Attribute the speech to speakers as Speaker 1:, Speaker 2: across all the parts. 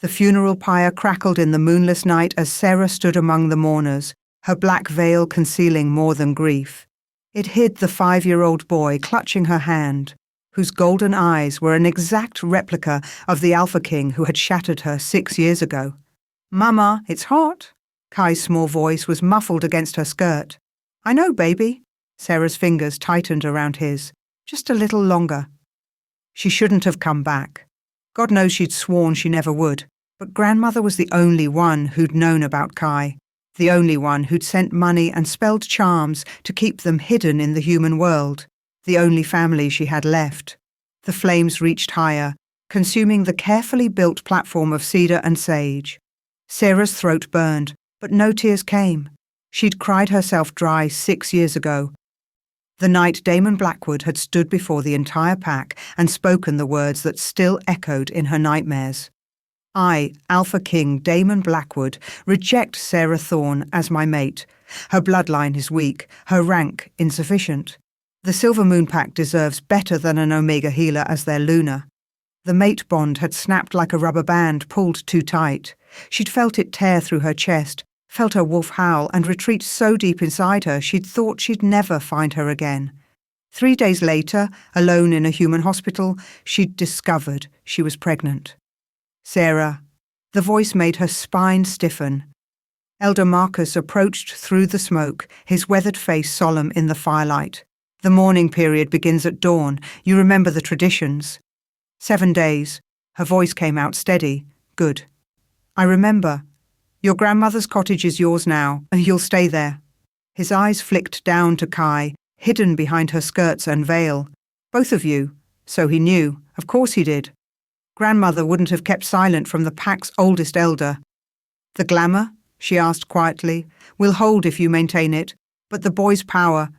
Speaker 1: The funeral pyre crackled in the moonless night as Sarah stood among the mourners, her black veil concealing more than grief. It hid the 5-year-old boy clutching her hand, whose golden eyes were an exact replica of the Alpha King who had shattered her 6 years ago. "Mama, it's hot." Kai's small voice was muffled against her skirt. "I know, baby." Sarah's fingers tightened around his. "Just a little longer." She shouldn't have come back. God knows she'd sworn she never would, but Grandmother was the only one who'd known about Kai, the only one who'd sent money and spelled charms to keep them hidden in the human world, the only family she had left. The flames reached higher, consuming the carefully built platform of cedar and sage. Sarah's throat burned, but no tears came. She'd cried herself dry 6 years ago, the night Damon Blackwood had stood before the entire pack and spoken the words that still echoed in her nightmares. "I, Alpha King Damon Blackwood, reject Sarah Thorne as my mate. Her bloodline is weak, her rank insufficient. The Silver Moon Pack deserves better than an Omega healer as their Luna." The mate bond had snapped like a rubber band pulled too tight. She'd felt it tear through her chest, felt her wolf howl and retreat so deep inside her she'd thought she'd never find her again. 3 days later, alone in a human hospital, she'd discovered she was pregnant. "Sarah." The voice made her spine stiffen. Elder Marcus approached through the smoke, his weathered face solemn in the firelight. "The mourning period begins at dawn. You remember the traditions." 7 days. Her voice came out steady. "Good. I remember. Your grandmother's cottage is yours now, and you'll stay there." His eyes flicked down to Kai, hidden behind her skirts and veil. "Both of you." So he knew. Of course he did. Grandmother wouldn't have kept silent from the pack's oldest elder. "The glamour?" she asked quietly. "Will hold if you maintain it. But the boy's power—"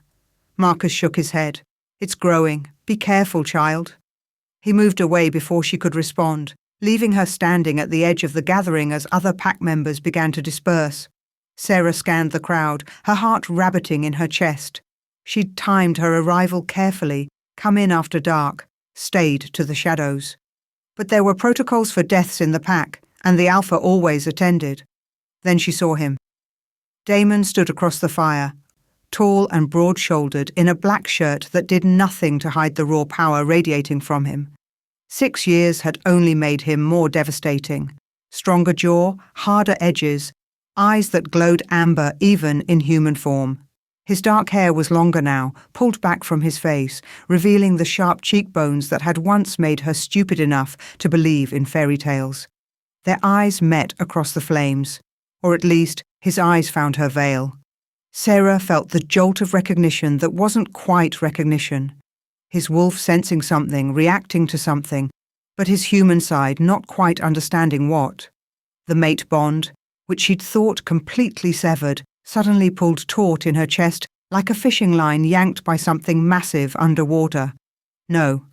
Speaker 1: Marcus shook his head. "It's growing. Be careful, child." He moved away before she could respond, leaving her standing at the edge of the gathering as other pack members began to disperse. Sarah scanned the crowd, her heart rabbiting in her chest. She'd timed her arrival carefully, come in after dark, stayed to the shadows. But there were protocols for deaths in the pack, and the Alpha always attended. Then she saw him. Damon stood across the fire, tall and broad-shouldered, in a black shirt that did nothing to hide the raw power radiating from him. 6 years had only made him more devastating. Stronger jaw, harder edges, eyes that glowed amber even in human form. His dark hair was longer now, pulled back from his face, revealing the sharp cheekbones that had once made her stupid enough to believe in fairy tales. Their eyes met across the flames, or at least his eyes found her veil. Sarah felt the jolt of recognition that wasn't quite recognition. His wolf sensing something, reacting to something, but his human side not quite understanding what. The mate bond, which she'd thought completely severed, suddenly pulled taut in her chest like a fishing line yanked by something massive underwater. No,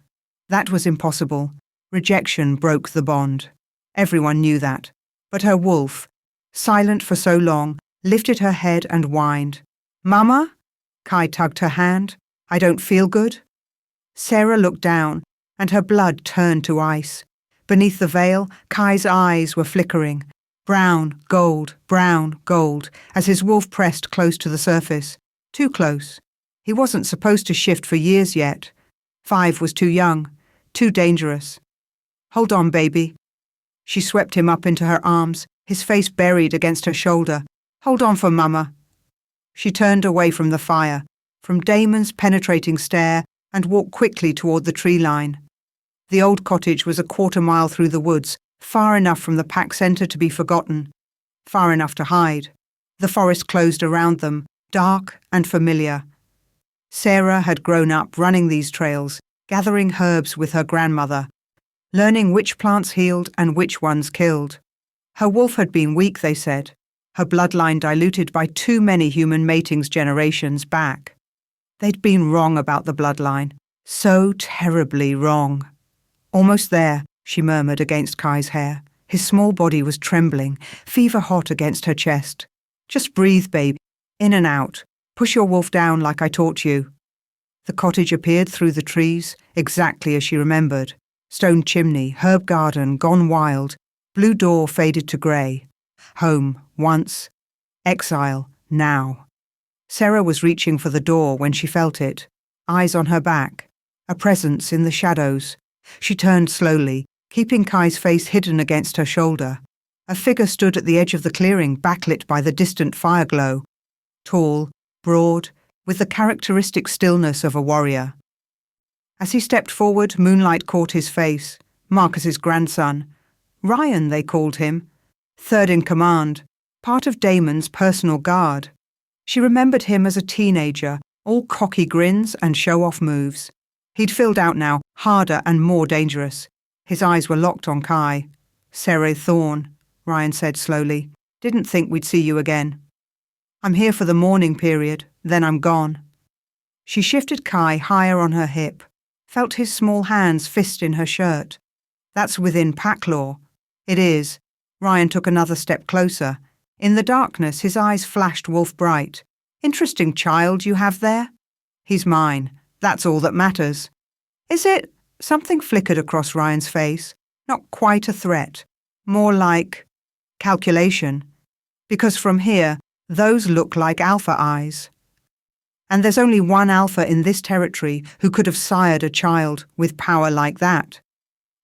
Speaker 1: that was impossible. Rejection broke the bond. Everyone knew that. But her wolf, silent for so long, lifted her head and whined. "Mama?" Kai tugged her hand. "I don't feel good." Sarah looked down, and her blood turned to ice. Beneath the veil, Kai's eyes were flickering. Brown, gold, as his wolf pressed close to the surface. Too close. He wasn't supposed to shift for years yet. 5 was too young, too dangerous. "Hold on, baby." She swept him up into her arms, his face buried against her shoulder. "Hold on for Mama." She turned away from the fire, from Damon's penetrating stare, and walked quickly toward the tree line. The old cottage was a 1/4 mile through the woods, far enough from the pack centre to be forgotten, far enough to hide. The forest closed around them, dark and familiar. Sarah had grown up running these trails, gathering herbs with her grandmother, learning which plants healed and which ones killed. Her wolf had been weak, they said, her bloodline diluted by too many human matings generations back. They'd been wrong about the bloodline, so terribly wrong. "Almost there," she murmured against Kai's hair. His small body was trembling, fever hot against her chest. "Just breathe, babe. In and out. Push your wolf down like I taught you." The cottage appeared through the trees, exactly as she remembered. Stone chimney, herb garden, gone wild, Blue door faded to grey. Home, once. Exile, now. Sarah was reaching for the door when she felt it. Eyes on her back. A presence in the shadows. She turned slowly, keeping Kai's face hidden against her shoulder. A figure stood at the edge of the clearing, backlit by the distant fire glow. Tall, broad, with the characteristic stillness of a warrior. As he stepped forward, moonlight caught his face. Marcus's grandson. Ryan, they called him. Third in command. Part of Damon's personal guard. She remembered him as a teenager, all cocky grins and show-off moves. He'd filled out now, harder and more dangerous. His eyes were locked on Kai. Sarah Thorne, Ryan said slowly. Didn't think we'd see you again. I'm here for the mourning period, then I'm gone. She shifted Kai higher on her hip, felt his small hands fist in her shirt. That's within pack law. It is. Ryan took another step closer. In the darkness, his eyes flashed wolf bright. Interesting child you have there. He's mine. That's all that matters. Is it? Something flickered across Ryan's face. Not quite a threat. More like calculation. Because from here, those look like alpha eyes. And there's only one alpha in this territory who could have sired a child with power like that.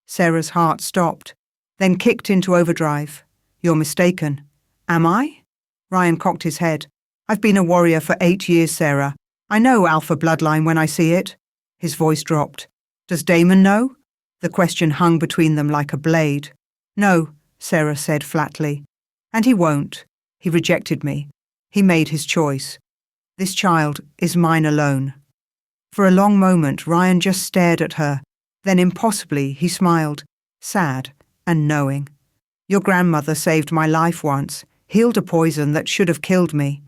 Speaker 1: Sarah's heart stopped, then kicked into overdrive. You're mistaken. Am I? Ryan cocked his head. I've been a warrior for 8 years, Sarah. I know alpha bloodline when I see it. His voice dropped. Does Damon know? The question hung between them like a blade. No, Sarah said flatly. And he won't. He rejected me. He made his choice. This child is mine alone. For a long moment, Ryan just stared at her. Then impossibly, he smiled, sad and knowing. Your grandmother saved my life once, healed a poison that should have killed me.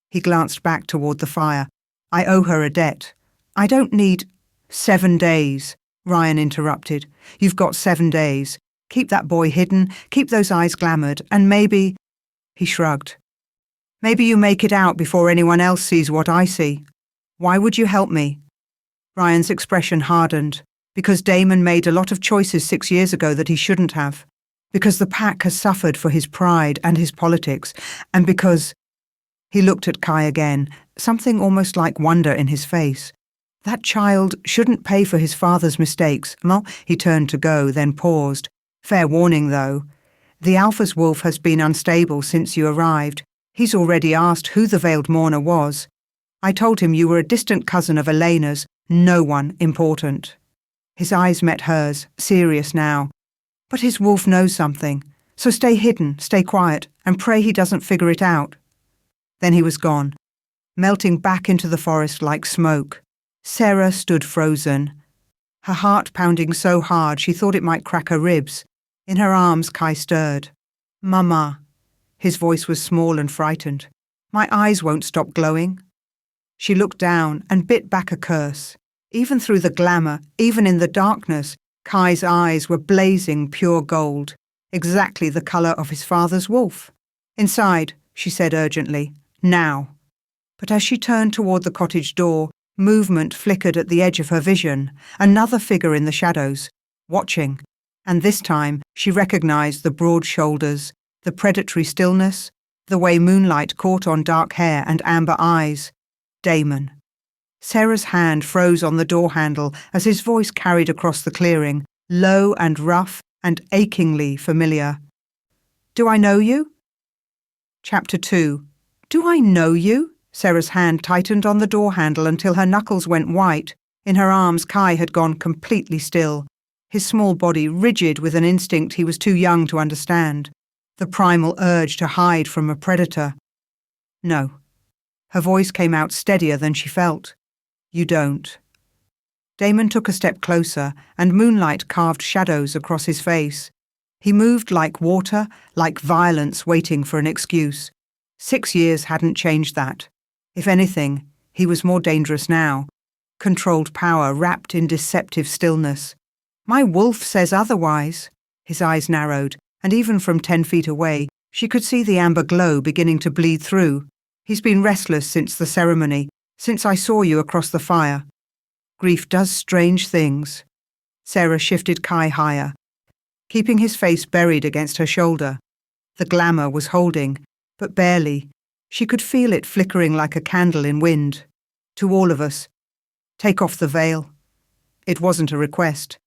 Speaker 1: He glanced back toward the fire. I owe her a debt. I don't need 7 days, Ryan interrupted. You've got 7 days. Keep that boy hidden, keep those eyes glamoured, and maybe... He shrugged. Maybe you make it out before anyone else sees what I see. Why would you help me? Ryan's expression hardened. Because Damon made a lot of choices 6 years ago that he shouldn't have. Because the pack has suffered for his pride and his politics. And because... He looked at Kai again, something almost like wonder in his face. That child shouldn't pay for his father's mistakes. Well, he turned to go, then paused. Fair warning, though. The Alpha's wolf has been unstable since you arrived. He's already asked who the veiled mourner was. I told him you were a distant cousin of Elena's, no one important. His eyes met hers, serious now. But his wolf knows something, so stay hidden, stay quiet, and pray he doesn't figure it out. Then he was gone, melting back into the forest like smoke. Sarah stood frozen, her heart pounding so hard she thought it might crack her ribs. In her arms, Kai stirred. Mama. His voice was small and frightened. My eyes won't stop glowing. She looked down and bit back a curse. Even through the glamour, even in the darkness, Kai's eyes were blazing pure gold, exactly the colour of his father's wolf. Inside, she said urgently. Now. But as she turned toward the cottage door, movement flickered at the edge of her vision, another figure in the shadows, watching. And this time, she recognized the broad shoulders, the predatory stillness, the way moonlight caught on dark hair and amber eyes. Damon. Sarah's hand froze on the door handle as his voice carried across the clearing, low and rough and achingly familiar. Do I know you? Chapter 2. Do I know you? Sarah's hand tightened on the door handle until her knuckles went white. In her arms, Kai had gone completely still, his small body rigid with an instinct he was too young to understand, the primal urge to hide from a predator. No. Her voice came out steadier than she felt. You don't. Damon took a step closer, and moonlight carved shadows across his face. He moved like water, like violence waiting for an excuse. 6 years hadn't changed that. If anything, he was more dangerous now. Controlled power wrapped in deceptive stillness. My wolf says otherwise. His eyes narrowed, and even from 10 feet away, she could see the amber glow beginning to bleed through. He's been restless since the ceremony, since I saw you across the fire. Grief does strange things. Sarah shifted Kai higher. keeping his face buried against her shoulder. The glamour was holding, but barely. She could feel it flickering like a candle in wind. To all of us, take off the veil. It wasn't a request.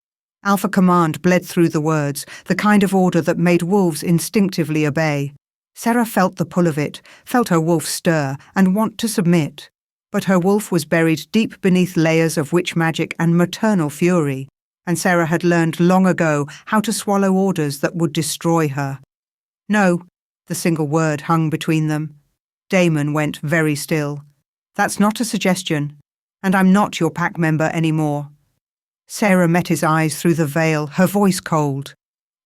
Speaker 1: Alpha command bled through the words, the kind of order that made wolves instinctively obey. Sarah felt the pull of it, felt her wolf stir and want to submit. But her wolf was buried deep beneath layers of witch magic and maternal fury, and Sarah had learned long ago how to swallow orders that would destroy her. No, the single word hung between them. Damon went very still. That's not a suggestion, and I'm not your pack member anymore. Sarah met his eyes through the veil, her voice cold.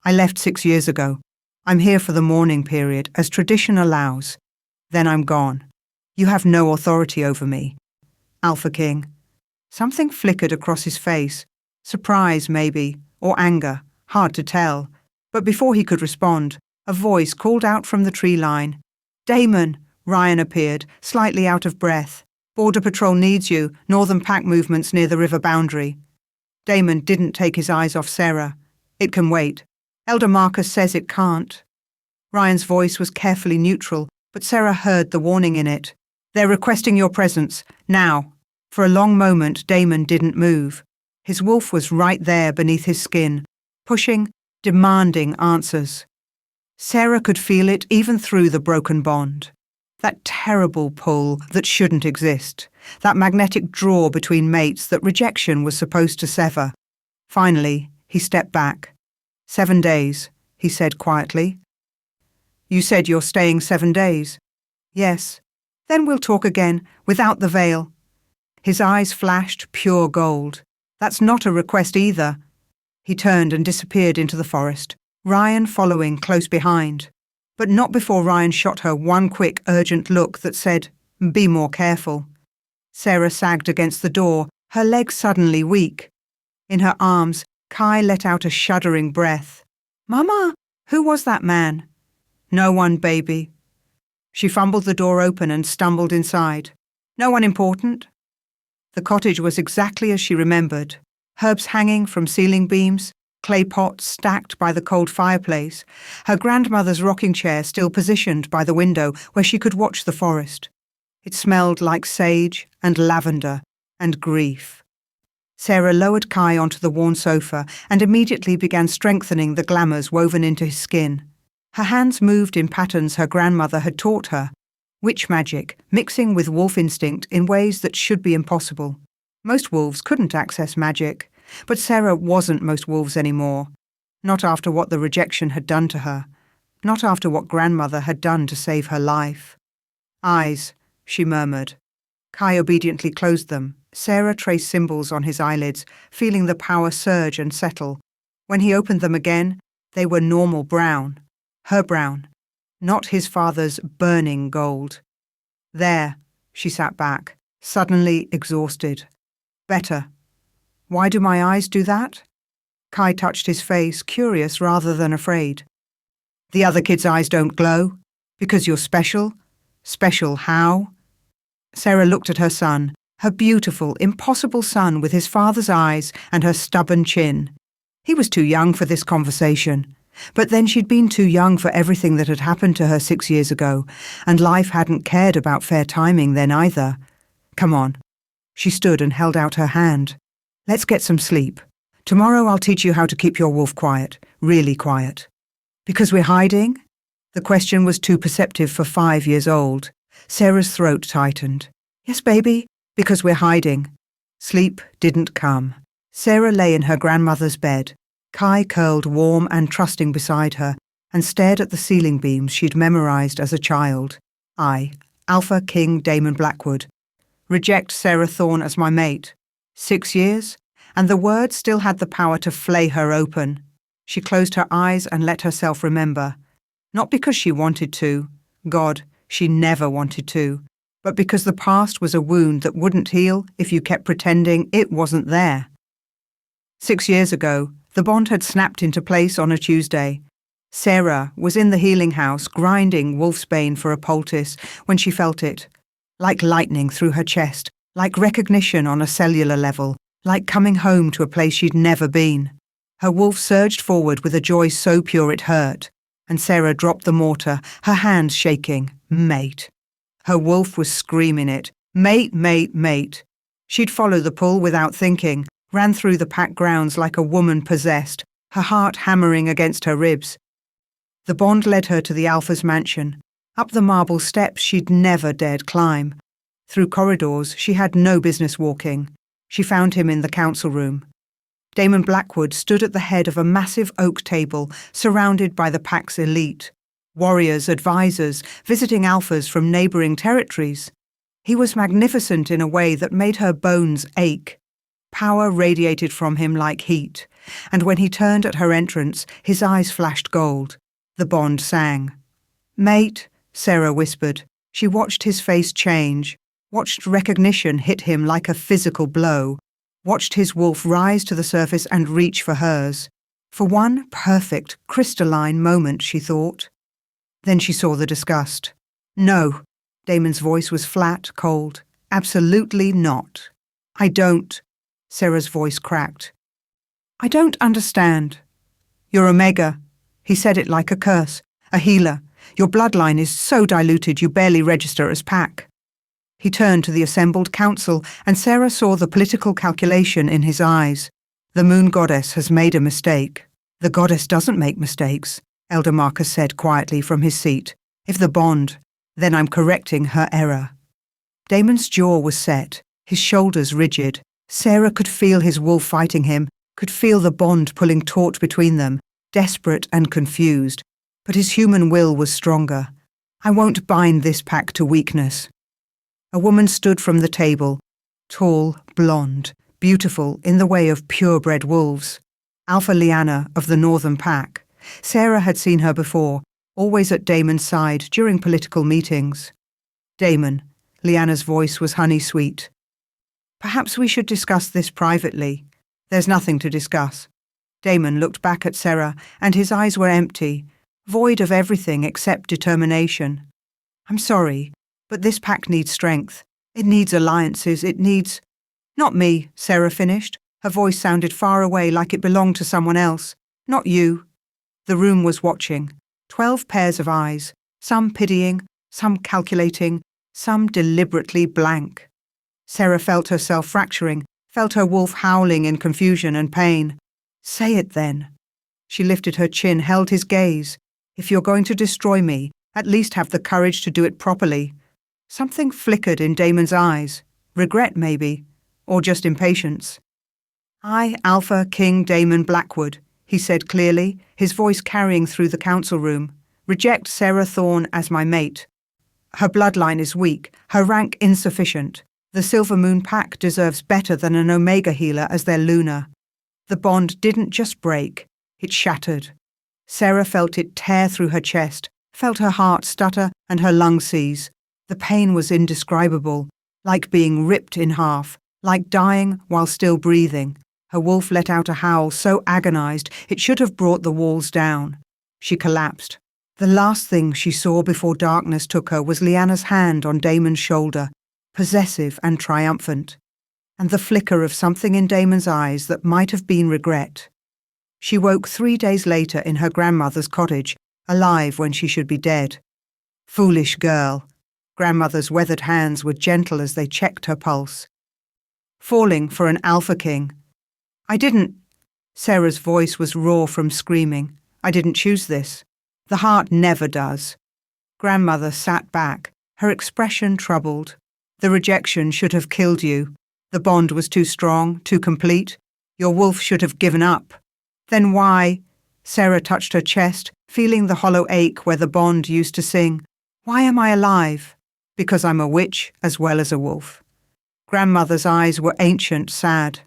Speaker 1: I left 6 years ago. I'm here for the mourning period, as tradition allows. Then I'm gone. You have no authority over me. Alpha King. Something flickered across his face. Surprise, maybe, or anger, hard to tell. But before he could respond, a voice called out from the tree line. Damon! Ryan appeared, slightly out of breath. Border Patrol needs you, northern pack movements near the river boundary. Damon didn't take his eyes off Sarah. It can wait. Elder Marcus says it can't. Ryan's voice was carefully neutral, but Sarah heard the warning in it. They're requesting your presence, now. For a long moment, Damon didn't move. His wolf was right there beneath his skin, pushing, demanding answers. Sarah could feel it even through the broken bond. That terrible pull that shouldn't exist. That magnetic draw between mates that rejection was supposed to sever. Finally, he stepped back. 7 days, he said quietly. You said you're staying 7 days. Yes. Then we'll talk again, without the veil. His eyes flashed pure gold. That's not a request either. He turned and disappeared into the forest, Ryan following close behind. But not before Ryan shot her one quick, urgent look that said, be more careful. Sarah sagged against the door, her legs suddenly weak. In her arms, Kai let out a shuddering breath. Mama, who was that man? No one, baby. She fumbled the door open and stumbled inside. No one important? The cottage was exactly as she remembered. Herbs hanging from ceiling beams, clay pots stacked by the cold fireplace, her grandmother's rocking chair still positioned by the window where she could watch the forest. It smelled like sage and lavender and grief. Sarah lowered Kai onto the worn sofa and immediately began strengthening the glamours woven into his skin. Her hands moved in patterns her grandmother had taught her, witch magic mixing with wolf instinct in ways that should be impossible. Most wolves couldn't access magic, but Sarah wasn't most wolves anymore. Not after what the rejection had done to her. Not after what grandmother had done to save her life. Eyes, she murmured. Kai obediently closed them. Sarah traced symbols on his eyelids, feeling the power surge and settle. When he opened them again, they were normal brown. Her brown. Not his father's burning gold. There, she sat back, suddenly exhausted. Better. Why do my eyes do that? Kai touched his face, curious rather than afraid. The other kids' eyes don't glow? Because you're special? Special how? Sarah looked at her son, her beautiful, impossible son with his father's eyes and her stubborn chin. He was too young for this conversation. But then she'd been too young for everything that had happened to her 6 years ago, and life hadn't cared about fair timing then either. Come on. She stood and held out her hand. Let's get some sleep. Tomorrow I'll teach you how to keep your wolf quiet, really quiet. Because we're hiding? The question was too perceptive for 5 years old. Sarah's throat tightened. Yes, baby, because we're hiding. Sleep didn't come. Sarah lay in her grandmother's bed. Kai curled warm and trusting beside her and stared at the ceiling beams she'd memorized as a child. I, Alpha King Damon Blackwood. Reject Sarah Thorne as my mate. 6 years, and the word still had the power to flay her open. She closed her eyes and let herself remember. Not because she wanted to. God, she never wanted to. But because the past was a wound that wouldn't heal if you kept pretending it wasn't there. 6 years ago, the bond had snapped into place on a Tuesday. Sarah was in the healing house grinding wolfsbane for a poultice when she felt it. Like lightning through her chest, like recognition on a cellular level, like coming home to a place she'd never been. Her wolf surged forward with a joy so pure it hurt, and Sarah dropped the mortar, her hands shaking. Mate. Her wolf was screaming it. Mate, mate, mate. She'd follow the pull without thinking, ran through the packed grounds like a woman possessed, her heart hammering against her ribs. The bond led her to the Alpha's mansion, up the marble steps she'd never dared climb. Through corridors she had no business walking. She found him in the council room. Damon Blackwood stood at the head of a massive oak table surrounded by the pack's elite. Warriors, advisors, visiting Alphas from neighbouring territories. He was magnificent in a way that made her bones ache. Power radiated from him like heat, and when he turned at her entrance, his eyes flashed gold. The bond sang. Mate, Sarah whispered. She watched his face change, watched recognition hit him like a physical blow, watched his wolf rise to the surface and reach for hers. For one perfect, crystalline moment, she thought. Then she saw the disgust. No, Damon's voice was flat, cold. Absolutely not. I don't. Sarah's voice cracked. I don't understand. You're Omega. He said it like a curse. A healer. Your bloodline is so diluted you barely register as pack. He turned to the assembled council, and Sarah saw the political calculation in his eyes. The moon goddess has made a mistake. The goddess doesn't make mistakes, Elder Marcus said quietly from his seat. If the bond, then I'm correcting her error. Damon's jaw was set, his shoulders rigid. Sarah could feel his wolf fighting him, could feel the bond pulling taut between them, desperate and confused. But his human will was stronger. I won't bind this pack to weakness. A woman stood from the table, tall, blonde, beautiful in the way of purebred wolves. Alpha Liana of the Northern Pack. Sarah had seen her before, always at Damon's side during political meetings. Damon, Liana's voice was honey-sweet. Perhaps we should discuss this privately. There's nothing to discuss. Damon looked back at Sarah, and his eyes were empty, void of everything except determination. I'm sorry, but this pack needs strength. It needs alliances. It needs... Not me, Sarah finished. Her voice sounded far away like it belonged to someone else. Not you. The room was watching. 12 pairs of eyes, some pitying, some calculating, some deliberately blank. Sarah felt herself fracturing, felt her wolf howling in confusion and pain. Say it then. She lifted her chin, held his gaze. If you're going to destroy me, at least have the courage to do it properly. Something flickered in Damon's eyes. Regret, maybe, or just impatience. I, Alpha King Damon Blackwood, he said clearly, his voice carrying through the council room, reject Sarah Thorne as my mate. Her bloodline is weak, her rank insufficient. The Silver Moon Pack deserves better than an Omega healer as their Luna. The bond didn't just break, it shattered. Sarah felt it tear through her chest, felt her heart stutter and her lungs seize. The pain was indescribable, like being ripped in half, like dying while still breathing. Her wolf let out a howl so agonized it should have brought the walls down. She collapsed. The last thing she saw before darkness took her was Liana's hand on Damon's shoulder, possessive and triumphant, and the flicker of something in Damon's eyes that might have been regret. She woke 3 days later in her grandmother's cottage, alive when she should be dead. Foolish girl. Grandmother's weathered hands were gentle as they checked her pulse. Falling for an Alpha King. I didn't... Sarah's voice was raw from screaming. I didn't choose this. The heart never does. Grandmother sat back, her expression troubled. The rejection should have killed you. The bond was too strong, too complete. Your wolf should have given up. Then why? Sarah touched her chest, feeling the hollow ache where the bond used to sing. Why am I alive? Because I'm a witch as well as a wolf. Grandmother's eyes were ancient, sad.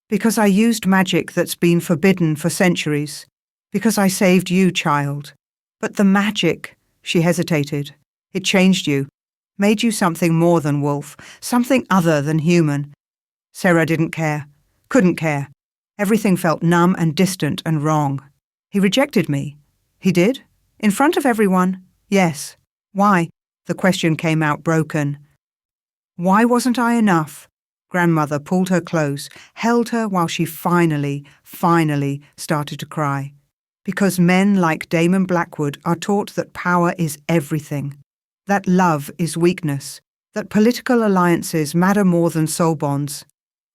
Speaker 1: Because I used magic that's been forbidden for centuries. Because I saved you, child. But the magic, she hesitated. It changed you. Made you something more than wolf, something other than human. Sarah didn't care, couldn't care. Everything felt numb and distant and wrong. He rejected me. He did? In front of everyone? Yes. Why? The question came out broken. Why wasn't I enough? Grandmother pulled her close, held her while she finally started to cry. Because men like Damon Blackwood are taught that power is everything, that love is weakness, that political alliances matter more than soul bonds.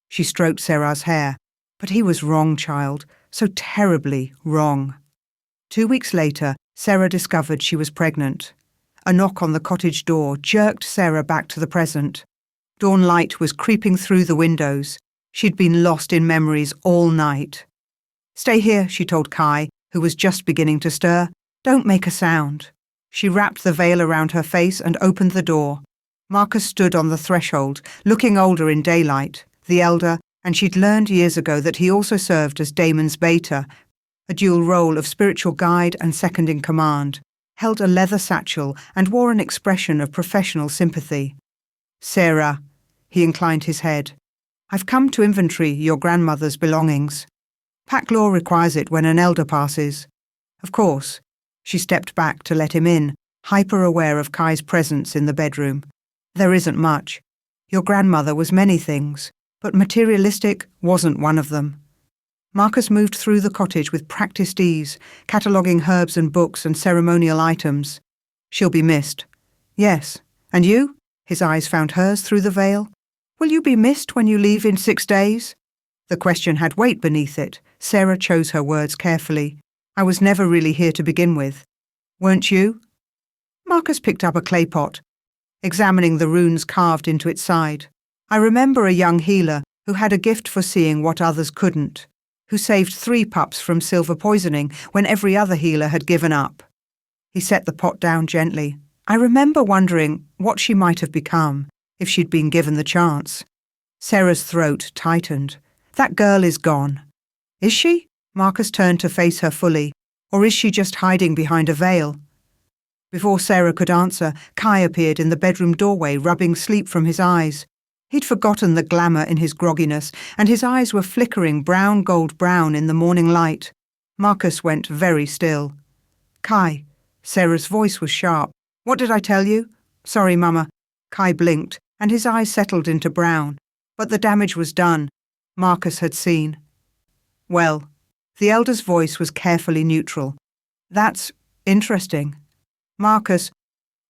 Speaker 1: She stroked Sarah's hair, but he was wrong, child, so terribly wrong. 2 weeks later, Sarah discovered she was pregnant. A knock on the cottage door jerked Sarah back to the present. Dawn light was creeping through the windows. She'd been lost in memories all night. "Stay here," she told Kai, who was just beginning to stir. "Don't make a sound." She wrapped the veil around her face and opened the door. Marcus stood on the threshold, looking older in daylight, the elder, and she'd learned years ago that he also served as Damon's beta, a dual role of spiritual guide and second in command, held a leather satchel and wore an expression of professional sympathy. "Sarah," he inclined his head, "I've come to inventory your grandmother's belongings. Pack law requires it when an elder passes." Of course. She stepped back to let him in, hyper-aware of Kai's presence in the bedroom. "There isn't much. Your grandmother was many things, but materialistic wasn't one of them." Marcus moved through the cottage with practiced ease, cataloguing herbs and books and ceremonial items. "She'll be missed." "Yes. And you?" His eyes found hers through the veil. "Will you be missed when you leave in 6 days?" The question had weight beneath it. Sarah chose her words carefully. "I was never really here to begin with. Weren't you?" Marcus picked up a clay pot, examining the runes carved into its side. "I remember a young healer who had a gift for seeing what others couldn't, who saved 3 pups from silver poisoning when every other healer had given up." He set the pot down gently. "I remember wondering what she might have become if she'd been given the chance." Sarah's throat tightened. "That girl is gone." "Is she?" Marcus turned to face her fully. "Or is she just hiding behind a veil?" Before Sarah could answer, Kai appeared in the bedroom doorway, rubbing sleep from his eyes. He'd forgotten the glamour in his grogginess, and his eyes were flickering brown-gold-brown in the morning light. Marcus went very still. "Kai." Sarah's voice was sharp. "What did I tell you?" "Sorry, Mama." Kai blinked, and his eyes settled into brown. But the damage was done. Marcus had seen. "Well," the elder's voice was carefully neutral. "That's interesting." "Marcus."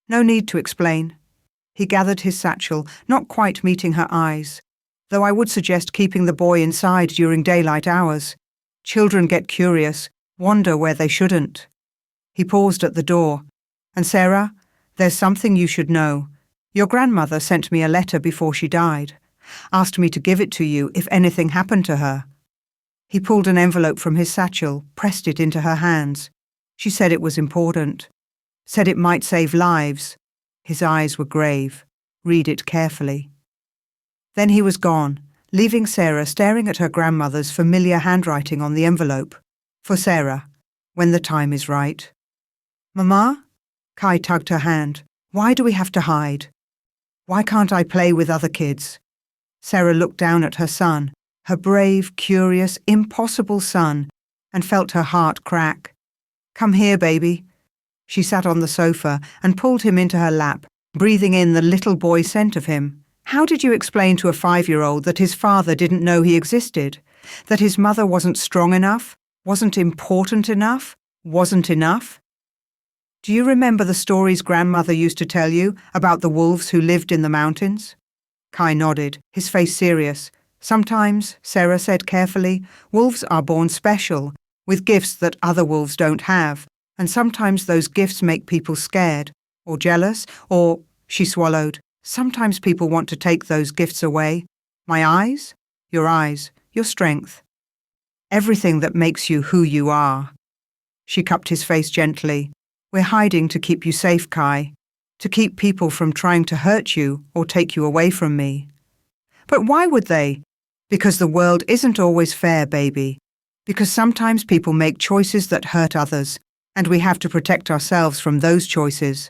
Speaker 1: "No need to explain." He gathered his satchel, not quite meeting her eyes, though I would suggest keeping the boy inside during daylight hours. Children get curious, wander where they shouldn't. He paused at the door. "And Sarah, there's something you should know. Your grandmother sent me a letter before she died. Asked me to give it to you if anything happened to her." He pulled an envelope from his satchel, pressed it into her hands. "She said it was important. Said it might save lives." His eyes were grave. "Read it carefully." Then he was gone, leaving Sarah staring at her grandmother's familiar handwriting on the envelope. "For Sarah, when the time is right." "Mama?" Kai tugged her hand. "Why do we have to hide? Why can't I play with other kids?" Sarah looked down at her son, her brave, curious, impossible son, and felt her heart crack. "Come here, baby." She sat on the sofa and pulled him into her lap, breathing in the little boy scent of him. How did you explain to a 5-year-old that his father didn't know he existed? That his mother wasn't strong enough? Wasn't important enough? Wasn't enough? "Do you remember the stories grandmother used to tell you about the wolves who lived in the mountains?" Kai nodded, his face serious. "Sometimes," Sarah said carefully, "wolves are born special, with gifts that other wolves don't have. And sometimes those gifts make people scared, or jealous, or," she swallowed, "sometimes people want to take those gifts away. My eyes, your strength. Everything that makes you who you are." She cupped his face gently. "We're hiding to keep you safe, Kai. To keep people from trying to hurt you or take you away from me." "But why would they?" "Because the world isn't always fair, baby. Because sometimes people make choices that hurt others, and we have to protect ourselves from those choices."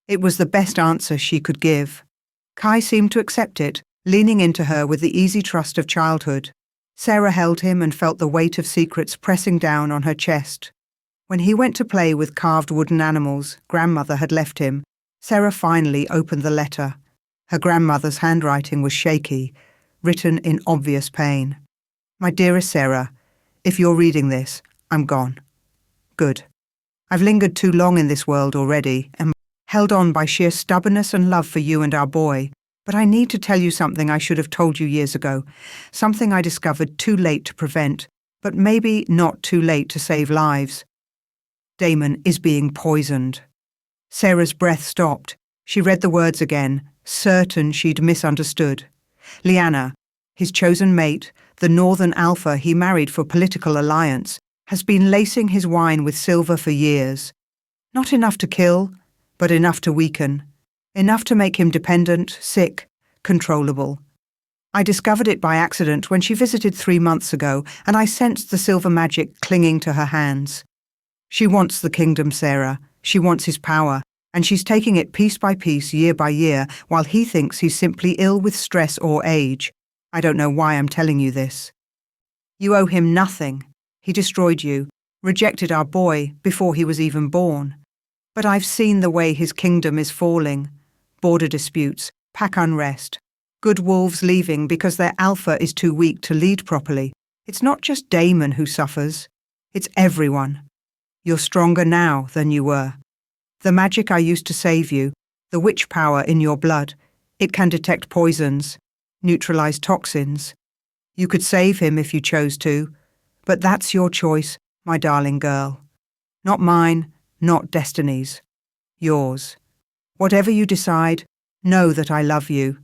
Speaker 1: It was the best answer she could give. Kai seemed to accept it, leaning into her with the easy trust of childhood. Sarah held him and felt the weight of secrets pressing down on her chest. When he went to play with carved wooden animals grandmother had left him, Sarah finally opened the letter. Her grandmother's handwriting was shaky. written in obvious pain. My dearest Sarah, if you're reading this, I'm gone. Good. I've lingered too long in this world already and held on by sheer stubbornness and love for you and our boy, but I need to tell you something I should have told you years ago, something I discovered too late to prevent, but maybe not too late to save lives. Damon is being poisoned. Sarah's breath stopped. She read the words again, certain she'd misunderstood. Liana, his chosen mate, the Northern Alpha he married for political alliance, has been lacing his wine with silver for years. Not enough to kill, but enough to weaken. Enough to make him dependent, sick, controllable. I discovered it by accident when she visited 3 months ago, and I sensed the silver magic clinging to her hands. She wants the kingdom, Sarah. She wants his power, and she's taking it piece by piece, year by year, while he thinks he's simply ill with stress or age. I don't know why I'm telling you this. You owe him nothing. He destroyed you, rejected our boy before he was even born. But I've seen the way his kingdom is falling. Border disputes, pack unrest, good wolves leaving because their alpha is too weak to lead properly. It's not just Damon who suffers. It's everyone. You're stronger now than you were. The magic I used to save you, the witch power in your blood, it can detect poisons, neutralize toxins. You could save him if you chose to, but that's your choice, my darling girl. Not mine, not Destiny's. Yours. Whatever you decide, know that I love you.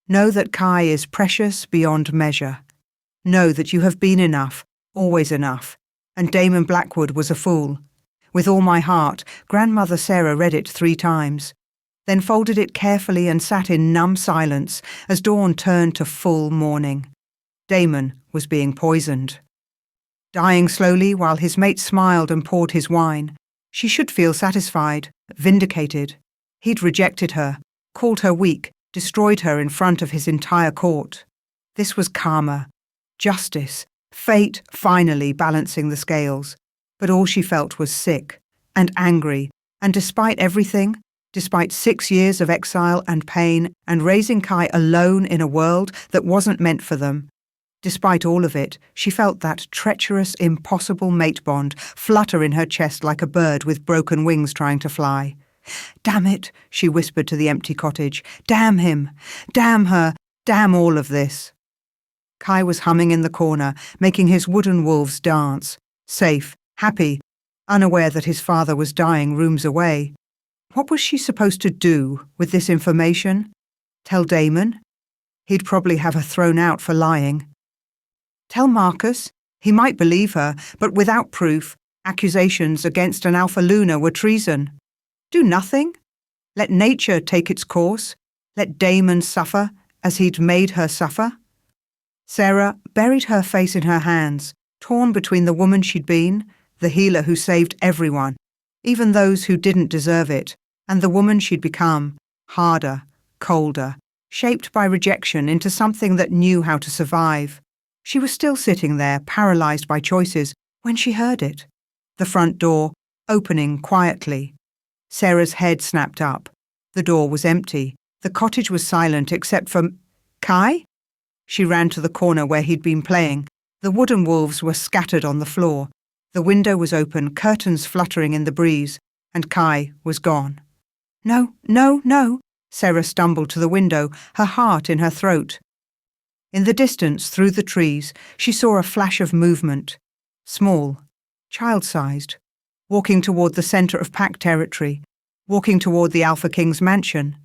Speaker 1: Know that Kai is precious beyond measure. Know that you have been enough, always enough, and Damon Blackwood was a fool. With all my heart, Grandmother Sarah read it 3 times, then folded it carefully and sat in numb silence as dawn turned to full morning. Damon was being poisoned. Dying slowly while his mate smiled and poured his wine. She should feel satisfied, vindicated. He'd rejected her, called her weak, destroyed her in front of his entire court. This was karma, justice, fate finally balancing the scales. But all she felt was sick and angry, and despite everything, despite 6 years of exile and pain and raising Kai alone in a world that wasn't meant for them, despite all of it, she felt that treacherous, impossible mate bond flutter in her chest like a bird with broken wings trying to fly. "Damn it," she whispered to the empty cottage. "Damn him! Damn her! Damn all of this!" Kai was humming in the corner, making his wooden wolves dance. Safe, happy, unaware that his father was dying rooms away. What was she supposed to do with this information? Tell Damon? He'd probably have her thrown out for lying. Tell Marcus? He might believe her, but without proof, accusations against an Alpha Luna were treason. Do nothing? Let nature take its course? Let Damon suffer as he'd made her suffer? Sarah buried her face in her hands, torn between the woman she'd been, the healer who saved everyone, even those who didn't deserve it, and the woman she'd become, harder, colder, shaped by rejection into something that knew how to survive. She was still sitting there, paralyzed by choices, when she heard it. The front door, opening quietly. Sarah's head snapped up. The door was empty. The cottage was silent except for Kai? She ran to the corner where he'd been playing. The wooden wolves were scattered on the floor. The window was open, curtains fluttering in the breeze, and Kai was gone. "No, no, no!" Sarah stumbled to the window, her heart in her throat. In the distance, through the trees, she saw a flash of movement. Small, child-sized, walking toward the center of pack territory, walking toward the Alpha King's mansion.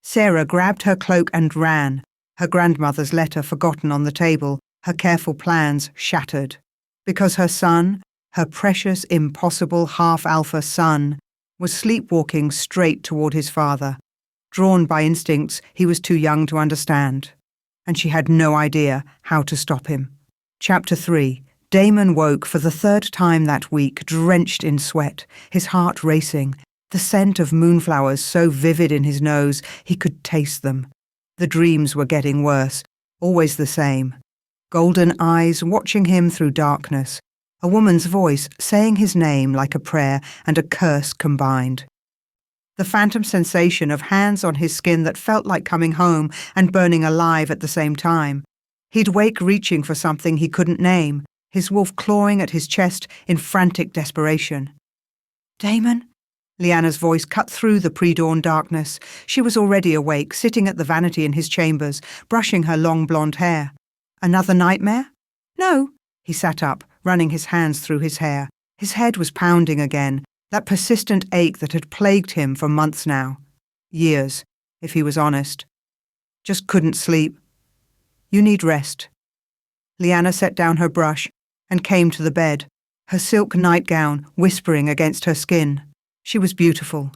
Speaker 1: Sarah grabbed her cloak and ran, her grandmother's letter forgotten on the table, her careful plans shattered. Because her son, her precious, impossible half-alpha son, was sleepwalking straight toward his father, drawn by instincts he was too young to understand. And she had no idea how to stop him. Chapter 3. Damon woke for the 3rd time that week, drenched in sweat, his heart racing, the scent of moonflowers so vivid in his nose he could taste them. The dreams were getting worse, always the same. Golden eyes watching him through darkness, a woman's voice saying his name like a prayer and a curse combined. The phantom sensation of hands on his skin that felt like coming home and burning alive at the same time, He'd wake reaching for something he couldn't name, his wolf clawing at his chest in frantic desperation. "Damon?" Leanna's voice cut through the pre-dawn darkness. She was already awake, sitting at the vanity in his chambers, brushing her long blonde hair. "Another nightmare?" "No." He sat up, running his hands through his hair. His head was pounding again, that persistent ache that had plagued him for months now. Years, if he was honest. "Just couldn't sleep." "You need rest." Leanna set down her brush and came to the bed, her silk nightgown whispering against her skin. She was beautiful.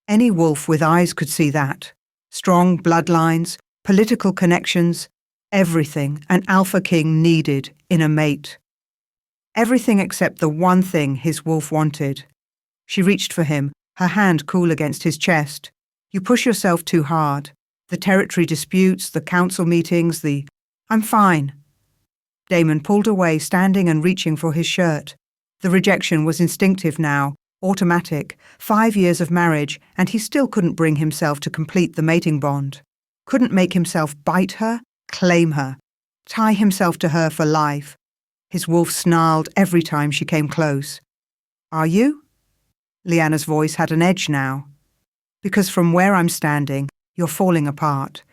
Speaker 1: Any wolf with eyes could see that. Strong bloodlines, political connections, everything an alpha king needed in a mate. Everything except the one thing his wolf wanted. She reached for him, her hand cool against his chest. "You push yourself too hard. The territory disputes, the council meetings, I'm fine." Damon pulled away, standing and reaching for his shirt. The rejection was instinctive now, automatic. 5 years of marriage, and he still couldn't bring himself to complete the mating bond. Couldn't make himself bite her, claim her, tie himself to her for life. His wolf snarled every time she came close. "Are you?" Leanna's voice had an edge now. "Because from where I'm standing, you're falling apart.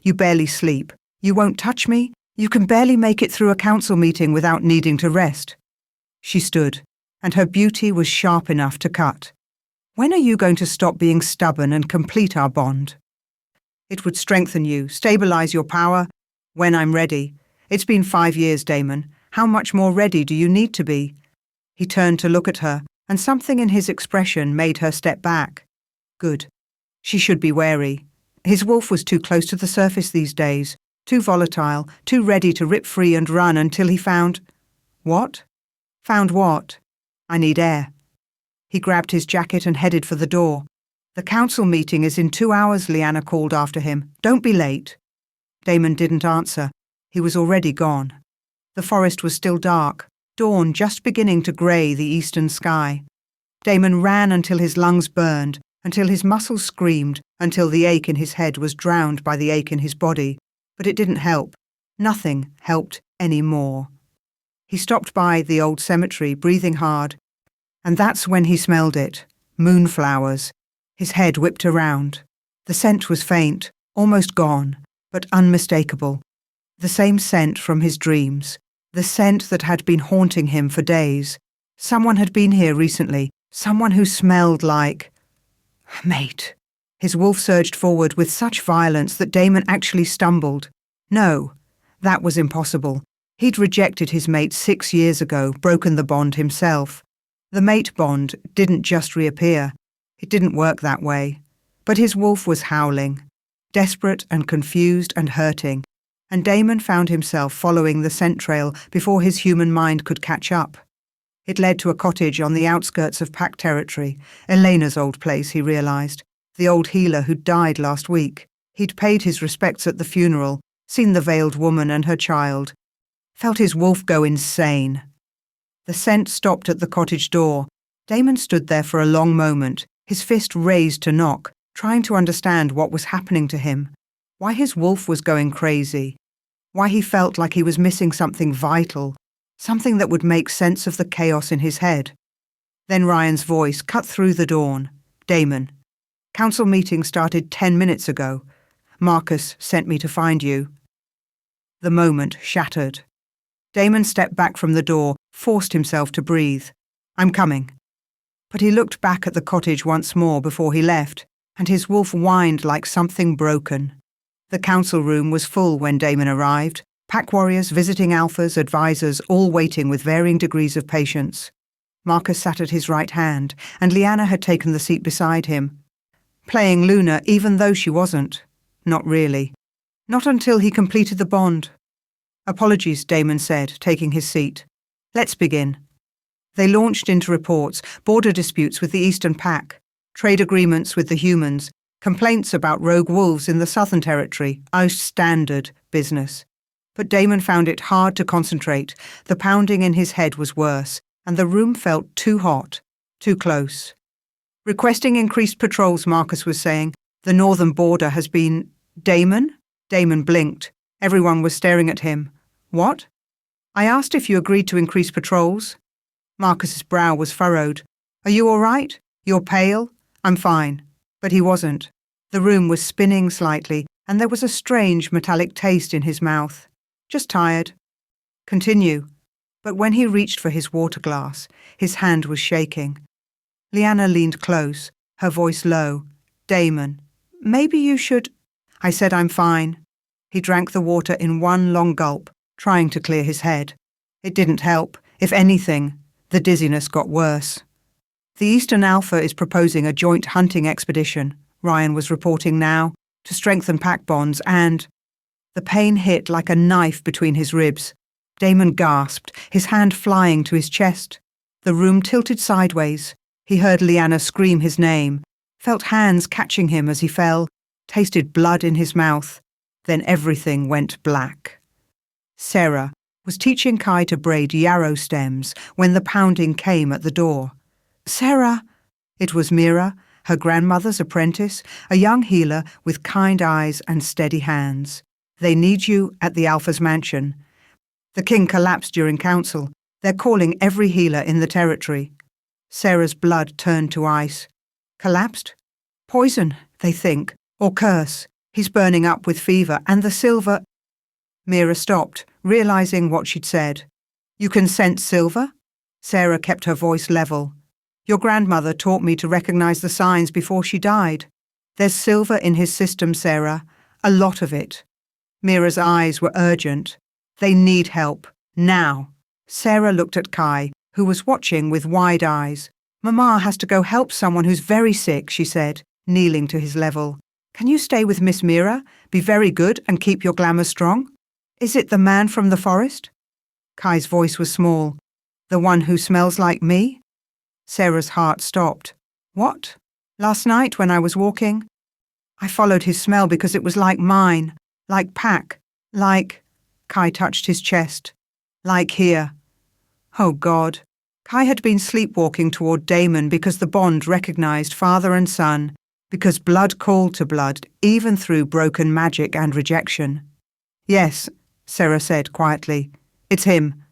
Speaker 1: You barely sleep. You won't touch me. You can barely make it through a council meeting without needing to rest." She stood, and her beauty was sharp enough to cut. "When are you going to stop being stubborn and complete our bond?" "It would strengthen you, stabilize your power. When I'm ready. It's been 5 years, Damon. How much more ready do you need to be?" He turned to look at her, and something in his expression made her step back. Good. She should be wary. His wolf was too close to the surface these days, too volatile, too ready to rip free and run until he found... What? Found what? "I need air." He grabbed his jacket and headed for the door. "The council meeting is in 2 hours," Leanna called after him. "Don't be late." Damon didn't answer. He was already gone. The forest was still dark, dawn just beginning to grey the eastern sky. Damon ran until his lungs burned, until his muscles screamed, until the ache in his head was drowned by the ache in his body. But it didn't help. Nothing helped any more. He stopped by the old cemetery, breathing hard, and that's when he smelled it. Moonflowers. His head whipped around. The scent was faint, almost gone, but unmistakable. The same scent from his dreams. The scent that had been haunting him for days. Someone had been here recently. Someone who smelled like... Mate. His wolf surged forward with such violence that Damon actually stumbled. No, that was impossible. He'd rejected his mate 6 years ago, broken the bond himself. The mate bond didn't just reappear. It didn't work that way. But his wolf was howling, desperate and confused and hurting, and Damon found himself following the scent trail before his human mind could catch up. It led to a cottage on the outskirts of Pack territory, Elena's old place, he realized, the old healer who'd died last week. He'd paid his respects at the funeral, seen the veiled woman and her child, felt his wolf go insane. The scent stopped at the cottage door. Damon stood there for a long moment, his fist raised to knock, trying to understand what was happening to him, why his wolf was going crazy, why he felt like he was missing something vital, something that would make sense of the chaos in his head. Then Ryan's voice cut through the dawn. "Damon, council meeting started 10 minutes ago. Marcus sent me to find you." The moment shattered. Damon stepped back from the door, forced himself to breathe. "I'm coming." But he looked back at the cottage once more before he left, and his wolf whined like something broken. The council room was full when Damon arrived, pack warriors, visiting alphas, advisors, all waiting with varying degrees of patience. Marcus sat at his right hand, and Leanna had taken the seat beside him. Playing Luna even though she wasn't. Not really. Not until he completed the bond. "Apologies," Damon said, taking his seat. "Let's begin." They launched into reports, border disputes with the Eastern Pack, trade agreements with the humans, complaints about rogue wolves in the Southern Territory, standard business. But Damon found it hard to concentrate. The pounding in his head was worse, and the room felt too hot, too close. "Requesting increased patrols," Marcus was saying. "The northern border has been..." "Damon?" Damon blinked. Everyone was staring at him. What? I asked if you agreed to increase patrols. Marcus's brow was furrowed. Are you all right? You're pale? I'm fine. But he wasn't. The room was spinning slightly, and there was a strange metallic taste in his mouth. Just tired. Continue. But when he reached for his water glass, his hand was shaking. Leanna leaned close, her voice low. Damon, maybe you should... I said I'm fine. He drank the water in one long gulp, trying to clear his head. It didn't help. If anything, the dizziness got worse. The Eastern Alpha is proposing a joint hunting expedition, Ryan was reporting now, to strengthen pack bonds and... The pain hit like a knife between his ribs. Damon gasped, his hand flying to his chest. The room tilted sideways. He heard Leanna scream his name, felt hands catching him as he fell, tasted blood in his mouth. Then everything went black. Sarah was teaching Kai to braid yarrow stems when the pounding came at the door. Sarah! It was Mira, her grandmother's apprentice, a young healer with kind eyes and steady hands. They need you at the Alpha's mansion. The king collapsed during council. They're calling every healer in the territory. Sarah's blood turned to ice. Collapsed? Poison, they think, or curse. He's burning up with fever, and the silver... Mira stopped, realizing what she'd said. You can sense silver? Sarah kept her voice level. Your grandmother taught me to recognize the signs before she died. There's silver in his system, Sarah. A lot of it. Mira's eyes were urgent. They need help. Now. Sarah looked at Kai, who was watching with wide eyes. Mama has to go help someone who's very sick, she said, kneeling to his level. Can you stay with Miss Mira, be very good and keep your glamour strong? Is it the man from the forest? Kai's voice was small. The one who smells like me? Sarah's heart stopped. What? Last night when I was walking? I followed his smell because it was like mine, like pack, like... Kai touched his chest. Like here. Oh God. Kai had been sleepwalking toward Damon because the bond recognized father and son, because blood called to blood, even through broken magic and rejection. Yes, Sarah said quietly. It's him.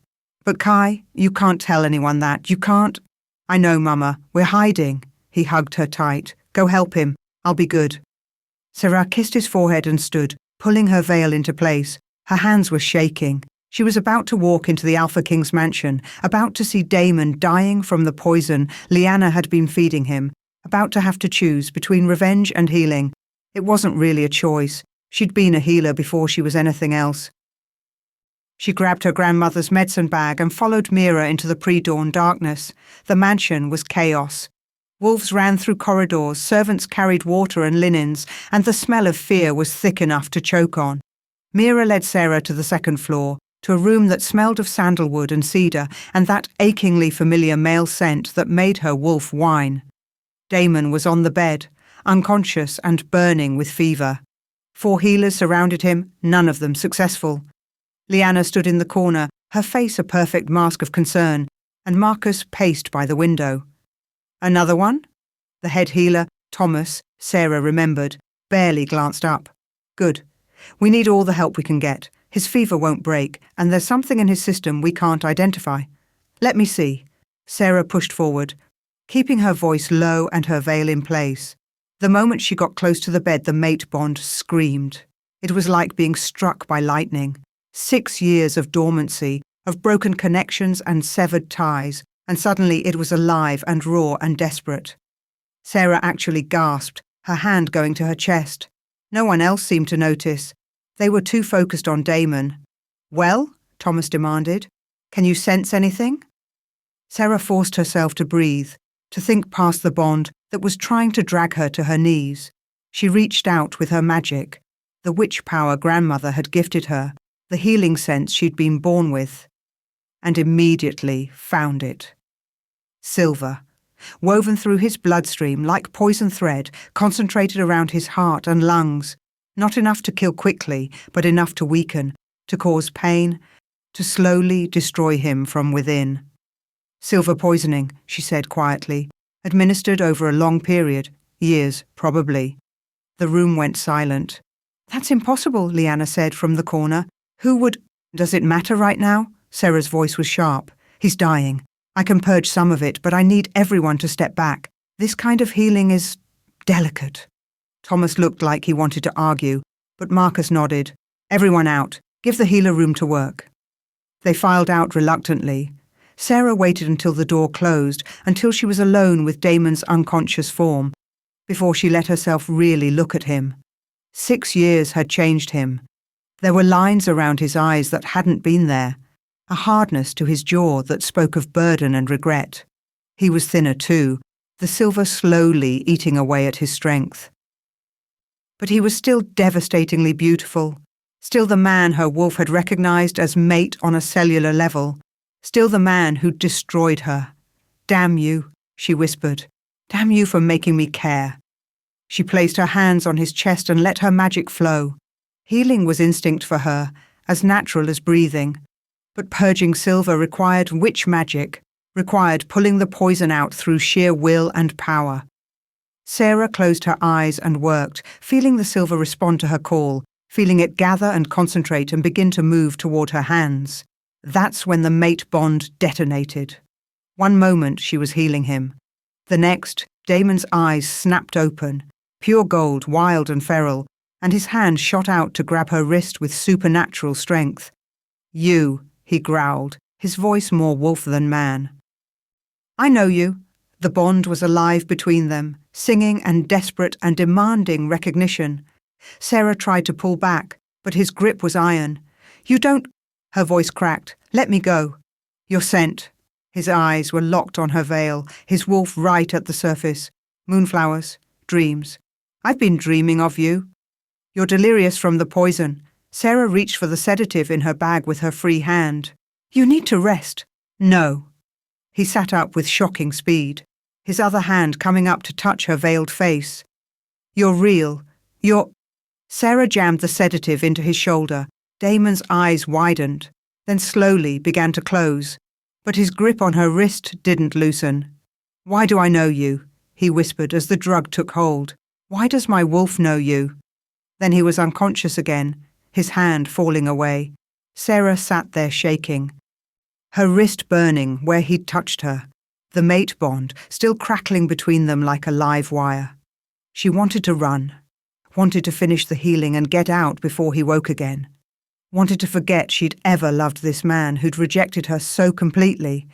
Speaker 1: But Kai, you can't tell anyone that. You can't. I know, Mama. We're hiding. He hugged her tight. Go help him. I'll be good. Sarah kissed his forehead and stood, pulling her veil into place. Her hands were shaking. She was about to walk into the Alpha King's mansion, about to see Damon dying from the poison Leanna had been feeding him, about to have to choose between revenge and healing. It wasn't really a choice. She'd been a healer before she was anything else. She grabbed her grandmother's medicine bag and followed Mira into the pre-dawn darkness. The mansion was chaos. Wolves ran through corridors, servants carried water and linens, and the smell of fear was thick enough to choke on. Mira led Sarah to the second floor, to a room that smelled of sandalwood and cedar and that achingly familiar male scent that made her wolf whine. Damon was on the bed, unconscious and burning with fever. 4 healers surrounded him, none of them successful. Leanna stood in the corner, her face a perfect mask of concern, and Marcus paced by the window. Another one? The head healer, Thomas, Sarah remembered, barely glanced up. Good. We need all the help we can get. His fever won't break, and there's something in his system we can't identify. Let me see. Sarah pushed forward, keeping her voice low and her veil in place. The moment she got close to the bed, the mate bond screamed. It was like being struck by lightning. 6 years of dormancy, of broken connections and severed ties, and suddenly it was alive and raw and desperate. Sarah actually gasped, her hand going to her chest. No one else seemed to notice. They were too focused on Damon. Well? Thomas demanded. Can you sense anything? Sarah forced herself to breathe, to think past the bond that was trying to drag her to her knees. She reached out with her magic, the witch power grandmother had gifted her, the healing sense she'd been born with, and immediately found it. Silver, woven through his bloodstream like poison thread, concentrated around his heart and lungs, not enough to kill quickly, but enough to weaken, to cause pain, to slowly destroy him from within. Silver poisoning, she said quietly, administered over a long period, years, probably. The room went silent. That's impossible, Leanna said from the corner. Who would... Does it matter right now? Sarah's voice was sharp. He's dying. I can purge some of it, but I need everyone to step back. This kind of healing is delicate. Thomas looked like he wanted to argue, but Marcus nodded. Everyone out. Give the healer room to work. They filed out reluctantly. Sarah waited until the door closed, until she was alone with Damon's unconscious form, before she let herself really look at him. 6 years had changed him. There were lines around his eyes that hadn't been there, a hardness to his jaw that spoke of burden and regret. He was thinner too, the silver slowly eating away at his strength. But he was still devastatingly beautiful, still the man her wolf had recognized as mate on a cellular level, still the man who'd destroyed her. Damn you, she whispered. Damn you for making me care. She placed her hands on his chest and let her magic flow. Healing was instinct for her, as natural as breathing. But purging silver required witch magic, required pulling the poison out through sheer will and power. Sarah closed her eyes and worked, feeling the silver respond to her call, feeling it gather and concentrate and begin to move toward her hands. That's when the mate bond detonated. One moment she was healing him. The next, Damon's eyes snapped open, pure gold, wild and feral, and his hand shot out to grab her wrist with supernatural strength. You, he growled, his voice more wolf than man. I know you. The bond was alive between them, singing and desperate and demanding recognition. Sarah tried to pull back, but his grip was iron. You don't... Her voice cracked. Let me go. You're sent. His eyes were locked on her veil, his wolf right at the surface. Moonflowers, dreams. I've been dreaming of you. You're delirious from the poison. Sarah reached for the sedative in her bag with her free hand. You need to rest. No. He sat up with shocking speed, his other hand coming up to touch her veiled face. You're real. You're... Sarah jammed the sedative into his shoulder. Damon's eyes widened, then slowly began to close, but his grip on her wrist didn't loosen. Why do I know you? He whispered as the drug took hold. Why does my wolf know you? Then he was unconscious again, his hand falling away. Sarah sat there shaking, her wrist burning where he'd touched her, the mate bond still crackling between them like a live wire. She wanted to run, wanted to finish the healing and get out before he woke again. Wanted to forget she'd ever loved this man who'd rejected her so completely.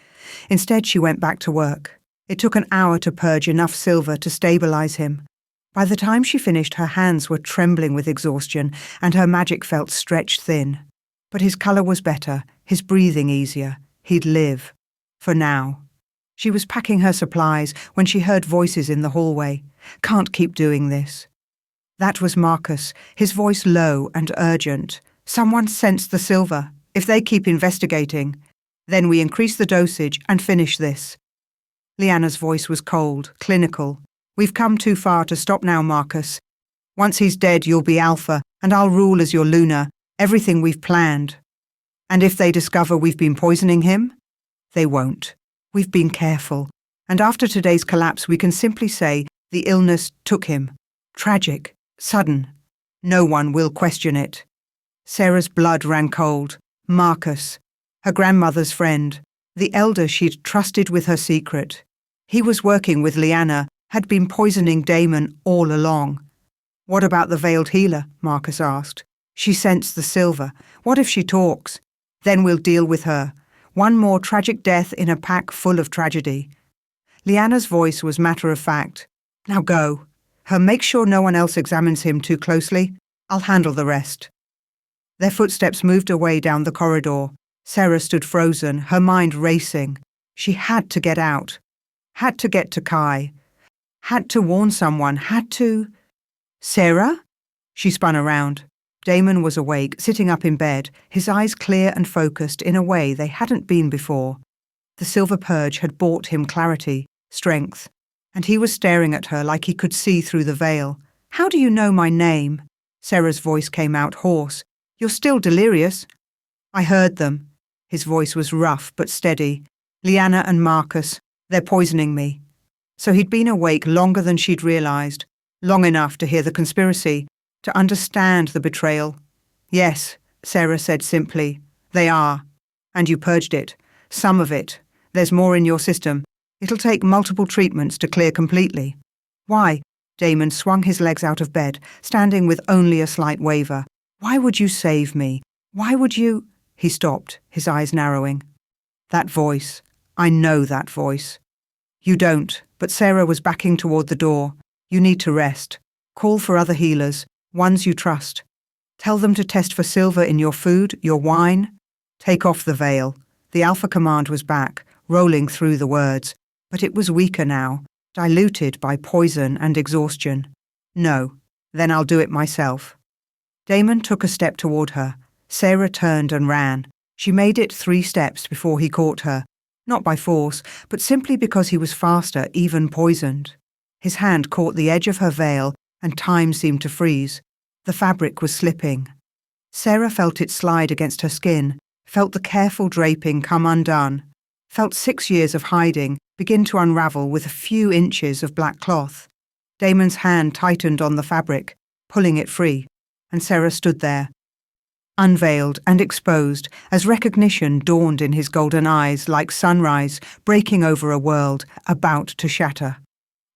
Speaker 1: Instead, she went back to work. It took an hour to purge enough silver to stabilize him. By the time she finished, her hands were trembling with exhaustion and her magic felt stretched thin. But his color was better, his breathing easier. He'd live. For now. She was packing her supplies when she heard voices in the hallway. Can't keep doing this. That was Marcus, his voice low and urgent. Someone sensed the silver. If they keep investigating, then we increase the dosage and finish this. Leanna's voice was cold, clinical. We've come too far to stop now, Marcus. Once he's dead, you'll be Alpha, and I'll rule as your Luna, everything we've planned. And if they discover we've been poisoning him? They won't. We've been careful. And after today's collapse, we can simply say the illness took him. Tragic. Sudden. No one will question it. Sarah's blood ran cold. Marcus, her grandmother's friend, the elder she'd trusted with her secret. He was working with Leanna, had been poisoning Damon all along. What about the veiled healer? Marcus asked. She sensed the silver. What if she talks? Then we'll deal with her. One more tragic death in a pack full of tragedy. Leanna's voice was matter-of-fact. Now go. Make sure no one else examines him too closely. I'll handle the rest. Their footsteps moved away down the corridor. Sarah stood frozen, her mind racing. She had to get out. Had to get to Kai. Had to warn someone. Had to... Sarah? She spun around. Damon was awake, sitting up in bed, his eyes clear and focused in a way they hadn't been before. The silver purge had brought him clarity, strength, and he was staring at her like he could see through the veil. How do you know my name? Sarah's voice came out hoarse. You're still delirious. I heard them. His voice was rough but steady. Leanna and Marcus, they're poisoning me. So he'd been awake longer than she'd realized, long enough to hear the conspiracy, to understand the betrayal. Yes, Sarah said simply. They are. And you purged it. Some of it. There's more in your system. It'll take multiple treatments to clear completely. Why? Damon swung his legs out of bed, standing with only a slight waver. Why would you save me? Why would you? He stopped, his eyes narrowing. That voice. I know that voice. You don't, but Sarah was backing toward the door. You need to rest. Call for other healers, ones you trust. Tell them to test for silver in your food, your wine. Take off the veil. The Alpha command was back, rolling through the words, but it was weaker now, diluted by poison and exhaustion. No, then I'll do it myself. Damon took a step toward her. Sarah turned and ran. She made it 3 steps before he caught her, not by force, but simply because he was faster, even poisoned. His hand caught the edge of her veil, and time seemed to freeze. The fabric was slipping. Sarah felt it slide against her skin, felt the careful draping come undone, felt 6 years of hiding begin to unravel with a few inches of black cloth. Damon's hand tightened on the fabric, pulling it free, and Sarah stood there, unveiled and exposed, as recognition dawned in his golden eyes like sunrise breaking over a world about to shatter.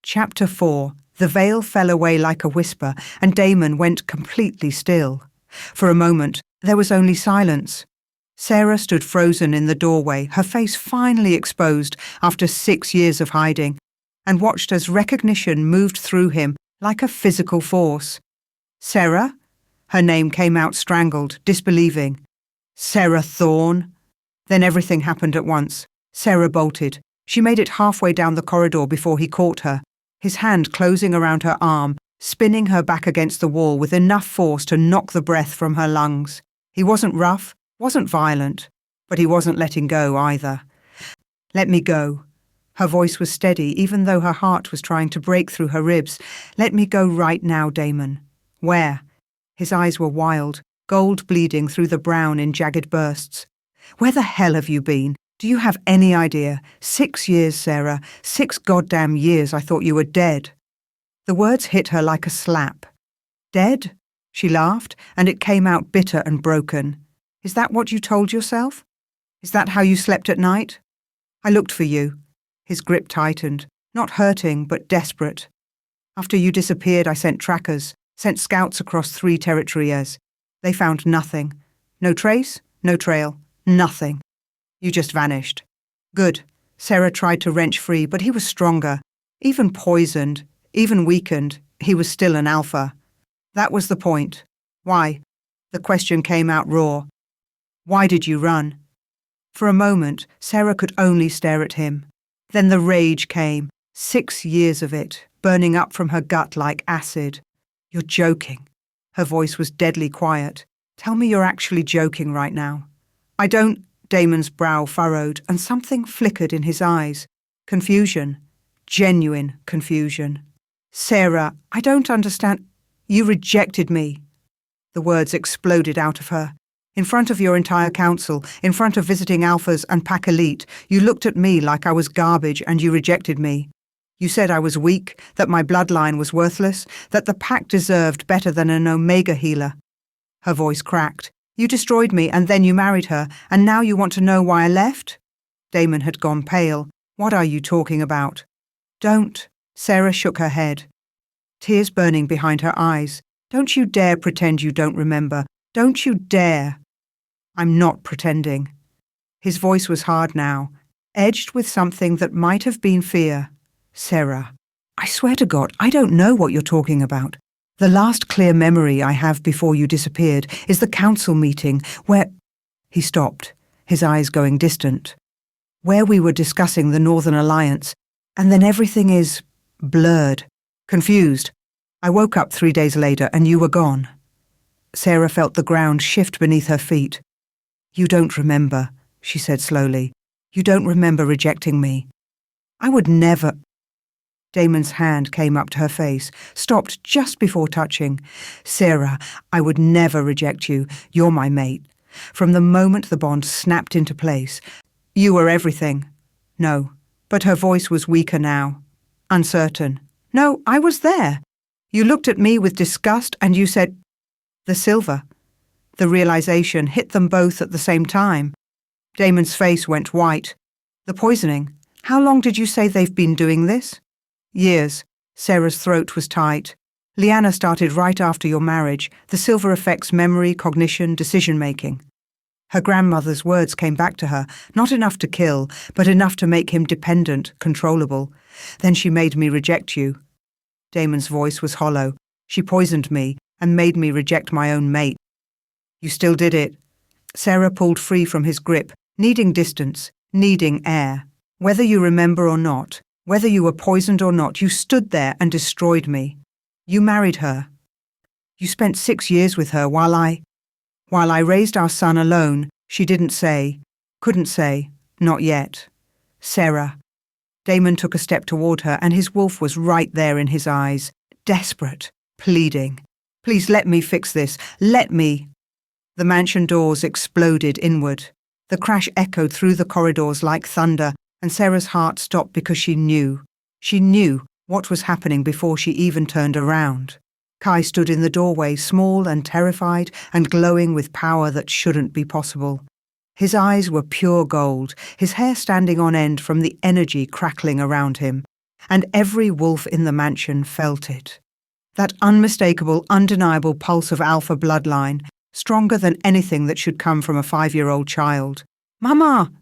Speaker 1: Chapter 4. The veil fell away like a whisper, and Damon went completely still. For a moment, there was only silence. Sarah stood frozen in the doorway, her face finally exposed after 6 years of hiding, and watched as recognition moved through him like a physical force. Sarah? Her name came out strangled, disbelieving. Sarah Thorne? Then everything happened at once. Sarah bolted. She made it halfway down the corridor before he caught her, his hand closing around her arm, spinning her back against the wall with enough force to knock the breath from her lungs. He wasn't rough, wasn't violent, but he wasn't letting go either. Let me go. Her voice was steady, even though her heart was trying to break through her ribs. Let me go right now, Damon. Where? His eyes were wild, gold bleeding through the brown in jagged bursts. Where the hell have you been? Do you have any idea? 6 years, Sarah. 6 goddamn years I thought you were dead. The words hit her like a slap. Dead? She laughed, and it came out bitter and broken. Is that what you told yourself? Is that how you slept at night? I looked for you. His grip tightened, not hurting, but desperate. After you disappeared, I sent trackers, sent scouts across 3 territories. They found nothing. No trace, no trail, nothing. You just vanished. Good. Sarah tried to wrench free, but he was stronger. Even poisoned, even weakened, he was still an alpha. That was the point. Why? The question came out raw. Why did you run? For a moment, Sarah could only stare at him. Then the rage came, 6 years of it, burning up from her gut like acid. You're joking. Her voice was deadly quiet. Tell me you're actually joking right now. I don't. Damon's brow furrowed, and something flickered in his eyes. Confusion. Genuine confusion. Sarah, I don't understand. You rejected me. The words exploded out of her. In front of your entire council, in front of visiting alphas and pack elite, you looked at me like I was garbage and you rejected me. You said I was weak, that my bloodline was worthless, that the pack deserved better than an Omega healer. Her voice cracked. You destroyed me and then you married her, and now you want to know why I left? Damon had gone pale. What are you talking about? Don't. Sarah shook her head, tears burning behind her eyes. Don't you dare pretend you don't remember. Don't you dare. I'm not pretending. His voice was hard now, edged with something that might have been fear. Sarah, I swear to God, I don't know what you're talking about. The last clear memory I have before you disappeared is the council meeting where... He stopped, his eyes going distant. Where we were discussing the Northern Alliance, and then everything is blurred, confused. I woke up 3 days later and you were gone. Sarah felt the ground shift beneath her feet. You don't remember, she said slowly. You don't remember rejecting me. I would never... Damon's hand came up to her face, stopped just before touching. Sarah, I would never reject you. You're my mate. From the moment the bond snapped into place, you were everything. No, but her voice was weaker now, uncertain. No, I was there. You looked at me with disgust and you said, the silver. The realization hit them both at the same time. Damon's face went white. The poisoning. How long did you say they've been doing this? Years. Sarah's throat was tight. Leanna started right after your marriage. The silver affects memory, cognition, decision-making. Her grandmother's words came back to her, not enough to kill, but enough to make him dependent, controllable. Then she made me reject you. Damon's voice was hollow. She poisoned me and made me reject my own mate. You still did it. Sarah pulled free from his grip, needing distance, needing air. Whether you remember or not, whether you were poisoned or not, you stood there and destroyed me. You married her. You spent 6 years with her while I raised our son alone. She didn't say, couldn't say, not yet. Sarah. Damon took a step toward her, and his wolf was right there in his eyes, desperate, pleading. Please let me fix this. Let me. The mansion doors exploded inward. The crash echoed through the corridors like thunder, and Sarah's heart stopped because she knew. She knew what was happening before she even turned around. Kai stood in the doorway, small and terrified and glowing with power that shouldn't be possible. His eyes were pure gold, his hair standing on end from the energy crackling around him, and every wolf in the mansion felt it. That unmistakable, undeniable pulse of alpha bloodline, stronger than anything that should come from a 5-year-old child. Mama!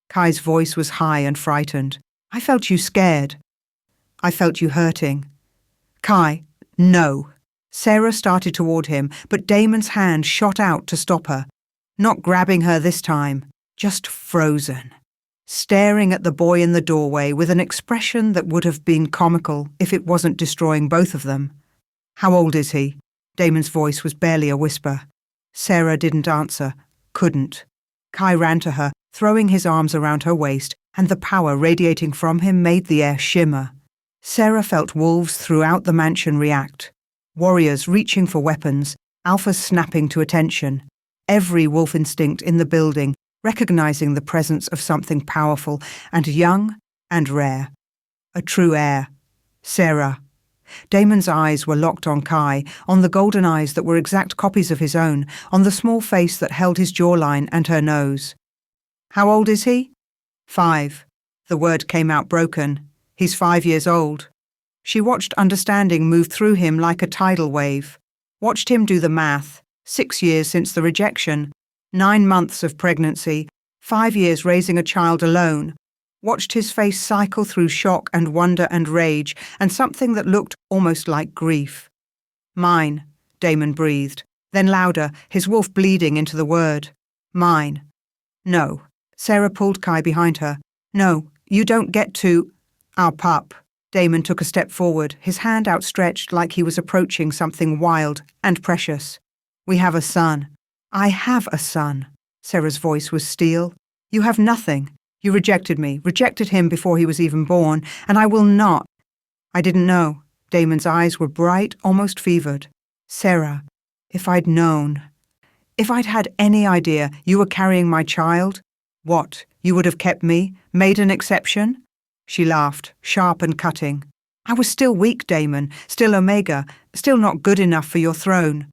Speaker 1: Kai's voice was high and frightened. I felt you scared. I felt you hurting. Kai, no. Sarah started toward him, but Damon's hand shot out to stop her. Not grabbing her this time, just frozen. Staring at the boy in the doorway with an expression that would have been comical if it wasn't destroying both of them. How old is he? Damon's voice was barely a whisper. Sarah didn't answer, couldn't. Kai ran to her, throwing his arms around her waist, and the power radiating from him made the air shimmer. Sarah felt wolves throughout the mansion react. Warriors reaching for weapons, alphas snapping to attention. Every wolf instinct in the building, recognizing the presence of something powerful and young and rare. A true heir. Sarah. Damon's eyes were locked on Kai, on the golden eyes that were exact copies of his own, on the small face that held his jawline and her nose. How old is he? 5. The word came out broken. He's 5 years old. She watched understanding move through him like a tidal wave. Watched him do the math. 6 years since the rejection. 9 months of pregnancy. 5 years raising a child alone. Watched his face cycle through shock and wonder and rage, and something that looked almost like grief. Mine, Damon breathed. Then louder, his wolf bleeding into the word. Mine. No. Sarah pulled Kai behind her. No, you don't get to. Our pup. Damon took a step forward, his hand outstretched like he was approaching something wild and precious. We have a son. I have a son. Sarah's voice was steel. You have nothing. You rejected me, rejected him before he was even born, and I will not. I didn't know. Damon's eyes were bright, almost fevered. Sarah, if I'd known. If I'd had any idea you were carrying my child, what, you would have kept me, made an exception? She laughed, sharp and cutting. I was still weak, Damon, still Omega, still not good enough for your throne.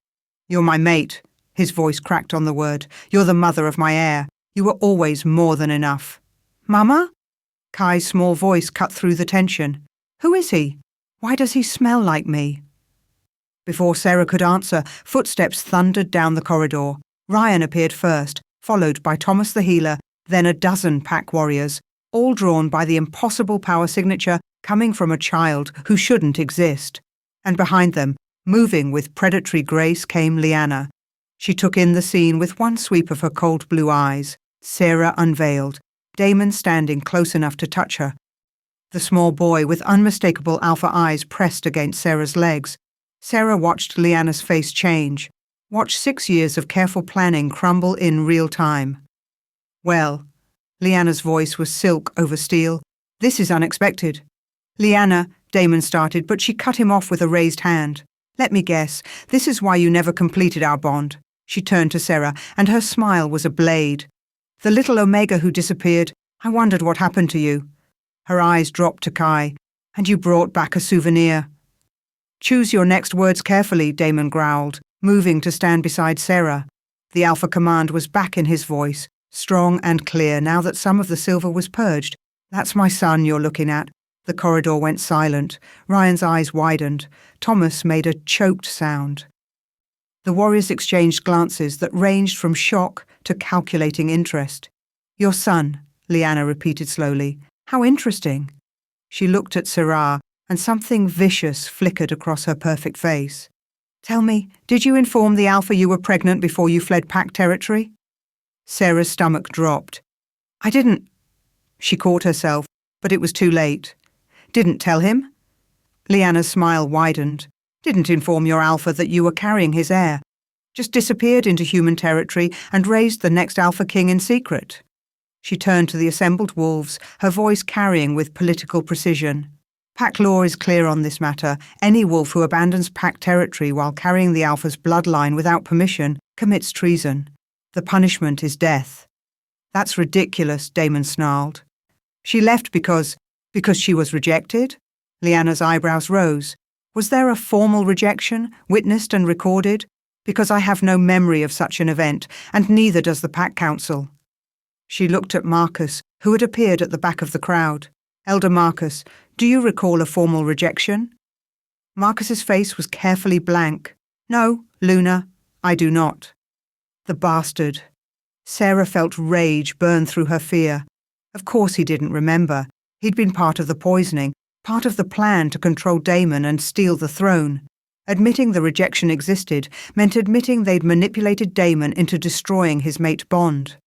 Speaker 1: You're my mate. His voice cracked on the word. You're the mother of my heir. You were always more than enough. Mama? Kai's small voice cut through the tension. Who is he? Why does he smell like me? Before Sarah could answer, footsteps thundered down the corridor. Ryan appeared first, followed by Thomas the healer, then a dozen pack warriors, all drawn by the impossible power signature coming from a child who shouldn't exist. And behind them, moving with predatory grace, came Leanna. She took in the scene with one sweep of her cold blue eyes. Sarah unveiled, Damon standing close enough to touch her. The small boy with unmistakable alpha eyes pressed against Sarah's legs. Sarah watched Leanna's face change, watched 6 years of careful planning crumble in real time. Well, Leanna's voice was silk over steel. This is unexpected. Leanna, Damon started, but she cut him off with a raised hand. Let me guess, this is why you never completed our bond. She turned to Sarah, and her smile was a blade. The little Omega who disappeared, I wondered what happened to you. Her eyes dropped to Kai. And you brought back a souvenir. Choose your next words carefully, Damon growled, moving to stand beside Sarah. The Alpha command was back in his voice, strong and clear now that some of the silver was purged. "That's my son you're looking at." The corridor went silent. Ryan's eyes widened. Thomas made a choked sound. The warriors exchanged glances that ranged from shock to calculating interest. "Your son," Liana repeated slowly. "How interesting." She looked at Sarah, and something vicious flickered across her perfect face. "Tell me, did you inform the Alpha you were pregnant before you fled Pack territory?" Sarah's stomach dropped. "I didn't." She caught herself, but it was too late. "Didn't tell him?" Liana's smile widened. "Didn't inform your Alpha that you were carrying his heir. Just disappeared into human territory and raised the next Alpha King in secret." She turned to the assembled wolves, her voice carrying with political precision. "Pack law is clear on this matter. Any wolf who abandons Pack territory while carrying the Alpha's bloodline without permission commits treason. The punishment is death." "That's ridiculous," Damon snarled. "She left because she was rejected?" Liana's eyebrows rose. "Was there a formal rejection, witnessed and recorded? Because I have no memory of such an event, and neither does the Pack Council." She looked at Marcus, who had appeared at the back of the crowd. "Elder Marcus, do you recall a formal rejection?" Marcus's face was carefully blank. "No, Luna, I do not." The bastard. Sarah felt rage burn through her fear. Of course he didn't remember. He'd been part of the poisoning, part of the plan to control Damon and steal the throne. Admitting the rejection existed meant admitting they'd manipulated Damon into destroying his mate Bond.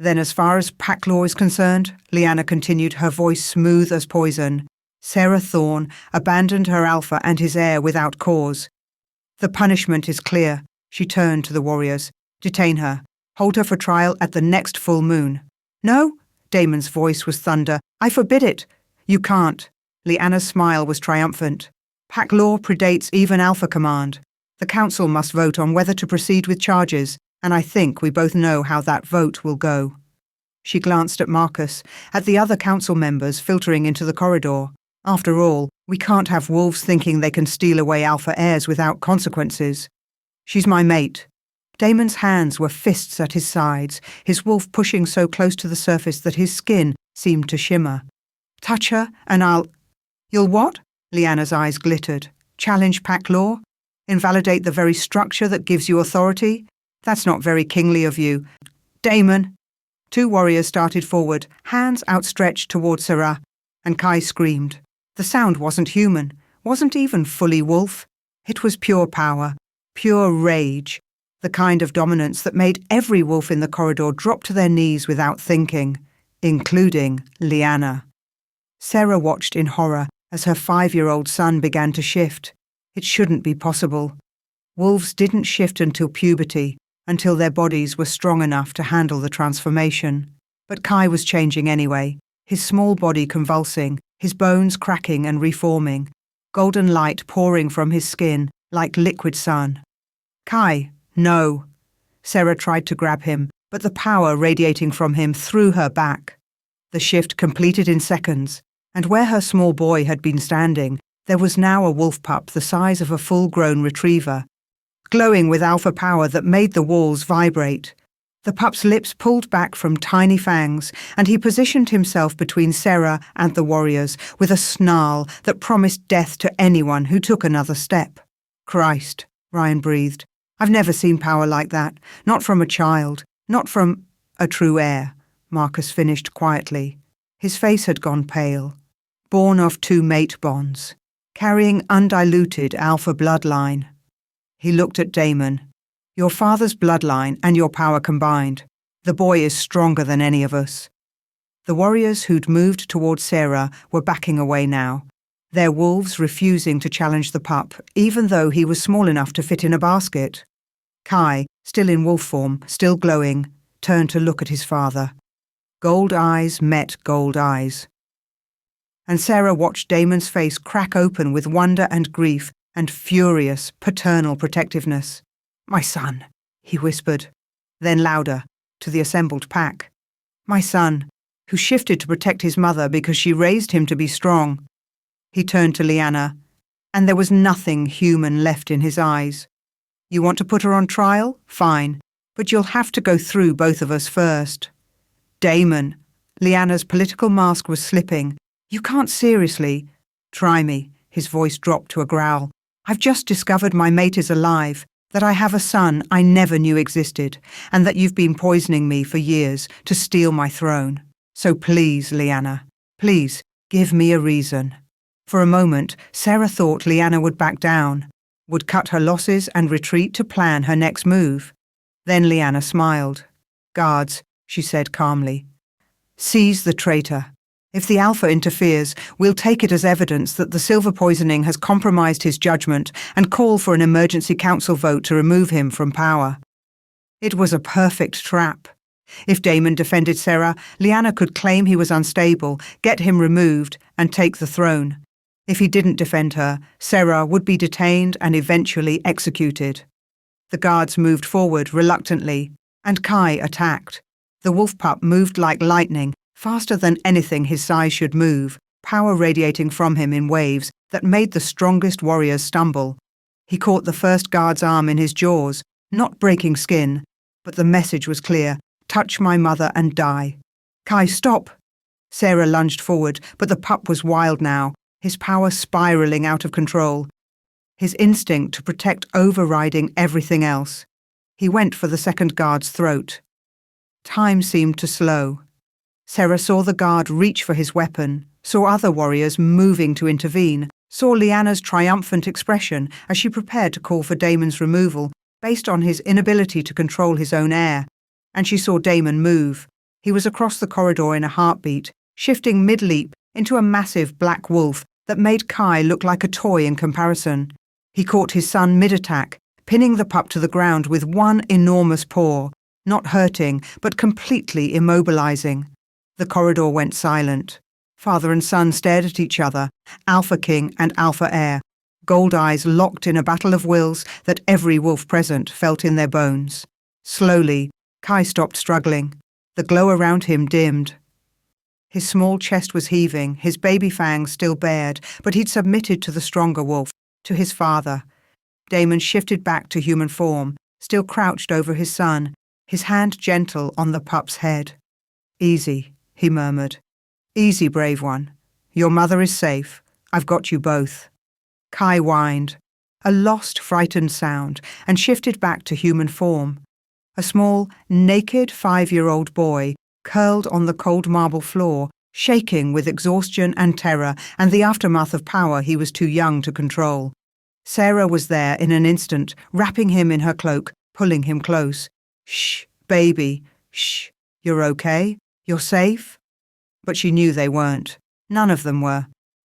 Speaker 1: "Then as far as Pack law is concerned," Liana continued, her voice smooth as poison, "Sarah Thorne abandoned her Alpha and his heir without cause. The punishment is clear." She turned to the warriors. "Detain her. Hold her for trial at the next full moon." "No," Damon's voice was thunder. "I forbid it." "You can't." Liana's smile was triumphant. "Pack law predates even Alpha command. The council must vote on whether to proceed with charges, and I think we both know how that vote will go." She glanced at Marcus, at the other council members filtering into the corridor. "After all, we can't have wolves thinking they can steal away Alpha heirs without consequences. She's my mate." Damon's hands were fists at his sides, his wolf pushing so close to the surface that his skin seemed to shimmer. "Touch her, and I'll—" "You'll what?" Liana's eyes glittered. "Challenge Pack law? Invalidate the very structure that gives you authority? That's not very kingly of you." "Damon!" Two warriors started forward, hands outstretched toward Sarah, and Kai screamed. The sound wasn't human, wasn't even fully wolf. It was pure power, pure rage, the kind of dominance that made every wolf in the corridor drop to their knees without thinking, including Liana. Sarah watched in horror as her 5-year-old son began to shift. It shouldn't be possible. Wolves didn't shift until puberty, until their bodies were strong enough to handle the transformation. But Kai was changing anyway, his small body convulsing, his bones cracking and reforming, golden light pouring from his skin like liquid sun. "Kai, no." Sarah tried to grab him, but the power radiating from him threw her back. The shift completed in seconds, and where her small boy had been standing, there was now a wolf pup the size of a full-grown retriever, glowing with alpha power that made the walls vibrate. The pup's lips pulled back from tiny fangs, and he positioned himself between Sarah and the warriors with a snarl that promised death to anyone who took another step. "Christ," Ryan breathed. "I've never seen power like that. Not from a child. Not from a true heir," Marcus finished quietly. His face had gone pale. Born of 2 mate bonds, carrying undiluted alpha bloodline. He looked at Damon. "Your father's bloodline and your power combined. The boy is stronger than any of us." The warriors who'd moved towards Sarah were backing away now, their wolves refusing to challenge the pup, even though he was small enough to fit in a basket. Kai, still in wolf form, still glowing, turned to look at his father. Gold eyes met gold eyes. And Sarah watched Damon's face crack open with wonder and grief and furious, paternal protectiveness. "My son," he whispered, then louder, to the assembled pack. "My son, who shifted to protect his mother because she raised him to be strong." He turned to Liana, and there was nothing human left in his eyes. "You want to put her on trial? Fine. But you'll have to go through both of us first. Damon. Liana's political mask was slipping. You can't seriously. Try me. His voice dropped to a growl. I've just discovered my mate is alive, that I have a son I never knew existed, and that you've been poisoning me for years to steal my throne. So please, Liana, please, give me a reason. For a moment, Sarah thought Liana would back down, would cut her losses and retreat to plan her next move. Then Liana smiled. Guards, she said calmly. Seize the traitor. If the Alpha interferes, we'll take it as evidence that the silver poisoning has compromised his judgment and call for an emergency council vote to remove him from power. It was a perfect trap. If Damon defended Sarah, Liana could claim he was unstable, get him removed, and take the throne. If he didn't defend her, Sarah would be detained and eventually executed. The guards moved forward reluctantly, and Kai attacked. The wolf pup moved like lightning, faster than anything his size should move, power radiating from him in waves that made the strongest warriors stumble. He caught the first guard's arm in his jaws, not breaking skin, but the message was clear: touch my mother and die. Kai, stop! Sarah lunged forward, but the pup was wild now, his power spiraling out of control, his instinct to protect overriding everything else. He went for the second guard's throat. Time seemed to slow. Sarah saw the guard reach for his weapon, saw other warriors moving to intervene, saw Liana's triumphant expression as she prepared to call for Damon's removal based on his inability to control his own air, and she saw Damon move. He was across the corridor in a heartbeat, shifting mid-leap into a massive black wolf that made Kai look like a toy in comparison. He caught his son mid-attack, pinning the pup to the ground with one enormous paw, not hurting, but completely immobilizing. The corridor went silent. Father and son stared at each other, Alpha King and Alpha Heir, gold eyes locked in a battle of wills that every wolf present felt in their bones. Slowly, Kai stopped struggling. The glow around him dimmed. His small chest was heaving, his baby fangs still bared, but he'd submitted to the stronger wolf, to his father. Damon shifted back to human form, still crouched over his son, his hand gentle on the pup's head. Easy, he murmured. Easy, brave one. Your mother is safe. I've got you both. Kai whined, a lost, frightened sound, and shifted back to human form. A small, naked 5-year-old boy curled on the cold marble floor, shaking with exhaustion and terror and the aftermath of power he was too young to control. Sarah was there in an instant, wrapping him in her cloak, pulling him close. Shh, baby, shh. You're okay? You're safe? But she knew they weren't. None of them were.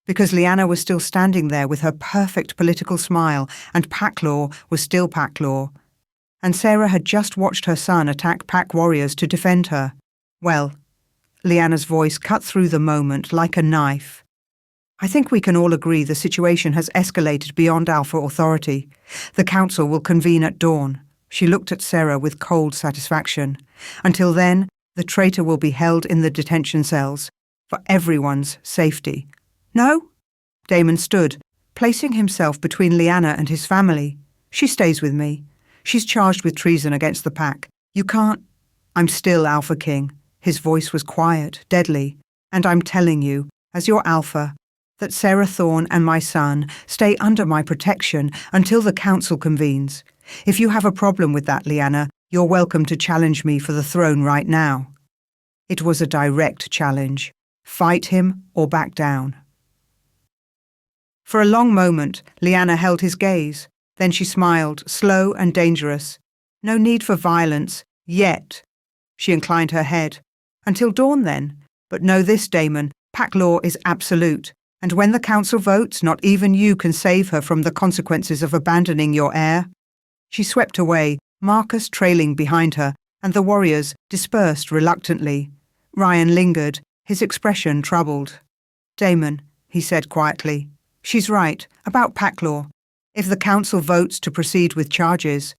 Speaker 1: Because Liana was still standing there with her perfect political smile, and Packlaw was still Packlaw. And Sarah had just watched her son attack pack warriors to defend her. Well, Liana's voice cut through the moment like a knife. I think we can all agree the situation has escalated beyond Alpha authority. The council will convene at dawn. She looked at Sarah with cold satisfaction. Until then, the traitor will be held in the detention cells, for everyone's safety. No? Damon stood, placing himself between Liana and his family. She stays with me. She's charged with treason against the pack. You can't... I'm still Alpha King. His voice was quiet, deadly. And I'm telling you, as your Alpha, that Sarah Thorne and my son stay under my protection until the council convenes. If you have a problem with that, Liana, you're welcome to challenge me for the throne right now. It was a direct challenge. Fight him or back down. For a long moment, Liana held his gaze. Then she smiled, slow and dangerous. No need for violence, yet. She inclined her head. Until dawn, then. But know this, Damon, pack law is absolute. And when the council votes, not even you can save her from the consequences of abandoning your heir. She swept away, Marcus trailing behind her, and the warriors dispersed reluctantly. Ryan lingered, his expression troubled. Damon, he said quietly, she's right, about pack law. If the council votes to proceed with charges,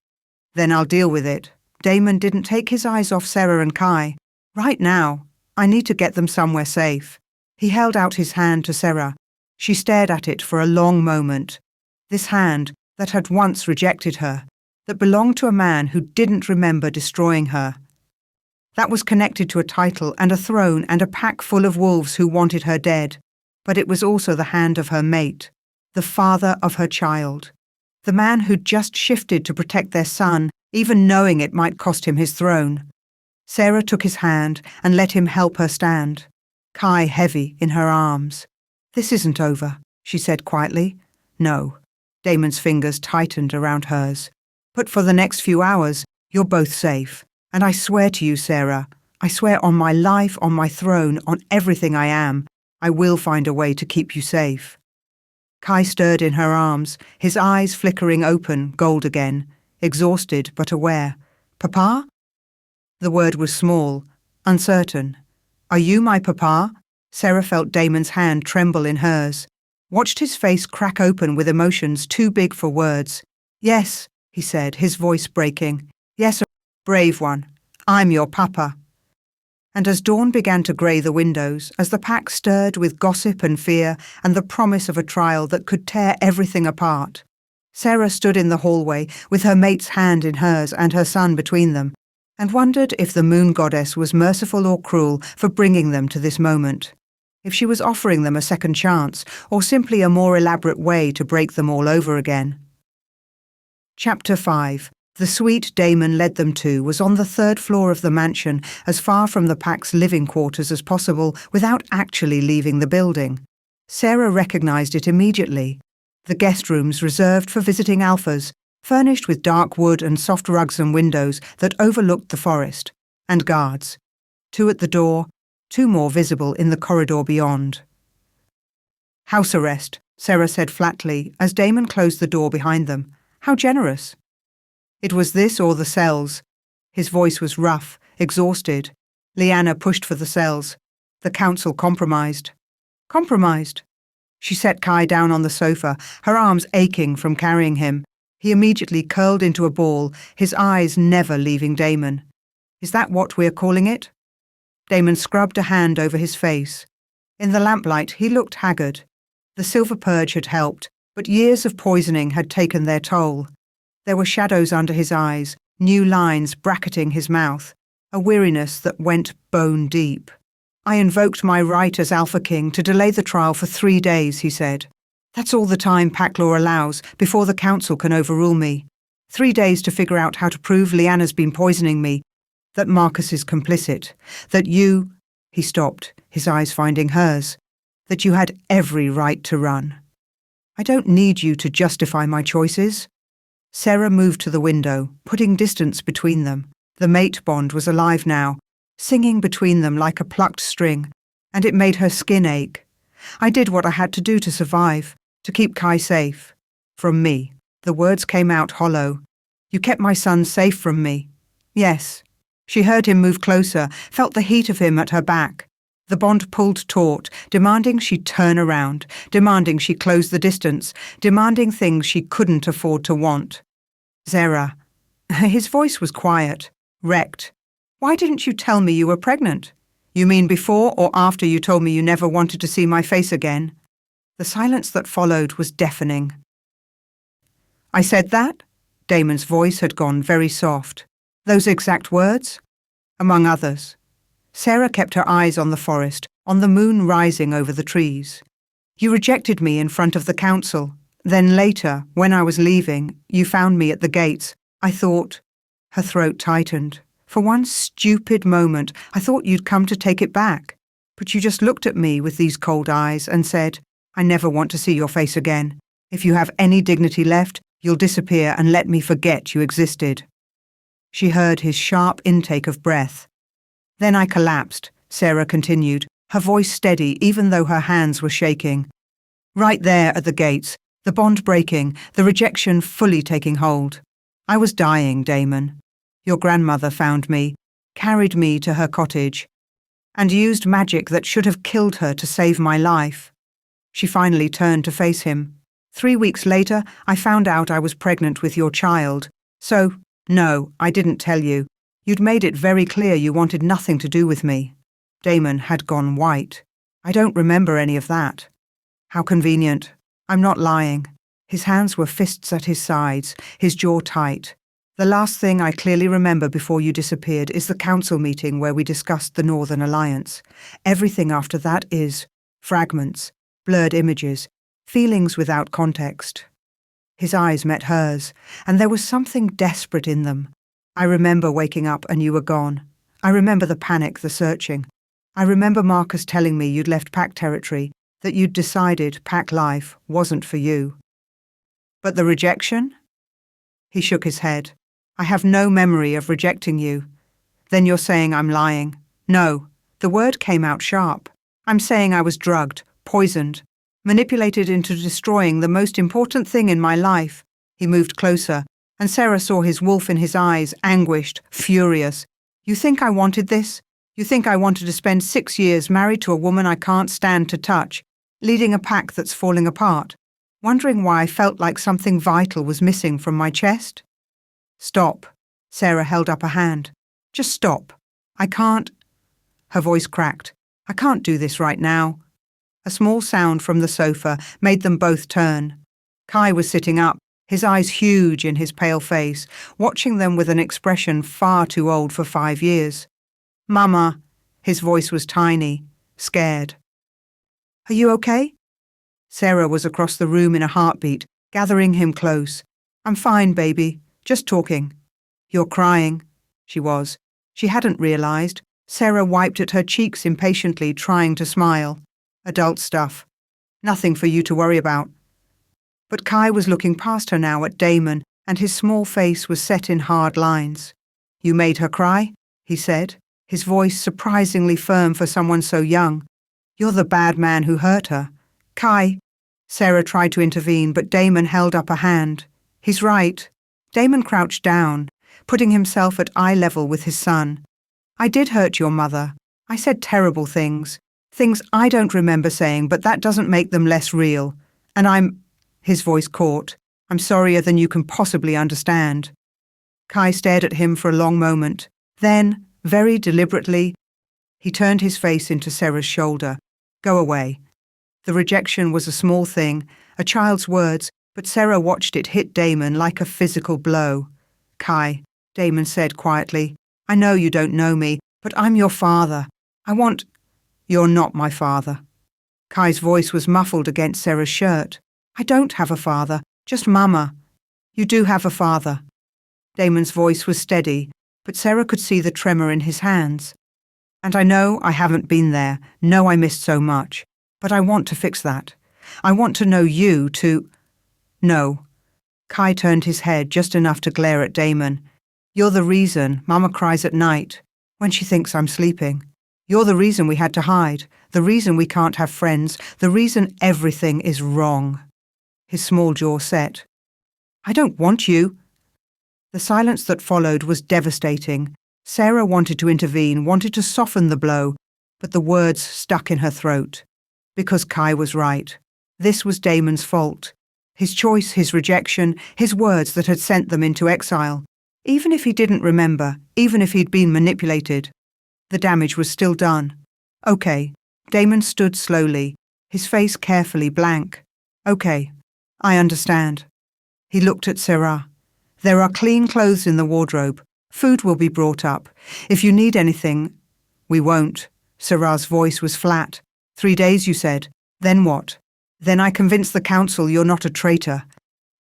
Speaker 1: then I'll deal with it. Damon didn't take his eyes off Sarah and Kai. Right now, I need to get them somewhere safe. He held out his hand to Sarah. She stared at it for a long moment. This hand that had once rejected her. that belonged to a man who didn't remember destroying her. That was connected to a title and a throne and a pack full of wolves who wanted her dead, but it was also the hand of her mate, the father of her child, the man who'd just shifted to protect their son, even knowing it might cost him his throne. Sarah took his hand and let him help her stand, Kai heavy in her arms. "This isn't over," she said quietly. "No." Damon's fingers tightened around hers. "But for the next few hours, you're both safe. And I swear to you, Sarah, I swear on my life, on my throne, on everything I am, I will find a way to keep you safe." Kai stirred in her arms, his eyes flickering open, gold again, exhausted but aware. "Papa?" The word was small, uncertain. "Are you my papa?" Sarah felt Damon's hand tremble in hers, watched his face crack open with emotions too big for words. "Yes," he said, his voice breaking. "Yes, a brave one. I'm your papa." And as dawn began to grey the windows, as the pack stirred with gossip and fear and the promise of a trial that could tear everything apart, Sarah stood in the hallway with her mate's hand in hers and her son between them, and wondered if the moon goddess was merciful or cruel for bringing them to this moment, if she was offering them a second chance, or simply a more elaborate way to break them all over again. Chapter 5. The suite Damon led them to was on the third floor of the mansion, as far from the pack's living quarters as possible without actually leaving the building. Sarah recognized it immediately. The guest rooms reserved for visiting alphas, furnished with dark wood and soft rugs and windows that overlooked the forest, and guards. 2 at the door, 2 more visible in the corridor beyond. "House arrest," Sarah said flatly as Damon closed the door behind them. "How generous." It was this or the cells. His voice was rough, exhausted. Leanna pushed for the cells. The council compromised. Compromised. She set Kai down on the sofa, her arms aching from carrying him. He immediately curled into a ball, his eyes never leaving Damon. "Is that what we're calling it?" Damon scrubbed a hand over his face. In the lamplight, he looked haggard. The silver purge had helped, but years of poisoning had taken their toll. There were shadows under his eyes, new lines bracketing his mouth, a weariness that went bone deep. "I invoked my right as Alpha King to delay the trial for 3 days," he said. "That's all the time pack law allows before the council can overrule me. 3 days to figure out how to prove Leanna's been poisoning me, that Marcus is complicit, that you—" He stopped, his eyes finding hers. "That you had every right to run. I don't need you to justify my choices." Sarah moved to the window, putting distance between them. The mate bond was alive now, singing between them like a plucked string, and it made her skin ache. "I did what I had to do to survive, to keep Kai safe. From me." The words came out hollow. "You kept my son safe from me." "Yes." She heard him move closer, felt the heat of him at her back. The bond pulled taut, demanding she turn around, demanding she close the distance, demanding things she couldn't afford to want. "Sarah." His voice was quiet, wrecked. "Why didn't you tell me you were pregnant? You mean before or after you told me you never wanted to see my face again?" The silence that followed was deafening. "I said that?" Damon's voice had gone very soft. "Those exact words?" "Among others." Sarah kept her eyes on the forest, on the moon rising over the trees. "You rejected me in front of the council. Then later, when I was leaving, you found me at the gates. I thought—" Her throat tightened. "For one stupid moment, I thought you'd come to take it back. But you just looked at me with these cold eyes and said, 'I never want to see your face again. If you have any dignity left, you'll disappear and let me forget you existed.'" She heard his sharp intake of breath. "Then I collapsed," Sarah continued, her voice steady even though her hands were shaking. "Right there at the gates, the bond breaking, the rejection fully taking hold. I was dying, Damon. Your grandmother found me, carried me to her cottage, and used magic that should have killed her to save my life." She finally turned to face him. 3 weeks later, I found out I was pregnant with your child. So, no, I didn't tell you. You'd made it very clear you wanted nothing to do with me." Damon had gone white. "I don't remember any of that." "How convenient. I'm not lying." His hands were fists at his sides, his jaw tight. The last thing I clearly remember before you disappeared is the council meeting where we discussed the Northern Alliance. Everything after that is fragments, blurred images, feelings without context. His eyes met hers, and there was something desperate in them. I remember waking up and you were gone. I remember the panic, the searching. I remember Marcus telling me you'd left Pack territory, that you'd decided Pack life wasn't for you. But the rejection? He shook his head. I have no memory of rejecting you. Then you're saying I'm lying. No, the word came out sharp. I'm saying I was drugged, poisoned, manipulated into destroying the most important thing in my life. He moved closer, and Sarah saw his wolf in his eyes, anguished, furious. You think I wanted this? You think I wanted to spend 6 years married to a woman I can't stand to touch, leading a pack that's falling apart, wondering why I felt like something vital was missing from my chest? Stop. Sarah held up a hand. Just stop. I can't. Her voice cracked. I can't do this right now. A small sound from the sofa made them both turn. Kai was sitting up, his eyes huge in his pale face, watching them with an expression far too old for 5 years. Mama. His voice was tiny, scared. Are you okay? Sarah was across the room in a heartbeat, gathering him close. I'm fine, baby. Just talking. You're crying. She was. She hadn't realized. Sarah wiped at her cheeks impatiently, trying to smile. Adult stuff. Nothing for you to worry about. But Kai was looking past her now at Damon, and his small face was set in hard lines. You made her cry? He said, his voice surprisingly firm for someone so young. You're the bad man who hurt her. Kai. Sarah tried to intervene, but Damon held up a hand. He's right. Damon crouched down, putting himself at eye level with his son. I did hurt your mother. I said terrible things. Things I don't remember saying, but that doesn't make them less real. And his voice caught. I'm sorrier than you can possibly understand. Kai stared at him for a long moment. Then, very deliberately, he turned his face into Sarah's shoulder. Go away. The rejection was a small thing, a child's words, but Sarah watched it hit Damon like a physical blow. Kai, Damon said quietly, I know you don't know me, but I'm your father. You're not my father. Kai's voice was muffled against Sarah's shirt. I don't have a father, just Mama. You do have a father. Damon's voice was steady, but Sarah could see the tremor in his hands. And I know I haven't been there, know I missed so much, but I want to fix that. I want to know you to... No. Kai turned his head just enough to glare at Damon. You're the reason Mama cries at night, when she thinks I'm sleeping. You're the reason we had to hide, the reason we can't have friends, the reason everything is wrong. His small jaw set. I don't want you. The silence that followed was devastating. Sarah wanted to intervene, wanted to soften the blow, but the words stuck in her throat. Because Kai was right. This was Damon's fault. His choice, his rejection, his words that had sent them into exile. Even if he didn't remember, even if he'd been manipulated, the damage was still done. Okay. Damon stood slowly, his face carefully blank. Okay. I understand. He looked at Sarah. There are clean clothes in the wardrobe. Food will be brought up. If you need anything... We won't. Sarah's voice was flat. 3 days, you said. Then what? Then I convince the council you're not a traitor.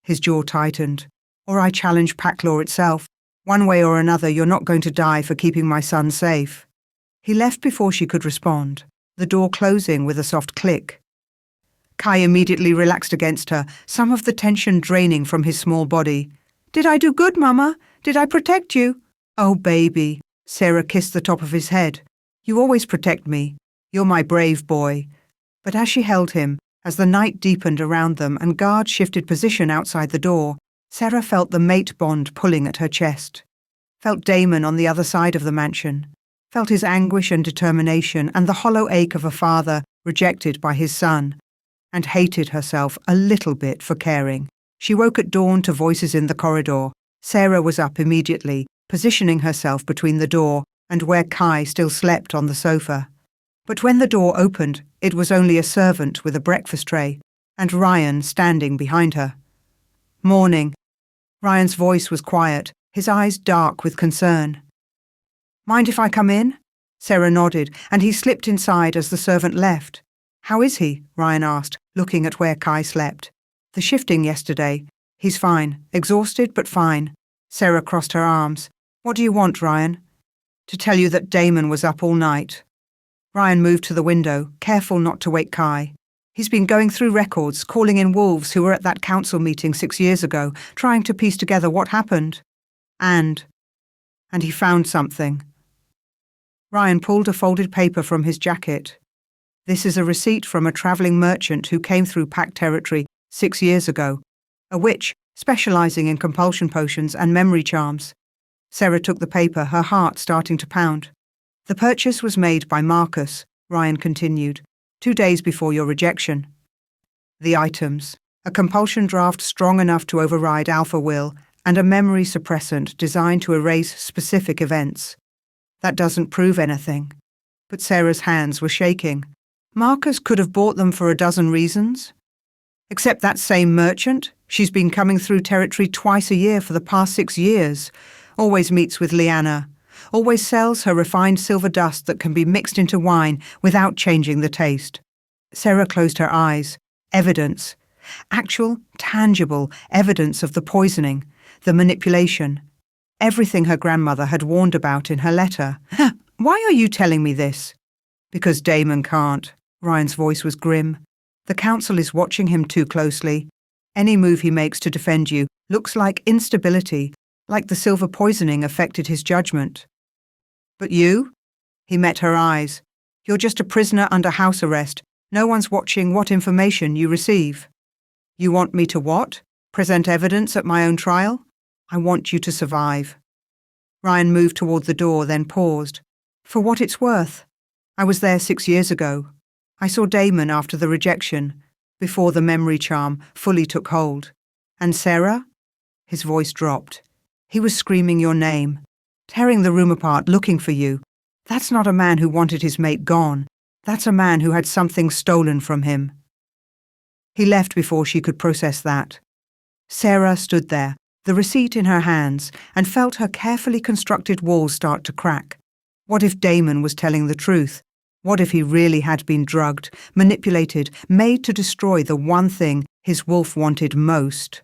Speaker 1: His jaw tightened. Or I challenge pack law itself. One way or another, you're not going to die for keeping my son safe. He left before she could respond, the door closing with a soft click. Kai immediately relaxed against her, some of the tension draining from his small body. Did I do good, Mama? Did I protect you? Oh, baby. Sarah kissed the top of his head. You always protect me. You're my brave boy. But as she held him, as the night deepened around them and guards shifted position outside the door, Sarah felt the mate bond pulling at her chest. Felt Damon on the other side of the mansion. Felt his anguish and determination and the hollow ache of a father rejected by his son. And hated herself a little bit for caring. She woke at dawn to voices in the corridor. Sarah was up immediately, positioning herself between the door and where Kai still slept on the sofa. But when the door opened, it was only a servant with a breakfast tray, and Ryan standing behind her. Morning. Ryan's voice was quiet, his eyes dark with concern. "Mind if I come in?" Sarah nodded, and he slipped inside as the servant left. "How is he?" Ryan asked, looking at where Kai slept. "The shifting yesterday. He's fine. Exhausted, but fine." Sarah crossed her arms. "What do you want, Ryan?" "To tell you that Damon was up all night." Ryan moved to the window, careful not to wake Kai. "He's been going through records, calling in wolves who were at that council meeting 6 years ago, trying to piece together what happened. And he found something." Ryan pulled a folded paper from his jacket. "This is a receipt from a travelling merchant who came through Pact territory 6 years ago, a witch specialising in compulsion potions and memory charms." Sarah took the paper, her heart starting to pound. "The purchase was made by Marcus," Ryan continued, 2 days before your rejection. The items: a compulsion draft strong enough to override alpha will, and a memory suppressant designed to erase specific events. That doesn't prove anything. But Sarah's hands were shaking. Marcus could have bought them for a dozen reasons. Except that same merchant, she's been coming through territory twice a year for the past 6 years, always meets with Leanna, always sells her refined silver dust that can be mixed into wine without changing the taste. Sarah closed her eyes. Evidence. Actual, tangible evidence of the poisoning, the manipulation. Everything her grandmother had warned about in her letter. "Why are you telling me this?" "Because Damon can't." Ryan's voice was grim. "The council is watching him too closely. Any move he makes to defend you looks like instability, like the silver poisoning affected his judgment." "But you?" He met her eyes. "You're just a prisoner under house arrest. No one's watching what information you receive." "You want me to what? Present evidence at my own trial?" "I want you to survive." Ryan moved toward the door, then paused. "For what it's worth. I was there 6 years ago. I saw Damon after the rejection, before the memory charm fully took hold. And Sarah?" His voice dropped. "He was screaming your name, tearing the room apart, looking for you. That's not a man who wanted his mate gone. That's a man who had something stolen from him." He left before she could process that. Sarah stood there, the receipt in her hands, and felt her carefully constructed walls start to crack. What if Damon was telling the truth? What if he really had been drugged, manipulated, made to destroy the one thing his wolf wanted most?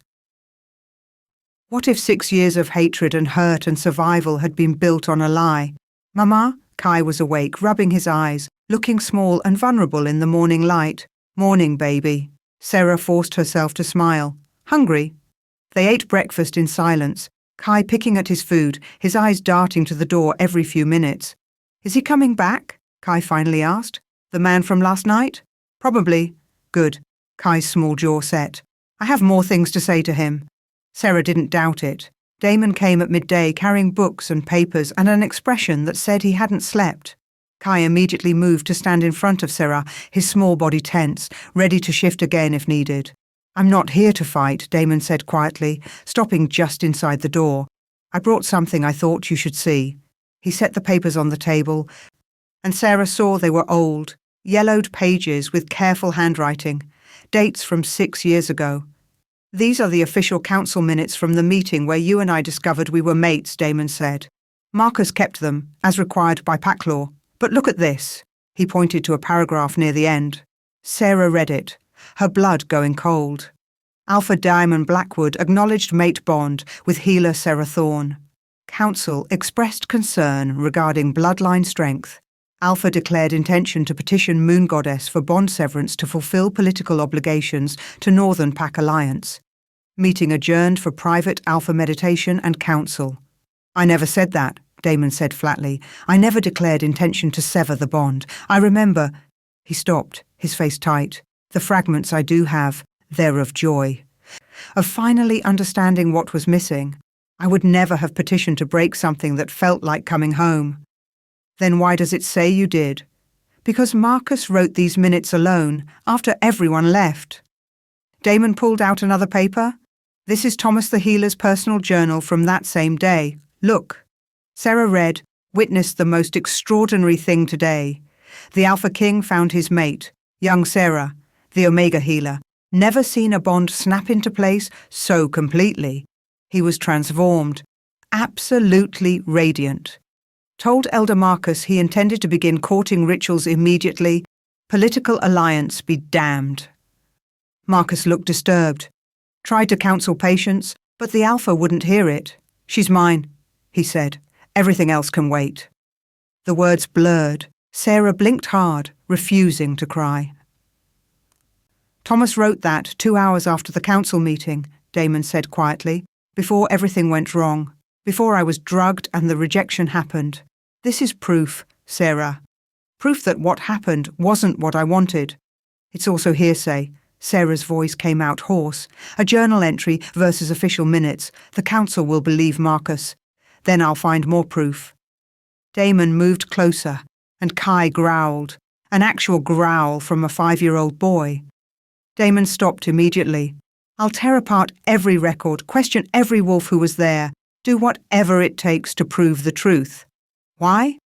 Speaker 1: What if 6 years of hatred and hurt and survival had been built on a lie? "Mama?" Kai was awake, rubbing his eyes, looking small and vulnerable in the morning light. "Morning, baby." Sarah forced herself to smile. "Hungry?" They ate breakfast in silence, Kai picking at his food, his eyes darting to the door every few minutes. "Is he coming back?" Kai finally asked. "The man from last night?" "Probably." "Good." Kai's small jaw set. "I have more things to say to him." Sarah didn't doubt it. Damon came at midday carrying books and papers and an expression that said he hadn't slept. Kai immediately moved to stand in front of Sarah, his small body tense, ready to shift again if needed. "I'm not here to fight," Damon said quietly, stopping just inside the door. "I brought something I thought you should see." He set the papers on the table, and Sarah saw they were old, yellowed pages with careful handwriting, dates from 6 years ago. "These are the official council minutes from the meeting where you and I discovered we were mates," Damon said. "Marcus kept them, as required by pack law. But look at this." He pointed to a paragraph near the end. Sarah read it, her blood going cold. "Alpha Diamond Blackwood acknowledged mate bond with healer Sarah Thorne. Council expressed concern regarding bloodline strength. Alpha declared intention to petition Moon Goddess for bond severance to fulfill political obligations to Northern Pack Alliance. Meeting adjourned for private Alpha meditation and council." "I never said that," Damon said flatly. "I never declared intention to sever the bond. I remember—" He stopped, his face tight. "The fragments I do have, they're of joy. Of finally understanding what was missing. I would never have petitioned to break something that felt like coming home." "Then why does it say you did?" "Because Marcus wrote these minutes alone, after everyone left." Damon pulled out another paper. "This is Thomas the Healer's personal journal from that same day. Look." Sarah read, "Witnessed the most extraordinary thing today. The Alpha King found his mate, young Sarah, the Omega Healer. Never seen a bond snap into place so completely. He was transformed. absolutely radiant. Told Elder Marcus he intended to begin courting rituals immediately. Political alliance be damned. Marcus looked disturbed. Tried to counsel patience, but the alpha wouldn't hear it. "She's mine," he said. "Everything else can wait." The words blurred. Sarah blinked hard, refusing to cry. "Thomas wrote that 2 hours after the council meeting," Damon said quietly, "before everything went wrong, before I was drugged and the rejection happened. This is proof, Sarah. Proof that what happened wasn't what I wanted. It's also hearsay." Sarah's voice came out hoarse. "A journal entry versus official minutes. The council will believe Marcus. Then I'll find more proof." Damon moved closer, and Kai growled, an actual growl from a 5-year-old boy. Damon stopped immediately. "I'll tear apart every record, question every wolf who was there, do whatever it takes to prove the truth." "Why?"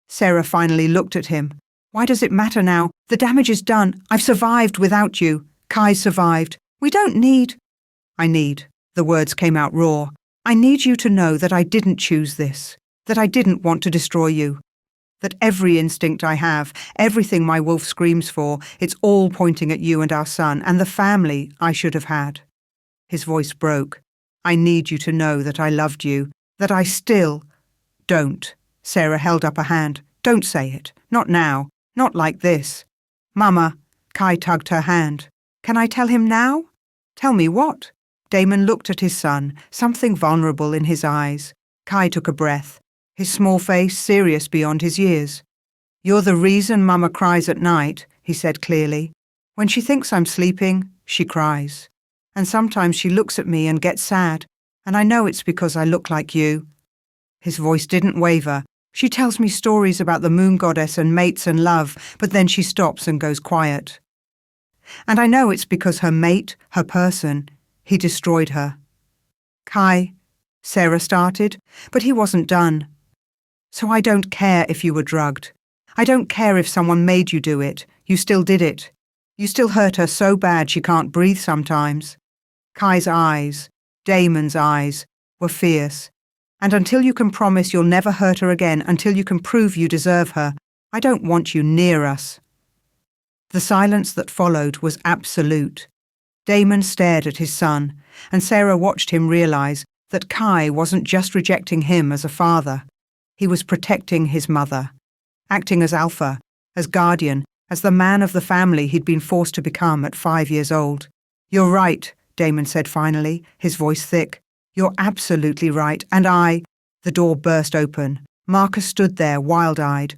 Speaker 1: Sarah finally looked at him. "Why does it matter now? The damage is done. I've survived without you. Kai survived. We don't need—" "I need," the words came out raw. "I need you to know that I didn't choose this, that I didn't want to destroy you, that every instinct I have, everything my wolf screams for, it's all pointing at you and our son and the family I should have had." His voice broke. "I need you to know that I loved you, that I still—" "Don't." Sarah held up a hand. "Don't say it. Not now. Not like this." "Mama," Kai tugged her hand. "Can I tell him now?" "Tell me what?" Damon looked at his son, something vulnerable in his eyes. Kai took a breath, his small face serious beyond his years. "You're the reason Mama cries at night," he said clearly. "When she thinks I'm sleeping, she cries. And sometimes she looks at me and gets sad, and I know it's because I look like you." His voice didn't waver. "She tells me stories about the moon goddess and mates and love, but then she stops and goes quiet. And I know it's because her mate, her person, he destroyed her." "Kai," Sarah started, but he wasn't done. "So I don't care if you were drugged. I don't care if someone made you do it. You still did it. You still hurt her so bad she can't breathe sometimes." Kai's eyes, Damon's eyes, were fierce. "And until you can promise you'll never hurt her again, until you can prove you deserve her, I don't want you near us." The silence that followed was absolute. Damon stared at his son, and Sarah watched him realize that Kai wasn't just rejecting him as a father. He was protecting his mother, acting as alpha, as guardian, as the man of the family he'd been forced to become at 5 years old. "You're right," Damon said finally, his voice thick. "You're absolutely right, and I—" The door burst open. Marcus stood there wild-eyed,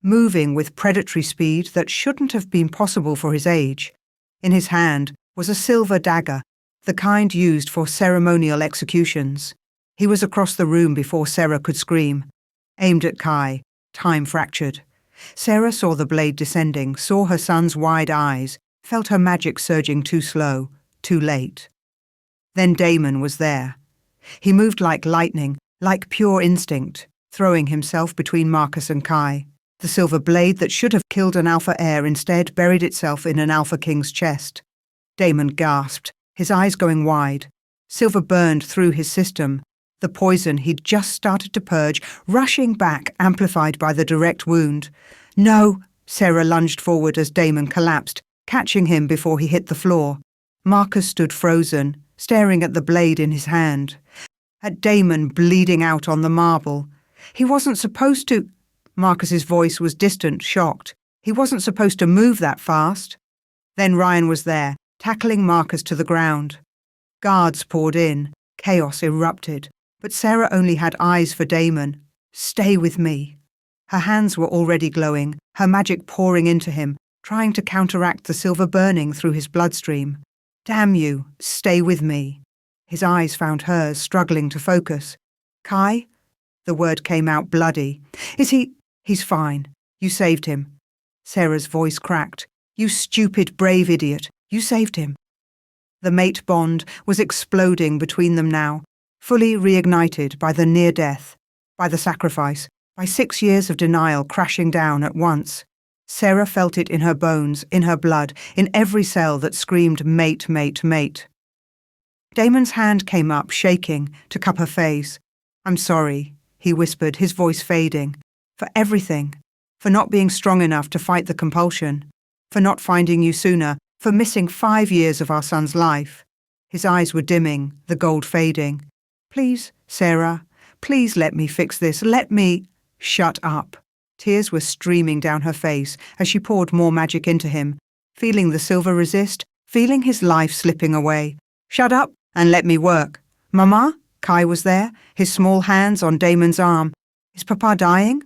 Speaker 1: moving with predatory speed that shouldn't have been possible for his age. In his hand was a silver dagger, the kind used for ceremonial executions. He was across the room before Sarah could scream. Aimed at Kai, time fractured. Sarah saw the blade descending, saw her son's wide eyes, felt her magic surging too slow, too late. Then Damon was there. He moved like lightning, like pure instinct, throwing himself between Marcus and Kai. The silver blade that should have killed an alpha heir instead buried itself in an alpha king's chest. Damon gasped, his eyes going wide. Silver burned through his system, the poison he'd just started to purge, rushing back, amplified by the direct wound. "No!" Sarah lunged forward as Damon collapsed, catching him before he hit the floor. Marcus stood frozen, staring at the blade in his hand, at Damon bleeding out on the marble. He wasn't supposed to— Marcus's voice was distant, shocked. He wasn't supposed to move that fast. Then Ryan was there, tackling Marcus to the ground. Guards poured in. Chaos erupted. But Sarah only had eyes for Damon. "Stay with me." Her hands were already glowing, her magic pouring into him, trying to counteract the silver burning through his bloodstream. "Damn you, stay with me." His eyes found hers, struggling to focus. "Kai?" The word came out bloody. "Is he—" "He's fine. You saved him." Sarah's voice cracked. "You stupid, brave idiot. You saved him." The mate bond was exploding between them now, fully reignited by the near-death, by the sacrifice, by 6 years of denial crashing down at once. Sarah felt it in her bones, in her blood, in every cell that screamed mate, mate, mate. Damon's hand came up, shaking, to cup her face. I'm sorry, he whispered, his voice fading. For everything. For not being strong enough to fight the compulsion. For not finding you sooner. For missing 5 years of our son's life. His eyes were dimming, the gold fading. Please, Sarah, please let me fix this. Let me... Shut up. Tears were streaming down her face as she poured more magic into him, feeling the silver resist, feeling his life slipping away. Shut up and let me work. Mama? Kai was there, his small hands on Damon's arm. Is Papa dying?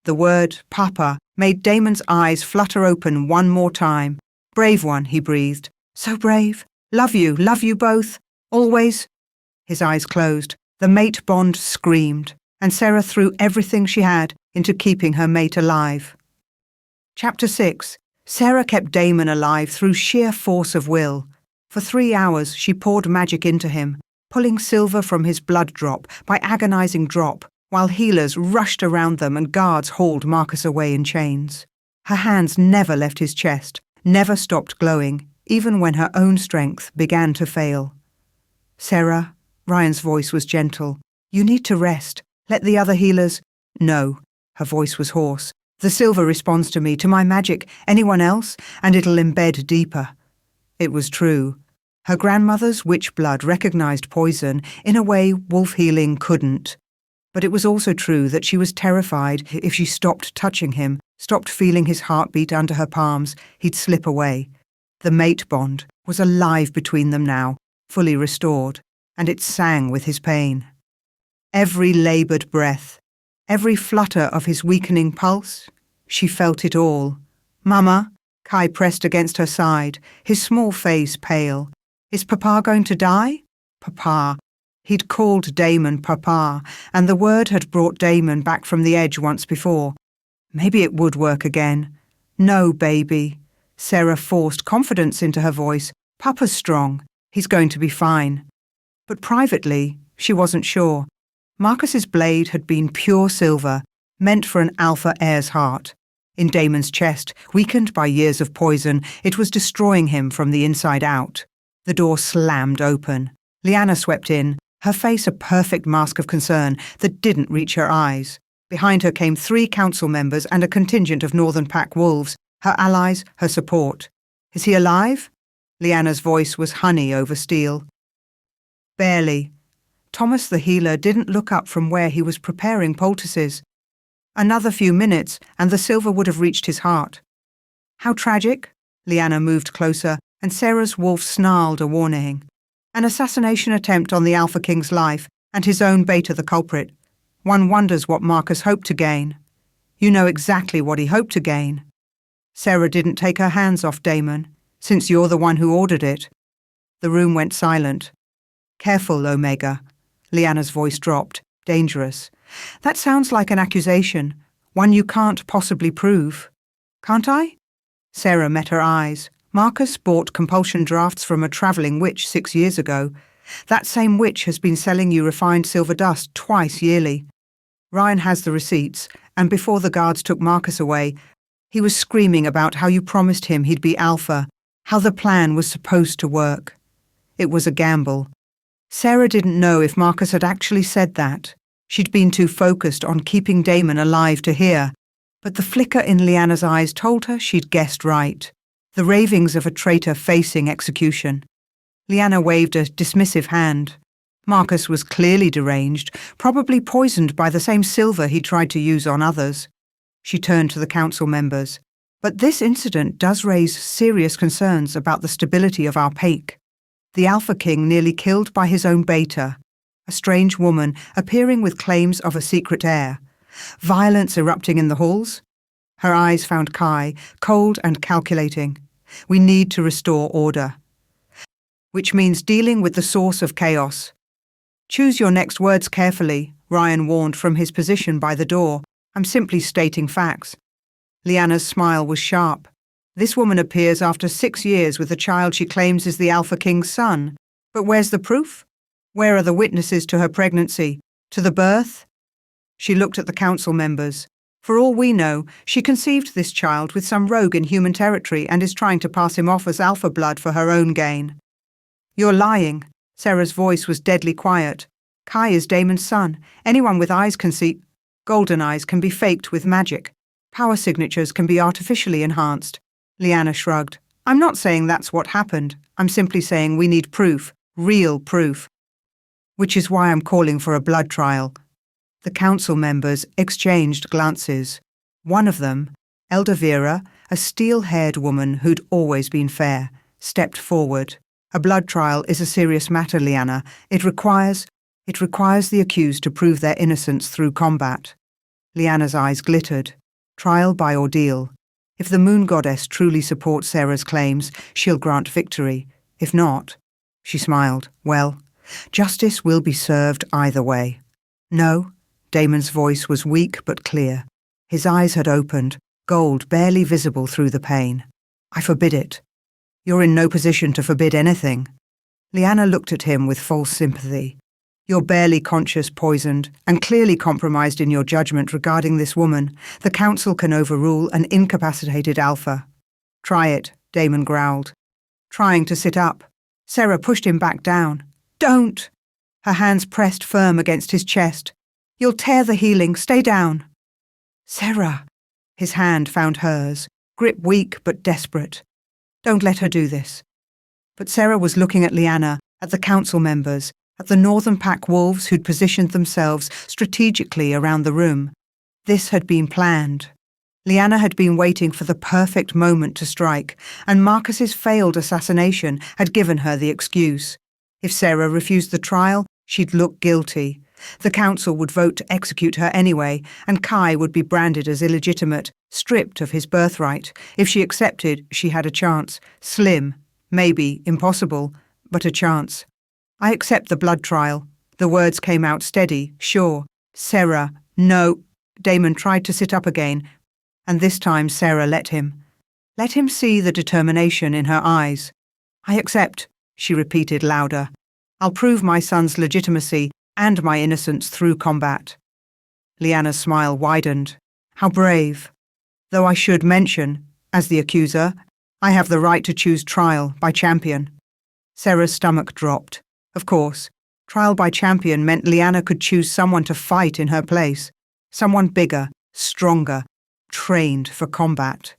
Speaker 1: The word, Papa, made Damon's eyes flutter open one more time. Brave one, he breathed. So brave. Love you both. Always. His eyes closed. The mate bond screamed, and Sarah threw everything she had into keeping her mate alive. Chapter 6. Sarah kept Damon alive through sheer force of will. For 3 hours she poured magic into him, pulling silver from his blood drop by agonizing drop, while healers rushed around them and guards hauled Marcus away in chains. Her hands never left his chest, never stopped glowing, even when her own strength began to fail. Sarah, Ryan's voice was gentle. You need to rest. Let the other healers... No, her voice was hoarse. The silver responds to me, to my magic, anyone else, and it'll embed deeper. It was true. Her grandmother's witch blood recognized poison in a way wolf healing couldn't. But it was also true that she was terrified if she stopped touching him, stopped feeling his heartbeat under her palms, he'd slip away. The mate bond was alive between them now, fully restored, and it sang with his pain. Every laboured breath, every flutter of his weakening pulse, she felt it all. Mama, Kai pressed against her side, his small face pale. Is Papa going to die? Papa. He'd called Damon Papa, and the word had brought Damon back from the edge once before. Maybe it would work again. No, baby. Sarah forced confidence into her voice. Papa's strong. He's going to be fine. But privately, she wasn't sure. Marcus's blade had been pure silver, meant for an alpha heir's heart. In Damon's chest, weakened by years of poison, it was destroying him from the inside out. The door slammed open. Liana swept in, her face a perfect mask of concern that didn't reach her eyes. Behind her came 3 council members and a contingent of Northern Pack wolves, her allies, her support. Is he alive? Liana's voice was honey over steel. Barely. Thomas the healer didn't look up from where he was preparing poultices. Another few minutes, and the silver would have reached his heart. How tragic? Liana moved closer, and Sarah's wolf snarled a warning. An assassination attempt on the Alpha King's life, and his own beta the culprit. One wonders what Marcus hoped to gain. You know exactly what he hoped to gain. Sarah didn't take her hands off Damon, since you're the one who ordered it. The room went silent. Careful, Omega. Liana's voice dropped. Dangerous. That sounds like an accusation, one you can't possibly prove. Can't I? Sarah met her eyes. Marcus bought compulsion drafts from a travelling witch 6 years ago. That same witch has been selling you refined silver dust twice yearly. Ryan has the receipts, and before the guards took Marcus away, he was screaming about how you promised him he'd be alpha, how the plan was supposed to work. It was a gamble. Sarah didn't know if Marcus had actually said that. She'd been too focused on keeping Damon alive to hear, but the flicker in Liana's eyes told her she'd guessed right. The ravings of a traitor facing execution. Liana waved a dismissive hand. Marcus was clearly deranged, probably poisoned by the same silver he tried to use on others. She turned to the council members. But this incident does raise serious concerns about the stability of our Paik. The Alpha King nearly killed by his own beta. A strange woman appearing with claims of a secret heir. Violence erupting in the halls. Her eyes found Kai, cold and calculating. We need to restore order. Which means dealing with the source of chaos. Choose your next words carefully, Ryan warned from his position by the door. I'm simply stating facts. Liana's smile was sharp. This woman appears after 6 years with a child she claims is the Alpha King's son. But where's the proof? Where are the witnesses to her pregnancy? To the birth? She looked at the council members. For all we know, she conceived this child with some rogue in human territory and is trying to pass him off as alpha blood for her own gain. You're lying. Sarah's voice was deadly quiet. Kai is Damon's son. Anyone with eyes can see. Golden eyes can be faked with magic. Power signatures can be artificially enhanced. Liana shrugged. I'm not saying that's what happened. I'm simply saying we need proof. Real proof. Which is why I'm calling for a blood trial. The council members exchanged glances. One of them, Elder Vera, a steel-haired woman who'd always been fair, stepped forward. A blood trial is a serious matter, Liana. It requires the accused to prove their innocence through combat. Liana's eyes glittered. Trial by ordeal. If the moon goddess truly supports Sarah's claims, she'll grant victory. If not, she smiled, well, justice will be served either way. No, Damon's voice was weak but clear. His eyes had opened, gold barely visible through the pain. I forbid it. You're in no position to forbid anything. Liana looked at him with false sympathy. You're barely conscious, poisoned, and clearly compromised in your judgment regarding this woman. The council can overrule an incapacitated alpha. Try it, Damon growled. Trying to sit up. Sarah pushed him back down. Don't! Her hands pressed firm against his chest. You'll tear the healing. Stay down. Sarah! His hand found hers, grip weak but desperate. Don't let her do this. But Sarah was looking at Liana, at the council members, at the Northern Pack wolves who'd positioned themselves strategically around the room. This had been planned. Liana had been waiting for the perfect moment to strike, and Marcus's failed assassination had given her the excuse. If Sarah refused the trial, she'd look guilty. The council would vote to execute her anyway, and Kai would be branded as illegitimate, stripped of his birthright. If she accepted, she had a chance. Slim, maybe impossible, but a chance. I accept the blood trial. The words came out steady, sure. Sarah, no. Damon tried to sit up again, and this time Sarah let him. Let him see the determination in her eyes. I accept, she repeated louder. I'll prove my son's legitimacy and my innocence through combat. Liana's smile widened. How brave. Though I should mention, as the accuser, I have the right to choose trial by champion. Sarah's stomach dropped. Of course, trial by champion meant Liana could choose someone to fight in her place. Someone bigger, stronger, trained for combat.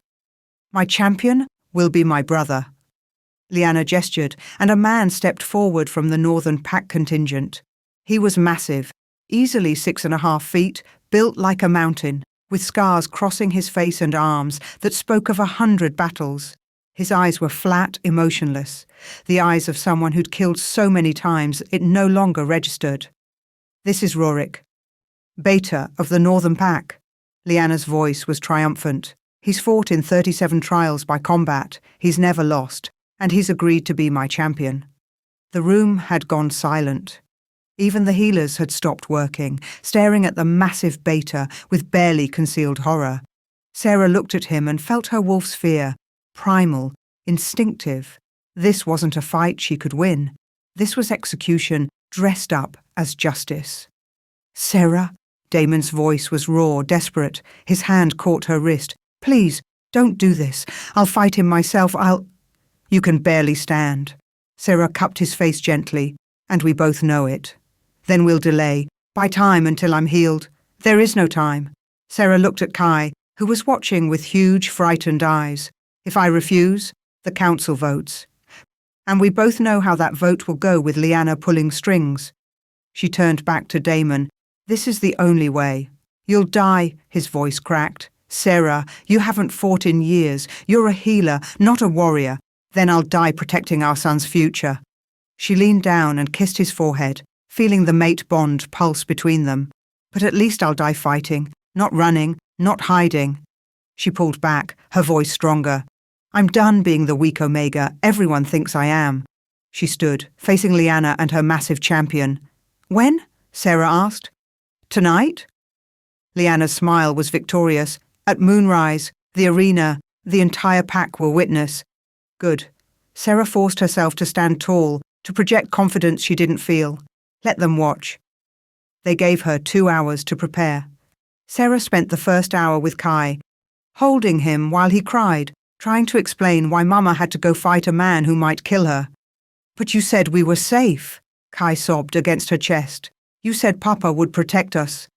Speaker 1: My champion will be my brother. Liana gestured, and a man stepped forward from the Northern Pack contingent. He was massive, easily 6.5 feet, built like a mountain, with scars crossing his face and arms that spoke of 100 battles. His eyes were flat, emotionless, the eyes of someone who'd killed so many times it no longer registered. This is Rorik, Beta of the Northern Pack. Liana's voice was triumphant. He's fought in 37 trials by combat, he's never lost, and he's agreed to be my champion. The room had gone silent. Even the healers had stopped working, staring at the massive Beta with barely concealed horror. Sarah looked at him and felt her wolf's fear, primal, instinctive. This wasn't a fight she could win. This was execution dressed up as justice. Sarah? Damon's voice was raw, desperate. His hand caught her wrist. Please, don't do this. I'll fight him myself. You can barely stand. Sarah cupped his face gently, and we both know it. Then we'll delay. Buy time until I'm healed. There is no time. Sarah looked at Kai, who was watching with huge, frightened eyes. If I refuse, the council votes. And we both know how that vote will go with Liana pulling strings. She turned back to Damon. This is the only way. You'll die, his voice cracked. Sarah, you haven't fought in years. You're a healer, not a warrior. Then I'll die protecting our son's future. She leaned down and kissed his forehead, feeling the mate bond pulse between them. But at least I'll die fighting, not running, not hiding. She pulled back, her voice stronger. I'm done being the weak Omega. Everyone thinks I am. She stood, facing Liana and her massive champion. When? Sarah asked. Tonight? Liana's smile was victorious. At moonrise, the arena, the entire pack will witness. Good. Sarah forced herself to stand tall, to project confidence she didn't feel. Let them watch. They gave her 2 hours to prepare. Sarah spent the first hour with Kai, holding him while he cried, trying to explain why Mama had to go fight a man who might kill her. But you said we were safe, Kai sobbed against her chest. You said Papa would protect us.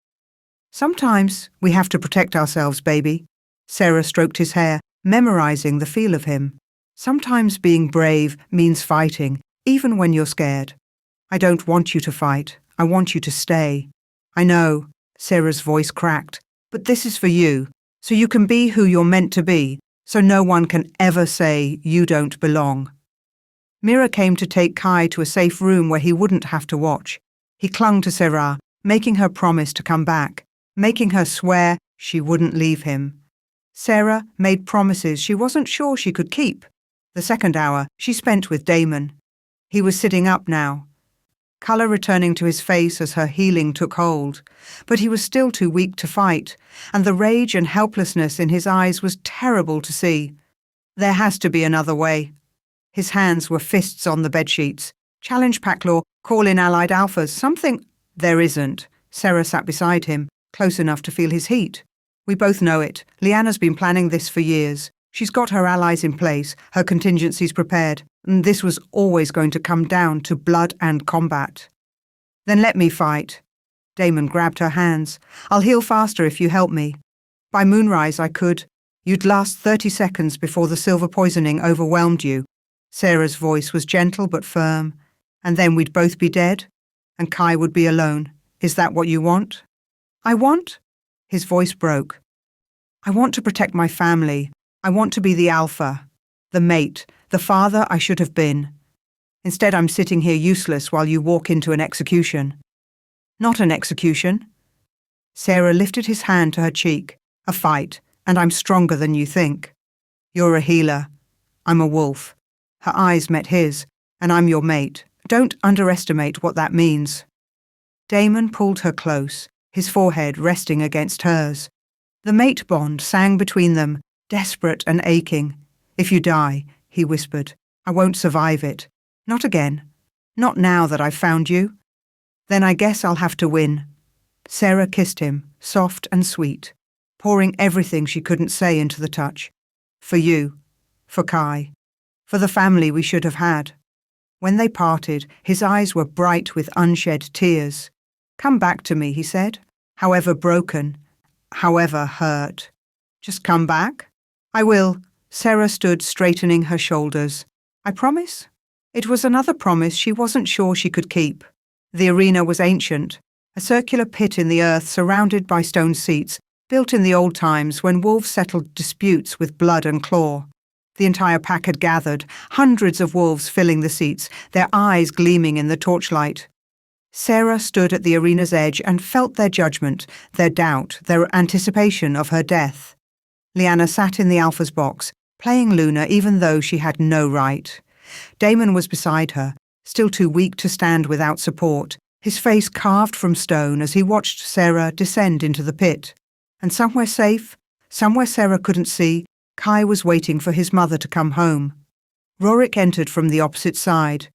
Speaker 1: Sometimes we have to protect ourselves, baby. Sarah stroked his hair, memorizing the feel of him. Sometimes being brave means fighting, even when you're scared. I don't want you to fight. I want you to stay. I know, Sarah's voice cracked, but this is for you, so you can be who you're meant to be, so no one can ever say you don't belong. Mira came to take Kai to a safe room where he wouldn't have to watch. He clung to Sarah, making her promise to come back, making her swear she wouldn't leave him. Sarah made promises she wasn't sure she could keep. The second hour she spent with Damon. He was sitting up now, colour returning to his face as her healing took hold, but he was still too weak to fight, and the rage and helplessness in his eyes was terrible to see. There has to be another way. His hands were fists on the bedsheets. Challenge Packlaw, call in allied alphas, something. There isn't. Sarah sat beside him, close enough to feel his heat. We both know it. Leanna's been planning this for years. She's got her allies in place, her contingencies prepared, and this was always going to come down to blood and combat. Then let me fight. Damon grabbed her hands. I'll heal faster if you help me. By moonrise I could. You'd last 30 seconds before the silver poisoning overwhelmed you. Sarah's voice was gentle but firm. And then we'd both be dead, and Kai would be alone. Is that what you want? I want? His voice broke. I want to protect my family. I want to be the alpha, the mate, the father I should have been. Instead, I'm sitting here useless while you walk into an execution. Not an execution. Sarah lifted his hand to her cheek. A fight, and I'm stronger than you think. You're a healer. I'm a wolf. Her eyes met his, and I'm your mate. Don't underestimate what that means. Damon pulled her close, his forehead resting against hers. The mate bond sang between them, desperate and aching. If you die, he whispered, I won't survive it. Not again. Not now that I've found you. Then I guess I'll have to win. Sarah kissed him, soft and sweet, pouring everything she couldn't say into the touch. For you. For Kai. For the family we should have had. When they parted, his eyes were bright with unshed tears. Come back to me, he said. However broken, however hurt. Just come back? I will. Sarah stood straightening her shoulders. I promise? It was another promise she wasn't sure she could keep. The arena was ancient, a circular pit in the earth surrounded by stone seats, built in the old times when wolves settled disputes with blood and claw. The entire pack had gathered, hundreds of wolves filling the seats, their eyes gleaming in the torchlight. Sarah stood at the arena's edge and felt their judgment, their doubt, their anticipation of her death. Leanna sat in the Alpha's box, playing Luna even though she had no right. Damon was beside her, still too weak to stand without support, his face carved from stone as he watched Sarah descend into the pit. And somewhere safe, somewhere Sarah couldn't see, Kai was waiting for his mother to come home. Rorik entered from the opposite side.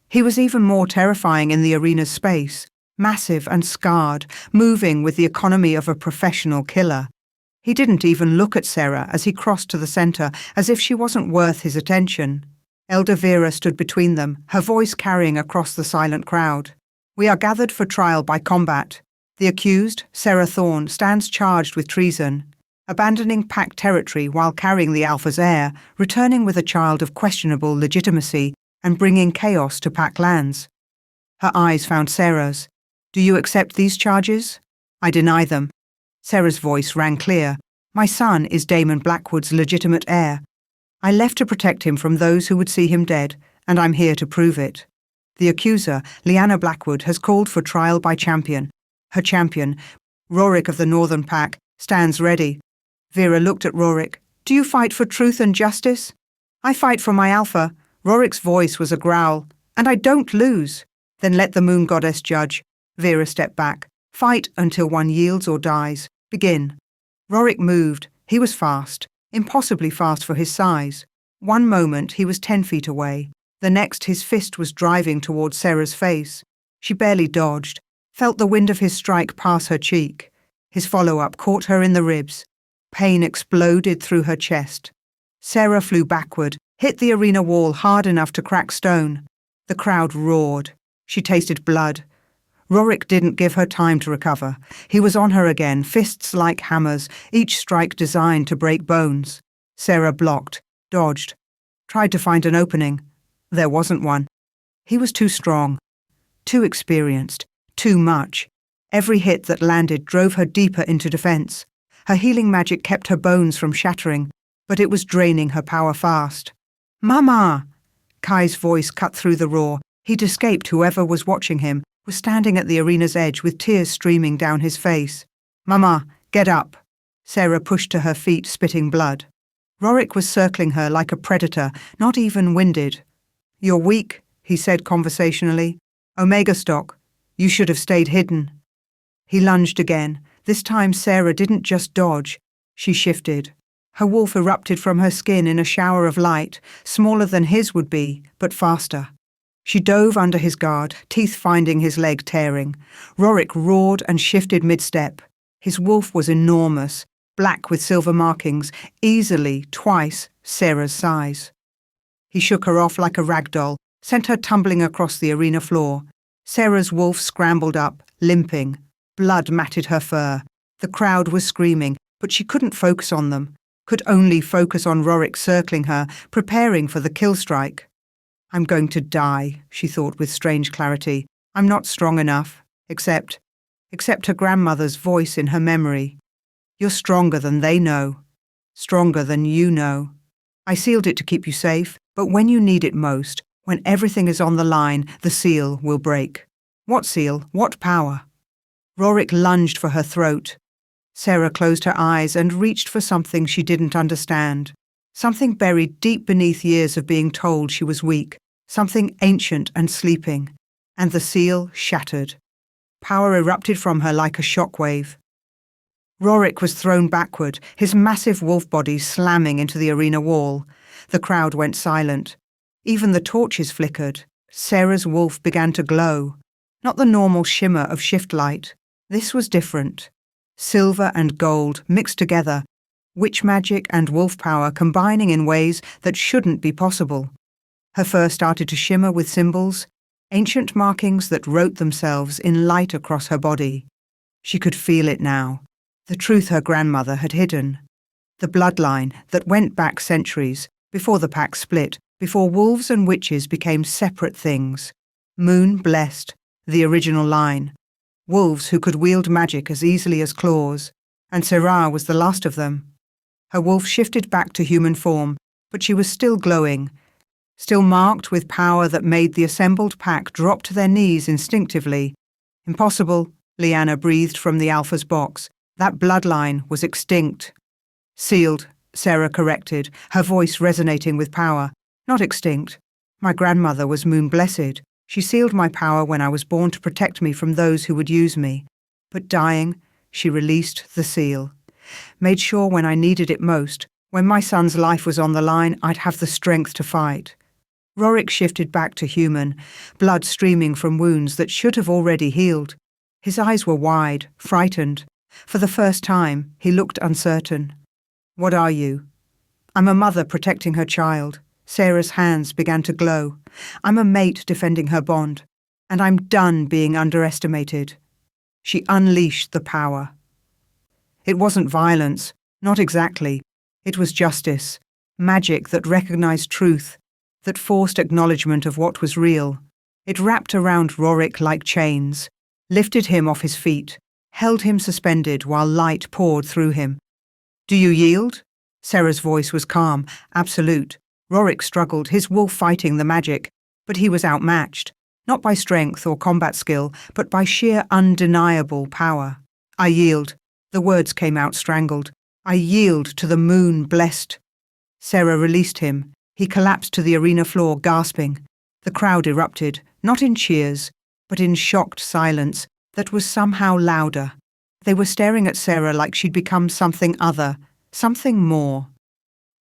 Speaker 1: He was even more terrifying in the arena's space, massive and scarred, moving with the economy of a professional killer. He didn't even look at Sarah as he crossed to the center, as if she wasn't worth his attention. Elder Vera stood between them, her voice carrying across the silent crowd. We are gathered for trial by combat. The accused, Sarah Thorne, stands charged with treason, abandoning Pack territory while carrying the Alpha's heir, returning with a child of questionable legitimacy, and bringing chaos to Pack lands. Her eyes found Sarah's. Do you accept these charges? I deny them. Sarah's voice rang clear. My son is Damon Blackwood's legitimate heir. I left to protect him from those who would see him dead, and I'm here to prove it. The accuser, Leanna Blackwood, has called for trial by champion. Her champion, Rorik of the Northern Pack, stands ready. Vera looked at Rorik. Do you fight for truth and justice? I fight for my Alpha. Rorik's voice was a growl. And I don't lose. Then let the moon goddess judge. Vera stepped back. Fight until one yields or dies. Begin. Rorik moved. He was fast. Impossibly fast for his size. One moment he was 10 feet away. The next his fist was driving towards Sarah's face. She barely dodged, felt the wind of his strike pass her cheek. His follow-up caught her in the ribs. Pain exploded through her chest. Sarah flew backward, hit the arena wall hard enough to crack stone. The crowd roared. She tasted blood. Rorik didn't give her time to recover. He was on her again, fists like hammers, each strike designed to break bones. Sarah blocked, dodged, tried to find an opening. There wasn't one. He was too strong, too experienced, too much. Every hit that landed drove her deeper into defense. Her healing magic kept her bones from shattering, but it was draining her power fast. "Mama!" Kai's voice cut through the roar. He'd escaped whoever was watching him, was standing at the arena's edge with tears streaming down his face. "Mama, get up!" Sarah pushed to her feet, spitting blood. Rorik was circling her like a predator, not even winded. "You're weak," he said conversationally. "Omega stock. You should have stayed hidden." He lunged again. This time Sarah didn't just dodge. She shifted. Her wolf erupted from her skin in a shower of light, smaller than his would be, but faster. She dove under his guard, teeth finding his leg tearing. Rorik roared and shifted mid-step. His wolf was enormous, black with silver markings, easily twice Sarah's size. He shook her off like a rag doll, sent her tumbling across the arena floor. Sarah's wolf scrambled up, limping. Blood matted her fur. The crowd was screaming, but she couldn't focus on them, could only focus on Rorik circling her, preparing for the kill strike. "I'm going to die," she thought with strange clarity. "I'm not strong enough, except her grandmother's voice in her memory. You're stronger than they know, stronger than you know. I sealed it to keep you safe, but when you need it most, when everything is on the line, the seal will break." What seal? What power? Rorik lunged for her throat. Sarah closed her eyes and reached for something she didn't understand. Something buried deep beneath years of being told she was weak. Something ancient and sleeping. And the seal shattered. Power erupted from her like a shockwave. Rorik was thrown backward, his massive wolf body slamming into the arena wall. The crowd went silent. Even the torches flickered. Sarah's wolf began to glow. Not the normal shimmer of shift light. This was different. Silver and gold mixed together, witch magic and wolf power combining in ways that shouldn't be possible. Her fur started to shimmer with symbols, ancient markings that wrote themselves in light across her body. She could feel it now, the truth her grandmother had hidden. The bloodline that went back centuries, before the pack split, before wolves and witches became separate things. Moon blessed, the original line. Wolves who could wield magic as easily as claws, and Sarah was the last of them. Her wolf shifted back to human form, but she was still glowing, still marked with power that made the assembled pack drop to their knees instinctively. "Impossible," Lyanna breathed from the Alpha's box. "That bloodline was extinct." "Sealed," Sarah corrected, her voice resonating with power. "Not extinct. My grandmother was moon-blessed. She sealed my power when I was born to protect me from those who would use me. But dying, she released the seal. Made sure when I needed it most, when my son's life was on the line, I'd have the strength to fight." Rorik shifted back to human, blood streaming from wounds that should have already healed. His eyes were wide, frightened. For the first time, he looked uncertain. "What are you?" "I'm a mother protecting her child." Sarah's hands began to glow. "I'm a mate defending her bond. And I'm done being underestimated." She unleashed the power. It wasn't violence, not exactly. It was justice, magic that recognized truth, that forced acknowledgement of what was real. It wrapped around Rorik like chains, lifted him off his feet, held him suspended while light poured through him. "Do you yield?" Sarah's voice was calm, absolute. Rorik struggled, his wolf fighting the magic, but he was outmatched, not by strength or combat skill, but by sheer undeniable power. "I yield." The words came out strangled. "I yield to the moon-blessed." Sarah released him. He collapsed to the arena floor, gasping. The crowd erupted, not in cheers, but in shocked silence that was somehow louder. They were staring at Sarah like she'd become something other, something more.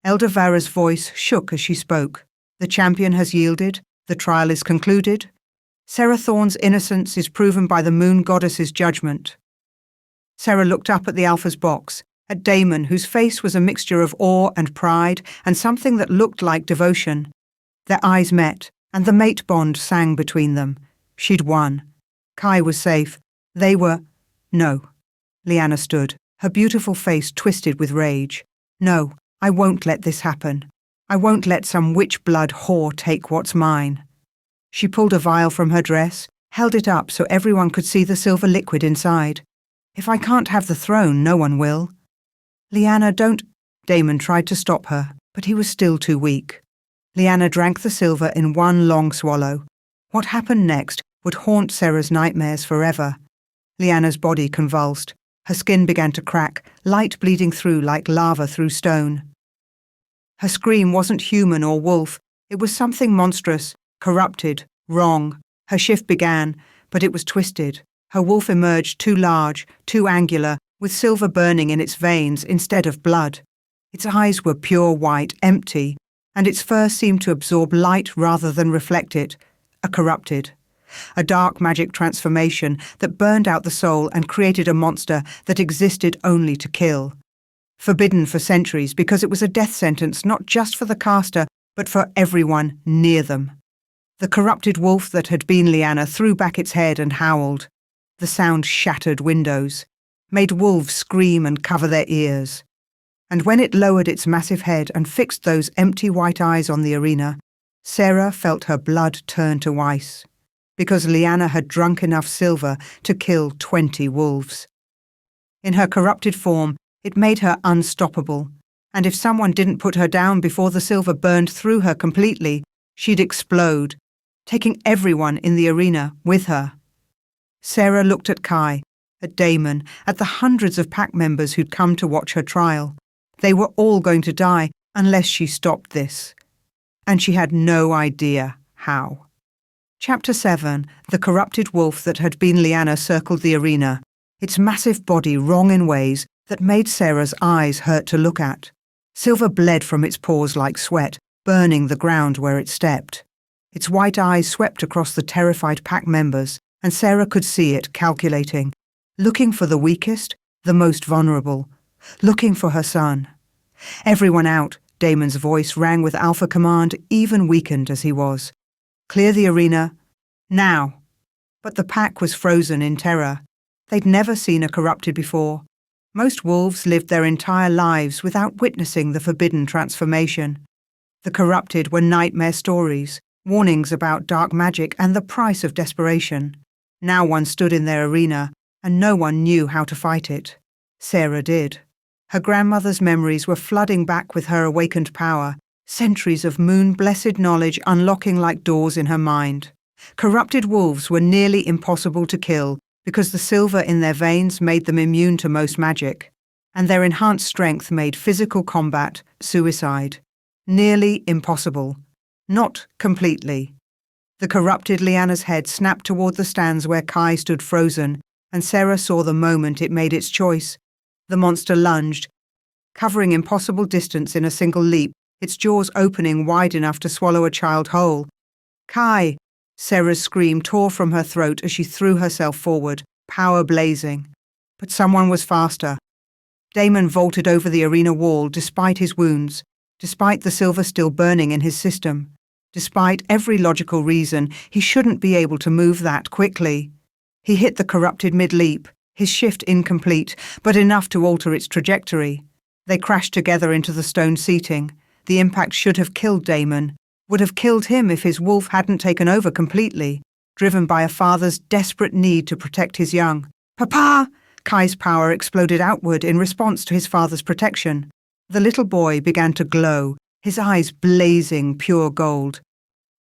Speaker 1: Elder Vara's voice shook as she spoke. "The champion has yielded. The trial is concluded. Sarah Thorne's innocence is proven by the moon goddess's judgment." Sarah looked up at the Alpha's box, at Damon, whose face was a mixture of awe and pride and something that looked like devotion. Their eyes met, and the mate bond sang between them. She'd won. Kai was safe. They were... No. Liana stood, her beautiful face twisted with rage. No, I won't let this happen. I won't let some witch-blood whore take what's mine. She pulled a vial from her dress, held it up so everyone could see the silver liquid inside. If I can't have the throne, no one will. Liana, don't... Damon tried to stop her, but he was still too weak. Liana drank the silver in one long swallow. What happened next would haunt Sarah's nightmares forever. Liana's body convulsed. Her skin began to crack, light bleeding through like lava through stone. Her scream wasn't human or wolf. It was something monstrous, corrupted, wrong. Her shift began, but it was twisted. Her wolf emerged too large, too angular, with silver burning in its veins instead of blood. Its eyes were pure white, empty, and its fur seemed to absorb light rather than reflect it. A corrupted. A dark magic transformation that burned out the soul and created a monster that existed only to kill. Forbidden for centuries because it was a death sentence not just for the caster, but for everyone near them. The corrupted wolf that had been Liana threw back its head and howled. The sound shattered windows, made wolves scream and cover their ears. And when it lowered its massive head and fixed those empty white eyes on the arena, Sarah felt her blood turn to ice, because Liana had drunk enough silver to kill 20 wolves. In her corrupted form, it made her unstoppable, and if someone didn't put her down before the silver burned through her completely, she'd explode, taking everyone in the arena with her. Sarah looked at Kai, at Damon, at the hundreds of pack members who'd come to watch her trial. They were all going to die unless she stopped this. And she had no idea how. Chapter 7. The corrupted wolf that had been Liana circled the arena, its massive body wrong in ways that made Sarah's eyes hurt to look at. Silver bled from its paws like sweat, burning the ground where it stepped. Its white eyes swept across the terrified pack members, and Sarah could see it calculating, looking for the weakest, the most vulnerable, looking for her son. Everyone out, Damon's voice rang with alpha command, even weakened as he was. Clear the arena. Now. But the pack was frozen in terror. They'd never seen a corrupted before. Most wolves lived their entire lives without witnessing the forbidden transformation. The corrupted were nightmare stories, warnings about dark magic and the price of desperation. Now one stood in their arena, and no one knew how to fight it. Sarah did. Her grandmother's memories were flooding back with her awakened power, centuries of moon-blessed knowledge unlocking like doors in her mind. Corrupted wolves were nearly impossible to kill because the silver in their veins made them immune to most magic, and their enhanced strength made physical combat suicide. Nearly impossible. Not completely. The corrupted Liana's head snapped toward the stands where Kai stood frozen, and Sarah saw the moment it made its choice. The monster lunged, covering impossible distance in a single leap, its jaws opening wide enough to swallow a child whole. Kai! Sarah's scream tore from her throat as she threw herself forward, power blazing. But someone was faster. Damon vaulted over the arena wall despite his wounds, despite the silver still burning in his system. Despite every logical reason, he shouldn't be able to move that quickly. He hit the corrupted mid-leap, his shift incomplete, but enough to alter its trajectory. They crashed together into the stone seating. The impact should have killed Damon, would have killed him if his wolf hadn't taken over completely, driven by a father's desperate need to protect his young. Papa! Kai's power exploded outward in response to his father's protection. The little boy began to glow, his eyes blazing pure gold.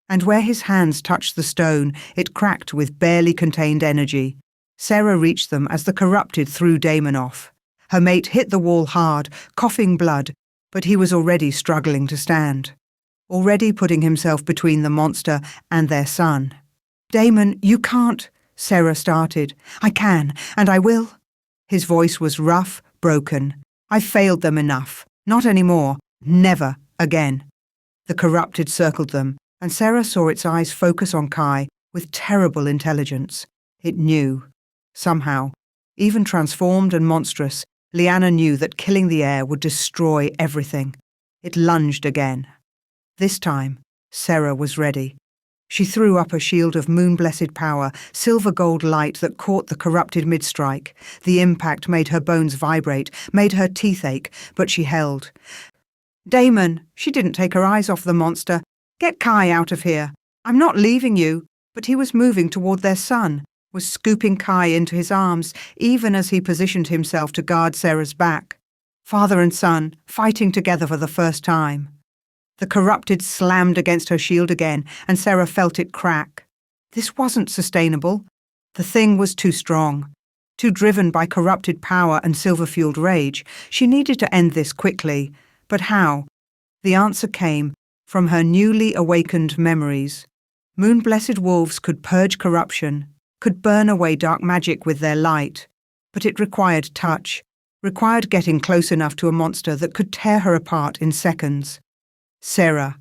Speaker 1: And where his hands touched the stone, it cracked with barely contained energy. Sarah reached them as the corrupted threw Damon off. Her mate hit the wall hard, coughing blood, but he was already struggling to stand. Already putting himself between the monster and their son. Damon, you can't, Sarah started. I can, and I will. His voice was rough, broken. I've failed them enough. Not anymore. Never again. The corrupted circled them, and Sarah saw its eyes focus on Kai with terrible intelligence. It knew. Somehow, even transformed and monstrous, Liana knew that killing the heir would destroy everything. It lunged again. This time, Sarah was ready. She threw up a shield of moon-blessed power, silver-gold light that caught the corrupted mid-strike. The impact made her bones vibrate, made her teeth ache, but she held. "Damon," she didn't take her eyes off the monster. "Get Kai out of here. I'm not leaving you." But he was moving toward their son, was scooping Kai into his arms, even as he positioned himself to guard Sarah's back. Father and son, fighting together for the first time. The corrupted slammed against her shield again, and Sarah felt it crack. This wasn't sustainable. The thing was too strong. Too driven by corrupted power and silver-fueled rage, she needed to end this quickly. But how? The answer came from her newly awakened memories. Moon-blessed wolves could purge corruption, could burn away dark magic with their light. But it required touch, required getting close enough to a monster that could tear her apart in seconds. "Sarah,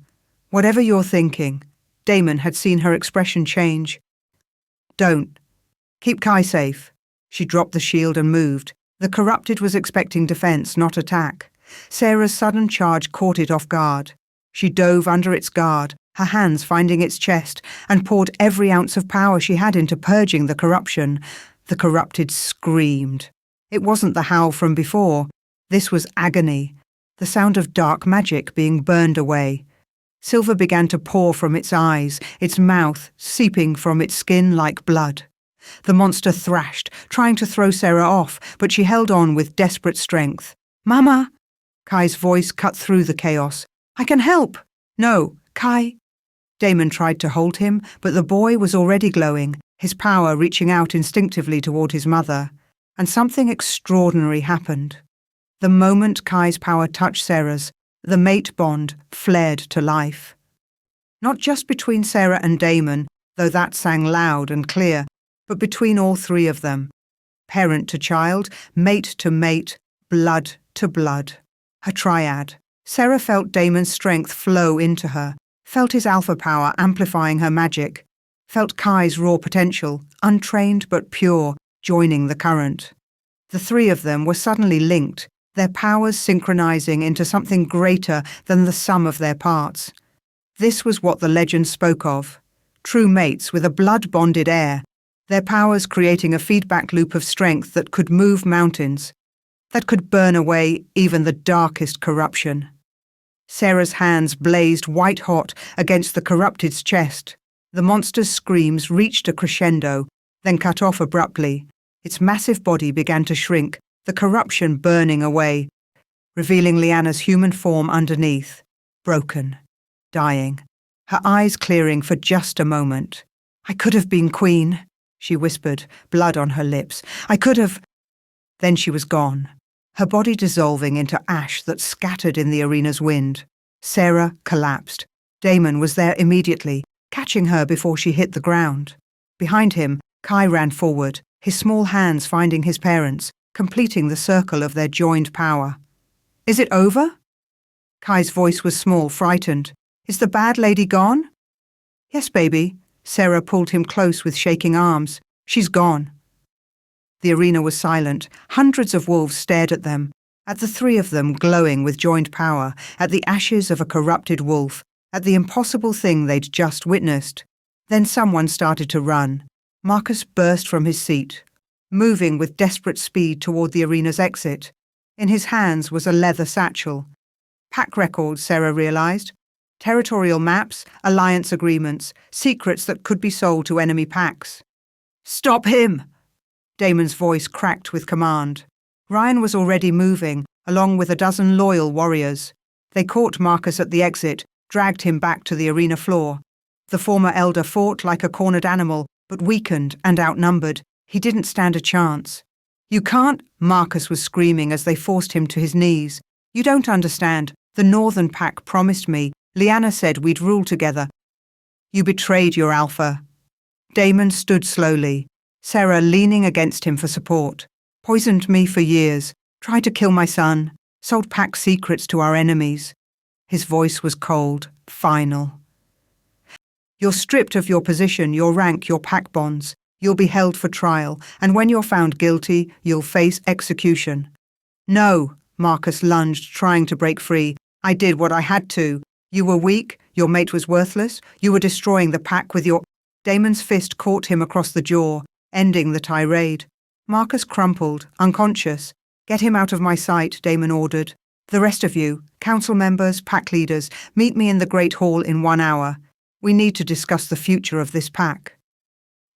Speaker 1: whatever you're thinking," Damon had seen her expression change. "Don't. Keep Kai safe." She dropped the shield and moved. The corrupted was expecting defense, not attack. Sarah's sudden charge caught it off guard. She dove under its guard, her hands finding its chest, and poured every ounce of power she had into purging the corruption. The corrupted screamed. It wasn't the howl from before. This was agony, the sound of dark magic being burned away. Silver began to pour from its eyes, its mouth seeping from its skin like blood. The monster thrashed, trying to throw Sarah off, but she held on with desperate strength. "Mama!" Kai's voice cut through the chaos. "I can help!" "No, Kai!" Damon tried to hold him, but the boy was already glowing, his power reaching out instinctively toward his mother. And something extraordinary happened. The moment Kai's power touched Sarah's, the mate bond flared to life. Not just between Sarah and Damon, though that sang loud and clear, but between all three of them. Parent to child, mate to mate, blood to blood. A triad. Sarah felt Damon's strength flow into her, felt his alpha power amplifying her magic, felt Kai's raw potential, untrained but pure, joining the current. The three of them were suddenly linked, their powers synchronizing into something greater than the sum of their parts. This was what the legend spoke of. True mates with a blood-bonded heir, their powers creating a feedback loop of strength that could move mountains, that could burn away even the darkest corruption. Sarah's hands blazed white-hot against the corrupted's chest. The monster's screams reached a crescendo, then cut off abruptly. Its massive body began to shrink, the corruption burning away, revealing Liana's human form underneath, broken, dying, her eyes clearing for just a moment. "I could have been queen," she whispered, blood on her lips. "I could have—" Then she was gone, her body dissolving into ash that scattered in the arena's wind. Sarah collapsed. Damon was there immediately, catching her before she hit the ground. Behind him, Kai ran forward, his small hands finding his parents, completing the circle of their joined power. "Is it over?" Kai's voice was small, frightened. "Is the bad lady gone?" "Yes, baby." Sarah pulled him close with shaking arms. "She's gone." The arena was silent. Hundreds of wolves stared at them, at the three of them glowing with joined power, at the ashes of a corrupted wolf, at the impossible thing they'd just witnessed. Then someone started to run. Marcus burst from his seat, moving with desperate speed toward the arena's exit. In his hands was a leather satchel. Pack records, Sarah realized. Territorial maps, alliance agreements, secrets that could be sold to enemy packs. "Stop him!" Damon's voice cracked with command. Ryan was already moving, along with a dozen loyal warriors. They caught Marcus at the exit, dragged him back to the arena floor. The former elder fought like a cornered animal, but weakened and outnumbered. He didn't stand a chance. "You can't," Marcus was screaming as they forced him to his knees. "You don't understand. The Northern Pack promised me. Liana said we'd rule together. You betrayed your alpha." Damon stood slowly, Sarah leaning against him for support. "Poisoned me for years, tried to kill my son, sold Pack secrets to our enemies." His voice was cold, final. "You're stripped of your position, your rank, your pack bonds. You'll be held for trial, and when you're found guilty, you'll face execution." "No," Marcus lunged, trying to break free. "I did what I had to. You were weak, Your mate was worthless. You were destroying the pack with your... Damon's fist caught him across the jaw, ending the tirade. Marcus crumpled, unconscious. Get him out of my sight, Damon ordered. The rest of you, council members, pack leaders, meet me in the Great Hall in 1 hour. We need to discuss the future of this pack.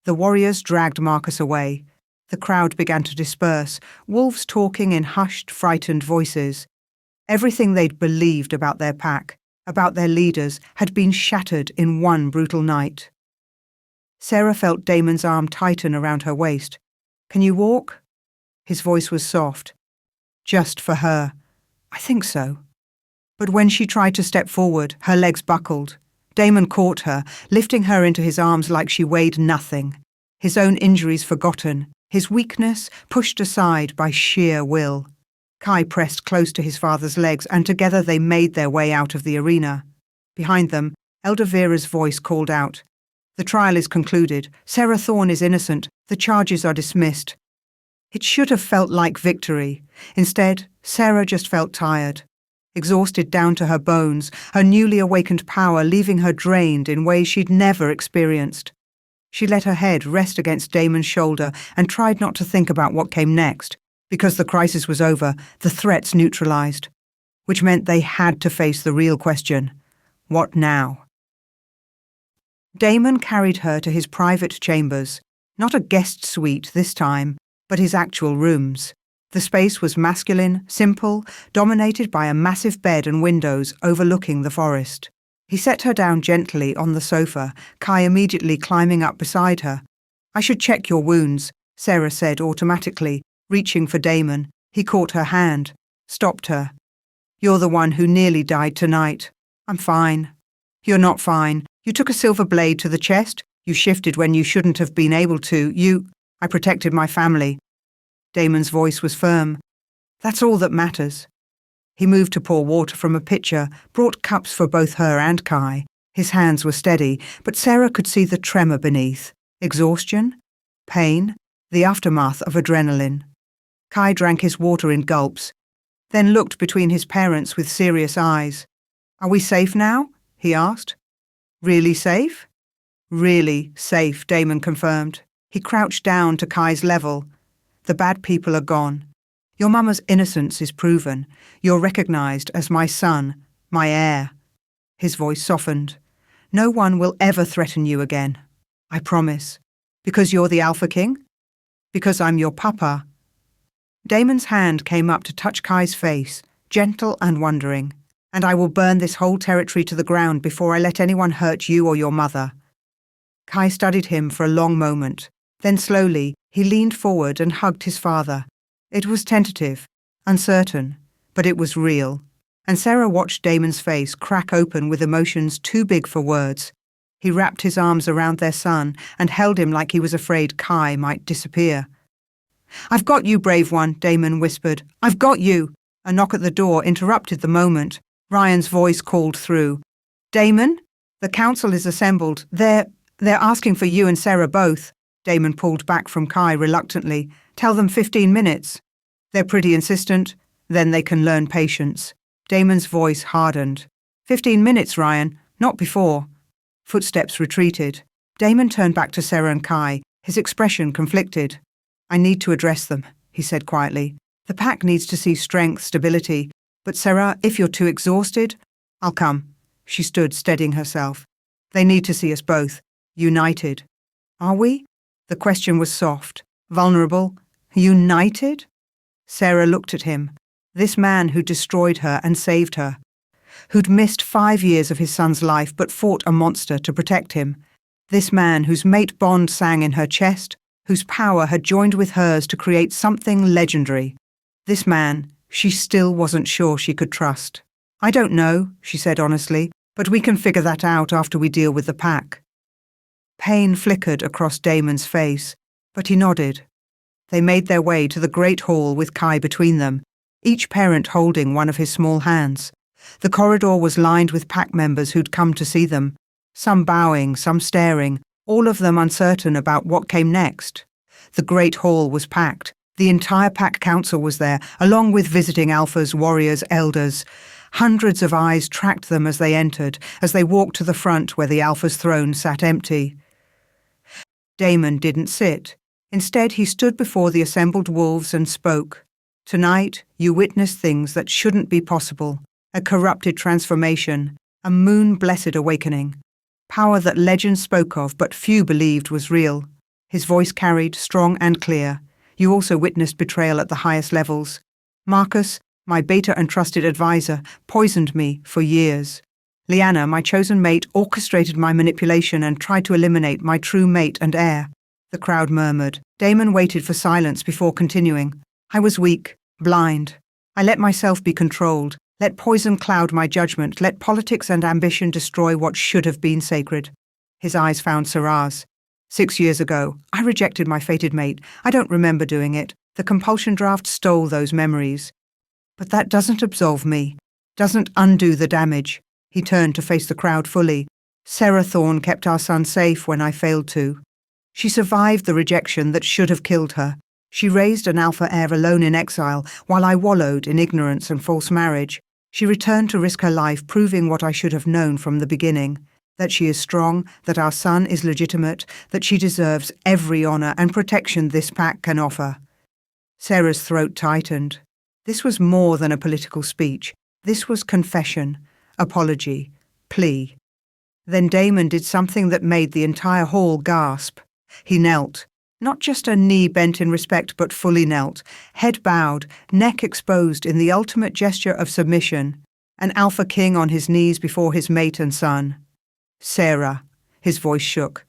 Speaker 1: The warriors dragged Marcus away. The crowd began to disperse, wolves talking in hushed, frightened voices. Everything they'd believed about their pack, about their leaders, had been shattered in one brutal night. Sarah felt Damon's arm tighten around her waist. Can you walk? His voice was soft. Just for her. I think so. But when she tried to step forward, her legs buckled. Damon caught her, lifting her into his arms like she weighed nothing. His own injuries forgotten, his weakness pushed aside by sheer will. Kai pressed close to his father's legs, and together they made their way out of the arena. Behind them, Elder Vera's voice called out, "The trial is concluded. Sarah Thorne is innocent. The charges are dismissed." It should have felt like victory. Instead, Sarah just felt tired, exhausted down to her bones, her newly awakened power leaving her drained in ways she'd never experienced. She let her head rest against Damon's shoulder and tried not to think about what came next. Because the crisis was over, the threats neutralized, which meant they had to face the real question. What now? Damon carried her to his private chambers, not a guest suite this time, but his actual rooms. The space was masculine, simple, dominated by a massive bed and windows overlooking the forest. He set her down gently on the sofa, Kai immediately climbing up beside her. "I should check your wounds," Sarah said automatically, reaching for Damon. He caught her hand, stopped her. "You're the one who nearly died tonight." "I'm fine." "You're not fine. You took a silver blade to the chest. You shifted when you shouldn't have been able to. I protected my family." Damon's voice was firm. "That's all that matters." He moved to pour water from a pitcher, brought cups for both her and Kai. His hands were steady, but Sarah could see the tremor beneath. Exhaustion? Pain? The aftermath of adrenaline. Kai drank his water in gulps, then looked between his parents with serious eyes. "Are we safe now?" he asked. "Really safe?" "Really safe," Damon confirmed. He crouched down to Kai's level. "The bad people are gone. Your mama's innocence is proven. You're recognized as my son, my heir." His voice softened. "No one will ever threaten you again. I promise. Because you're the Alpha King? Because I'm your papa." Damon's hand came up to touch Kai's face, gentle and wondering. "And I will burn this whole territory to the ground before I let anyone hurt you or your mother." Kai studied him for a long moment. Then slowly, he leaned forward and hugged his father. It was tentative, uncertain, but it was real. And Sarah watched Damon's face crack open with emotions too big for words. He wrapped his arms around their son and held him like he was afraid Kai might disappear. "I've got you, brave one," Damon whispered. "I've got you." A knock at the door interrupted the moment. Ryan's voice called through. "Damon, the council is assembled. They're asking for you and Sarah both." Damon pulled back from Kai reluctantly. "Tell them 15 minutes. They're pretty insistent. Then they can learn patience." Damon's voice hardened. 15 minutes, Ryan, not before." Footsteps retreated. Damon turned back to Sarah and Kai, his expression conflicted. "I need to address them," he said quietly. "The pack needs to see strength, stability. But Sarah, if you're too exhausted, I'll come." She stood steadying herself. "They need to see us both, united." "Are we?" The question was soft, vulnerable. "United?" Sarah looked at him. This man who destroyed her and saved her. Who'd missed 5 years of his son's life but fought a monster to protect him. This man whose mate bond sang in her chest, whose power had joined with hers to create something legendary. This man she still wasn't sure she could trust. "I don't know," she said honestly, "but we can figure that out after we deal with the pack." Pain flickered across Damon's face, but he nodded. They made their way to the great hall with Kai between them, each parent holding one of his small hands. The corridor was lined with pack members who'd come to see them, some bowing, some staring, all of them uncertain about what came next. The great hall was packed. The entire pack council was there, along with visiting alphas, warriors, elders. Hundreds of eyes tracked them as they entered, as they walked to the front where the Alpha's throne sat empty. Damon didn't sit. Instead, he stood before the assembled wolves and spoke. Tonight, you witnessed things that shouldn't be possible. A corrupted transformation, a moon-blessed awakening. Power that legends spoke of but few believed was real. His voice carried, strong and clear. You also witnessed betrayal at the highest levels. Marcus, my beta and trusted advisor, poisoned me for years. Liana, my chosen mate, orchestrated my manipulation and tried to eliminate my true mate and heir. The crowd murmured. Damon waited for silence before continuing. I was weak, blind. I let myself be controlled. Let poison cloud my judgment. Let politics and ambition destroy what should have been sacred. His eyes found Sarah's. 6 years ago, I rejected my fated mate. I don't remember doing it. The compulsion draft stole those memories. But that doesn't absolve me, doesn't undo the damage. He turned to face the crowd fully. Sarah Thorne kept our son safe when I failed to. She survived the rejection that should have killed her. She raised an alpha heir alone in exile, while I wallowed in ignorance and false marriage. She returned to risk her life, proving what I should have known from the beginning. That she is strong, that our son is legitimate, that she deserves every honor and protection this pack can offer. Sarah's throat tightened. This was more than a political speech. This was confession, apology, plea. Then Damon did something that made the entire hall gasp. He knelt. Not just a knee bent in respect, but fully knelt, head bowed, neck exposed in the ultimate gesture of submission, an alpha king on his knees before his mate and son. Sarah, his voice shook.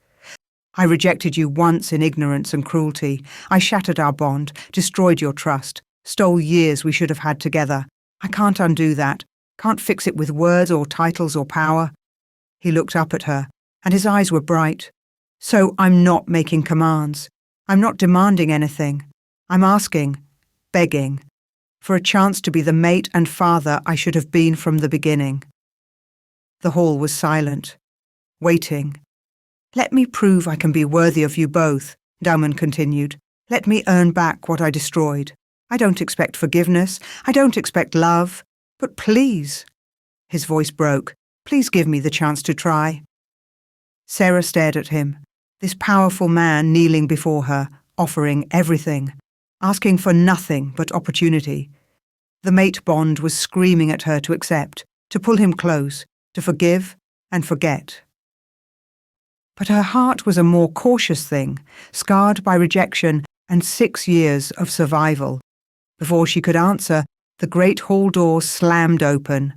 Speaker 1: I rejected you once in ignorance and cruelty. I shattered our bond, destroyed your trust, stole years we should have had together. I can't undo that, can't fix it with words or titles or power. He looked up at her, and his eyes were bright. So I'm not making commands. I'm not demanding anything. I'm asking, begging, for a chance to be the mate and father I should have been from the beginning. The hall was silent, waiting. Let me prove I can be worthy of you both, Damon continued. Let me earn back what I destroyed. I don't expect forgiveness. I don't expect love. But please, his voice broke, please give me the chance to try. Sarah stared at him, this powerful man kneeling before her, offering everything, asking for nothing but opportunity. The mate bond was screaming at her to accept, to pull him close, to forgive and forget. But her heart was a more cautious thing, scarred by rejection and 6 years of survival. Before she could answer, the great hall door slammed open.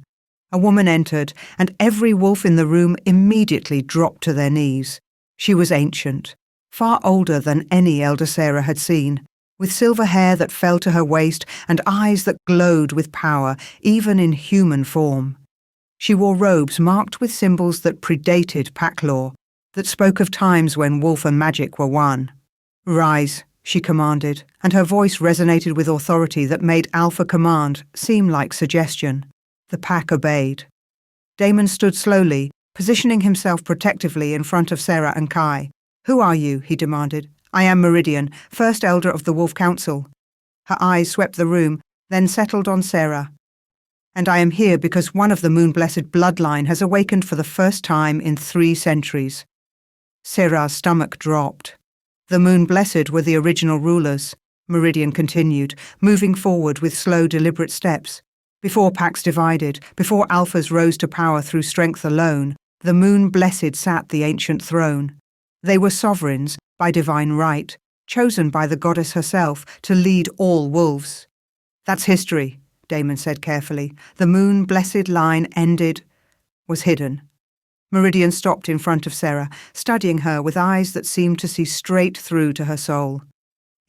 Speaker 1: A woman entered, and every wolf in the room immediately dropped to their knees. She was ancient, far older than any elder Sarah had seen, with silver hair that fell to her waist and eyes that glowed with power, even in human form. She wore robes marked with symbols that predated pack law, that spoke of times when wolf and magic were one. Rise, she commanded, and her voice resonated with authority that made alpha command seem like suggestion. The pack obeyed. Damon stood slowly, positioning himself protectively in front of Sarah and Kai. Who are you? He demanded. I am Meridian, first elder of the Wolf Council. Her eyes swept the room, then settled on Sarah. And I am here because one of the moon-blessed bloodline has awakened for the first time in 3 centuries. Sarah's stomach dropped. The moon-blessed were the original rulers, Meridian continued, moving forward with slow, deliberate steps. Before packs divided, before alphas rose to power through strength alone, the moon-blessed sat the ancient throne. They were sovereigns by divine right, chosen by the goddess herself to lead all wolves. That's history, Damon said carefully. The moon-blessed line was hidden. Meridian stopped in front of Sarah, studying her with eyes that seemed to see straight through to her soul.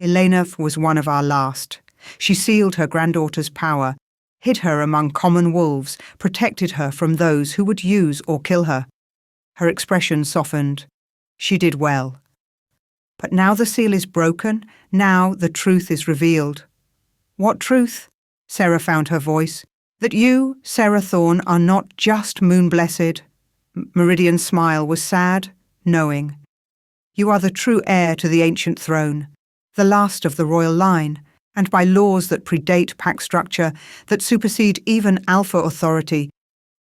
Speaker 1: Elena was one of our last. She sealed her granddaughter's power, hid her among common wolves, protected her from those who would use or kill her. Her expression softened. She did well. But now the seal is broken, now the truth is revealed. What truth? Sarah found her voice. That you, Sarah Thorne, are not just moon-blessed. Meridian's smile was sad, knowing. You are the true heir to the ancient throne, the last of the royal line, and by laws that predate pack structure, that supersede even alpha authority.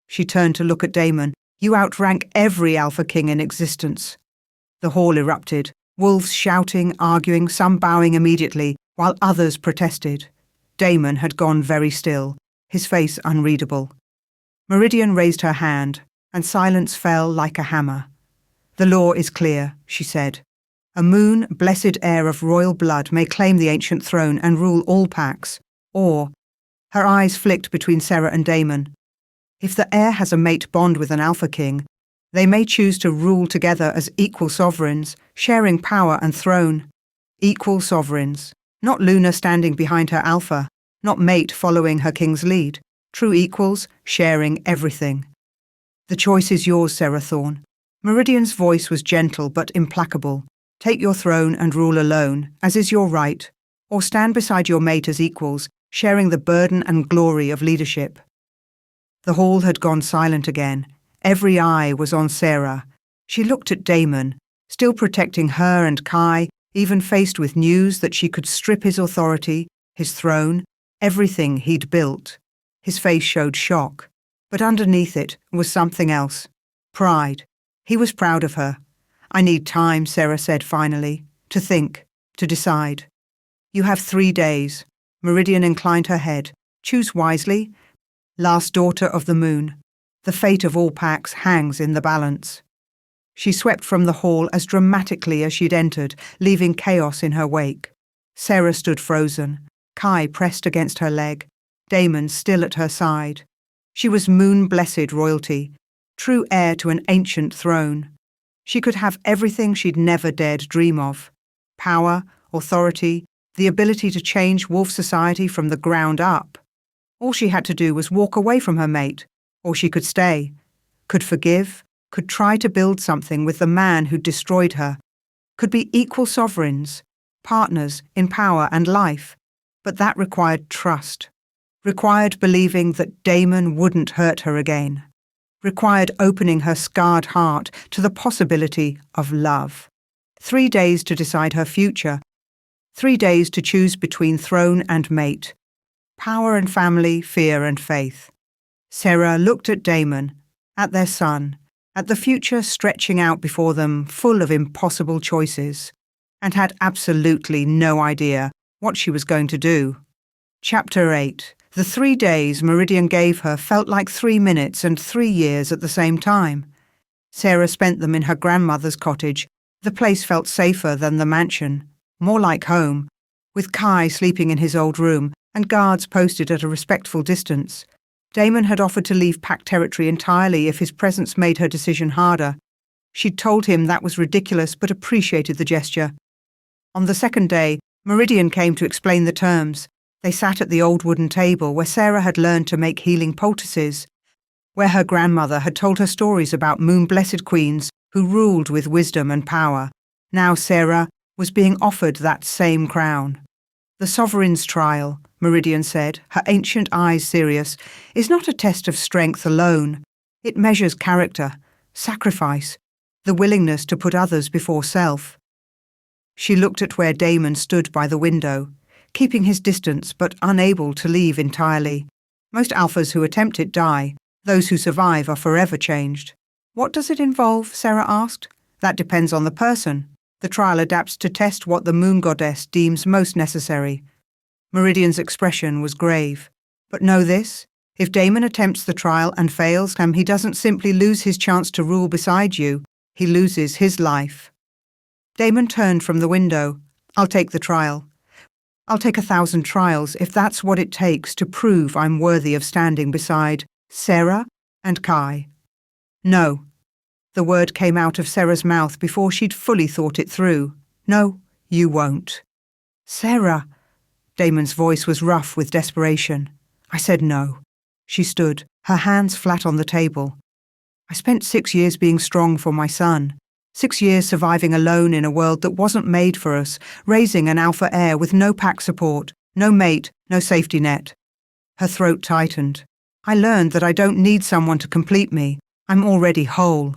Speaker 1: She turned to look at Damon. You outrank every alpha king in existence. The hall erupted, wolves shouting, arguing, some bowing immediately, while others protested. Damon had gone very still, his face unreadable. Meridian raised her hand, and silence fell like a hammer. The law is clear, she said. A moon, blessed heir of royal blood, may claim the ancient throne and rule all packs. Or, her eyes flicked between Sarah and Damon. If the heir has a mate bond with an alpha king, they may choose to rule together as equal sovereigns, sharing power and throne. Equal sovereigns. Not Luna standing behind her alpha, not mate following her king's lead. True equals, sharing everything. The choice is yours, Sarah Thorne. Meridian's voice was gentle but implacable. Take your throne and rule alone, as is your right, or stand beside your mate as equals, sharing the burden and glory of leadership. The hall had gone silent again. Every eye was on Sarah. She looked at Damon, still protecting her and Kai, even faced with news that she could strip his authority, his throne, everything he'd built. His face showed shock, but underneath it was something else. Pride. He was proud of her. I need time, Sarah said finally, to think, to decide. You have 3 days. Meridian inclined her head. Choose wisely. Last daughter of the moon. The fate of all packs hangs in the balance. She swept from the hall as dramatically as she'd entered, leaving chaos in her wake. Sarah stood frozen, Kai pressed against her leg, Damon still at her side. She was moon-blessed royalty, true heir to an ancient throne. She could have everything she'd never dared dream of. Power, authority, the ability to change wolf society from the ground up. All she had to do was walk away from her mate, or she could stay, could forgive, could try to build something with the man who'd destroyed her, could be equal sovereigns, partners in power and life. But that required trust, required believing that Damon wouldn't hurt her again, required opening her scarred heart to the possibility of love. 3 days to decide her future, 3 days to choose between throne and mate, power and family, fear and faith. Sarah looked at Damon, at their son, at the future stretching out before them full of impossible choices, and had absolutely no idea what she was going to do. Chapter 8. The 3 days Meridian gave her felt like 3 minutes and 3 years at the same time. Sarah spent them in her grandmother's cottage. The place felt safer than the mansion, more like home, with Kai sleeping in his old room and guards posted at a respectful distance. Damon had offered to leave pack territory entirely if his presence made her decision harder. She'd told him that was ridiculous but appreciated the gesture. On the second day, Meridian came to explain the terms. They sat at the old wooden table where Sarah had learned to make healing poultices, where her grandmother had told her stories about moon-blessed queens who ruled with wisdom and power. Now Sarah was being offered that same crown. The sovereign's trial, Meridian said, her ancient eyes serious, is not a test of strength alone. It measures character, sacrifice, the willingness to put others before self. She looked at where Damon stood by the window, keeping his distance but unable to leave entirely. Most alphas who attempt it die. Those who survive are forever changed. What does it involve? Sarah asked. That depends on the person. The trial adapts to test what the moon goddess deems most necessary. Meridian's expression was grave. But know this, if Damon attempts the trial and fails, he doesn't simply lose his chance to rule beside you, he loses his life. Damon turned from the window. I'll take the trial. I'll take 1,000 trials if that's what it takes to prove I'm worthy of standing beside Sarah and Kai. No. The word came out of Sarah's mouth before she'd fully thought it through. No, you won't. Sarah. Damon's voice was rough with desperation. I said no. She stood, her hands flat on the table. I spent 6 years being strong for my son. 6 years surviving alone in a world that wasn't made for us, raising an alpha heir with no pack support, no mate, no safety net. Her throat tightened. I learned that I don't need someone to complete me. I'm already whole.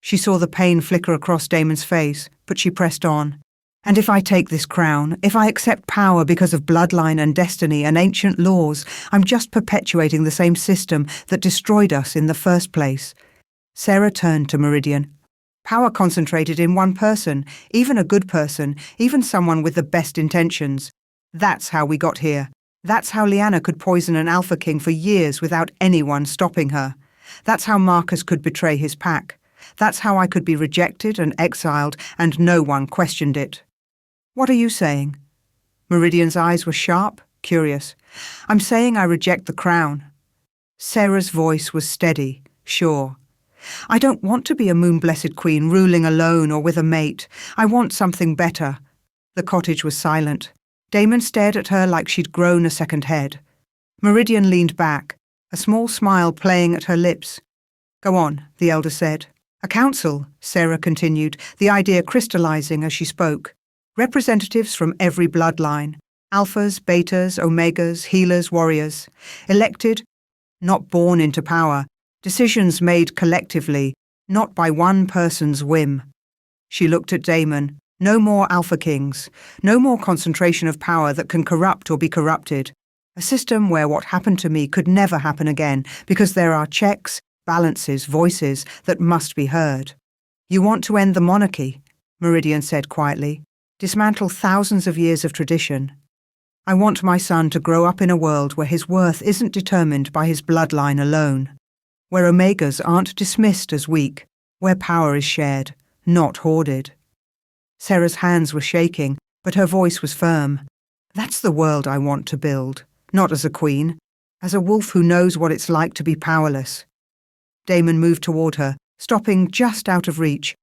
Speaker 1: She saw the pain flicker across Damon's face, but she pressed on. And if I take this crown, if I accept power because of bloodline and destiny and ancient laws, I'm just perpetuating the same system that destroyed us in the first place. Sarah turned to Meridian. Power concentrated in one person, even a good person, even someone with the best intentions. That's how we got here. That's how Lyanna could poison an Alpha King for years without anyone stopping her. That's how Marcus could betray his pack. That's how I could be rejected and exiled and no one questioned it. What are you saying? Meridian's eyes were sharp, curious. I'm saying I reject the crown. Sarah's voice was steady, sure. I don't want to be a moon-blessed queen ruling alone or with a mate. I want something better. The cottage was silent. Damon stared at her like she'd grown a second head. Meridian leaned back, a small smile playing at her lips. Go on, the elder said. A council, Sarah continued, the idea crystallizing as she spoke. Representatives from every bloodline. Alphas, betas, omegas, healers, warriors. Elected, not born into power. Decisions made collectively, not by one person's whim. She looked at Damon. No more Alpha Kings. No more concentration of power that can corrupt or be corrupted. A system where what happened to me could never happen again because there are checks, balances, voices that must be heard. You want to end the monarchy, Meridian said quietly. Dismantle thousands of years of tradition. I want my son to grow up in a world where his worth isn't determined by his bloodline alone, where Omegas aren't dismissed as weak, where power is shared, not hoarded. Sarah's hands were shaking, but her voice was firm. That's the world I want to build, not as a queen, as a wolf who knows what it's like to be powerless. Damon moved toward her, stopping just out of reach.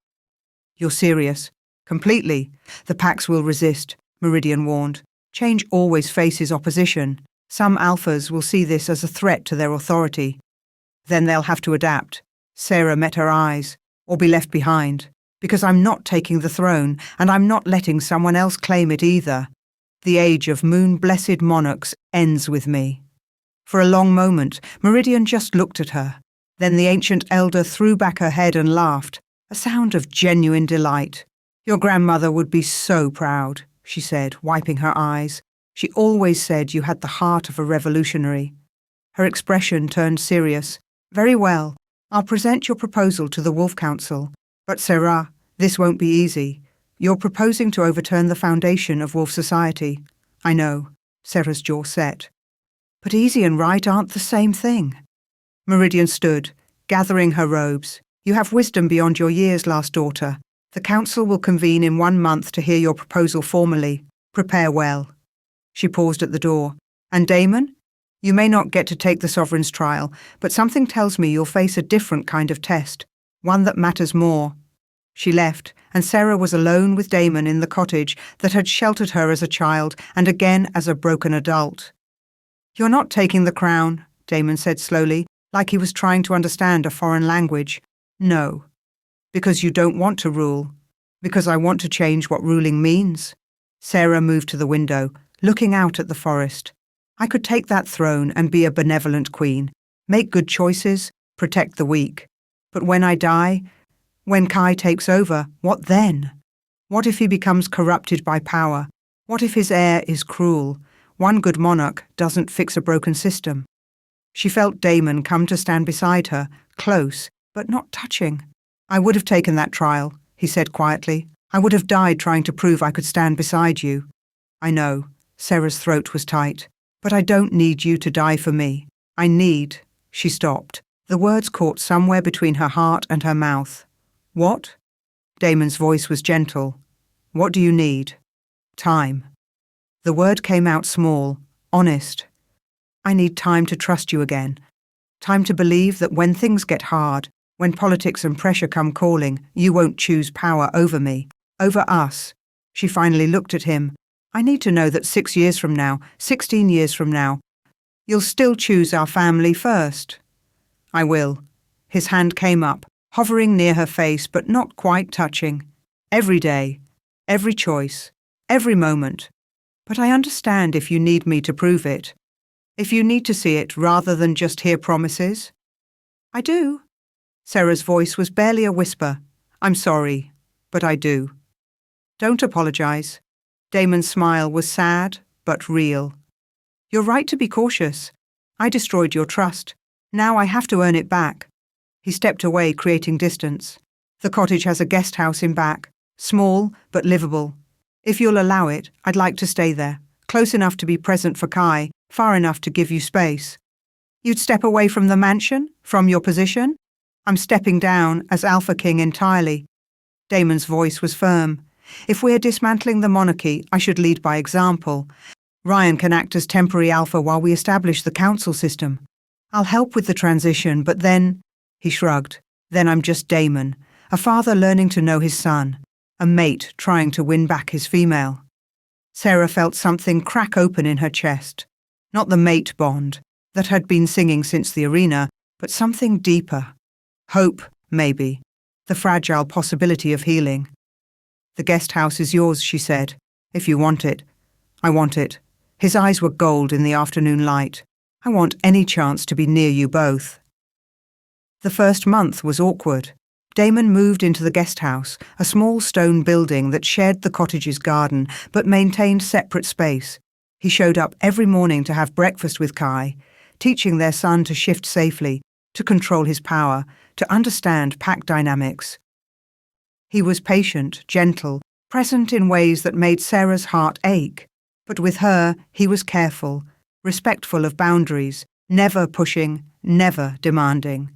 Speaker 1: You're serious? Completely. The Pax will resist, Meridian warned. Change always faces opposition. Some alphas will see this as a threat to their authority. Then they'll have to adapt. Sarah met her eyes, or be left behind. Because I'm not taking the throne, and I'm not letting someone else claim it either. The age of moon-blessed monarchs ends with me. For a long moment, Meridian just looked at her. Then the ancient elder threw back her head and laughed, a sound of genuine delight. Your grandmother would be so proud, she said, wiping her eyes. She always said you had the heart of a revolutionary. Her expression turned serious. Very well, I'll present your proposal to the Wolf Council. But Sarah, this won't be easy. You're proposing to overturn the foundation of Wolf Society. I know, Sarah's jaw set. But easy and right aren't the same thing. Meridian stood, gathering her robes. You have wisdom beyond your years, last daughter. The council will convene in 1 month to hear your proposal formally. Prepare well. She paused at the door. And Damon? You may not get to take the Sovereign's trial, but something tells me you'll face a different kind of test, one that matters more. She left, and Sarah was alone with Damon in the cottage that had sheltered her as a child and again as a broken adult. You're not taking the crown, Damon said slowly, like he was trying to understand a foreign language. No. Because you don't want to rule. Because I want to change what ruling means. Sarah moved to the window, looking out at the forest. I could take that throne and be a benevolent queen, make good choices, protect the weak. But when I die, when Kai takes over, what then? What if he becomes corrupted by power? What if his heir is cruel? One good monarch doesn't fix a broken system. She felt Damon come to stand beside her, close, but not touching. I would have taken that trial, he said quietly. I would have died trying to prove I could stand beside you. I know, Sarah's throat was tight, but I don't need you to die for me. I need, she stopped. The words caught somewhere between her heart and her mouth. What? Damon's voice was gentle. What do you need? Time. The word came out small, honest. I need time to trust you again. Time to believe that when things get hard, when politics and pressure come calling, you won't choose power over me, over us. She finally looked at him. I need to know that 6 years from now, 16 years from now, you'll still choose our family first. I will. His hand came up, hovering near her face but not quite touching. Every day, every choice, every moment. But I understand if you need me to prove it. If you need to see it rather than just hear promises. I do. Sarah's voice was barely a whisper. I'm sorry, but I do. Don't apologize. Damon's smile was sad, but real. You're right to be cautious. I destroyed your trust. Now I have to earn it back. He stepped away, creating distance. The cottage has a guest house in back, small but livable. If you'll allow it, I'd like to stay there, close enough to be present for Kai, far enough to give you space. You'd step away from the mansion, from your position? I'm stepping down as Alpha King entirely. Damon's voice was firm. If we're dismantling the monarchy, I should lead by example. Ryan can act as temporary alpha while we establish the council system. I'll help with the transition, but then, he shrugged, then I'm just Damon, a father learning to know his son, a mate trying to win back his female. Sarah felt something crack open in her chest. Not the mate bond that had been singing since the arena, but something deeper. Hope, maybe. The fragile possibility of healing. The guest house is yours, she said, if you want it. I want it. His eyes were gold in the afternoon light. I want any chance to be near you both. The first month was awkward. Damon moved into the guest house, a small stone building that shared the cottage's garden but maintained separate space. He showed up every morning to have breakfast with Kai, teaching their son to shift safely, to control his power, to understand pack dynamics. He was patient, gentle, present in ways that made Sarah's heart ache. But with her, he was careful, respectful of boundaries, never pushing, never demanding.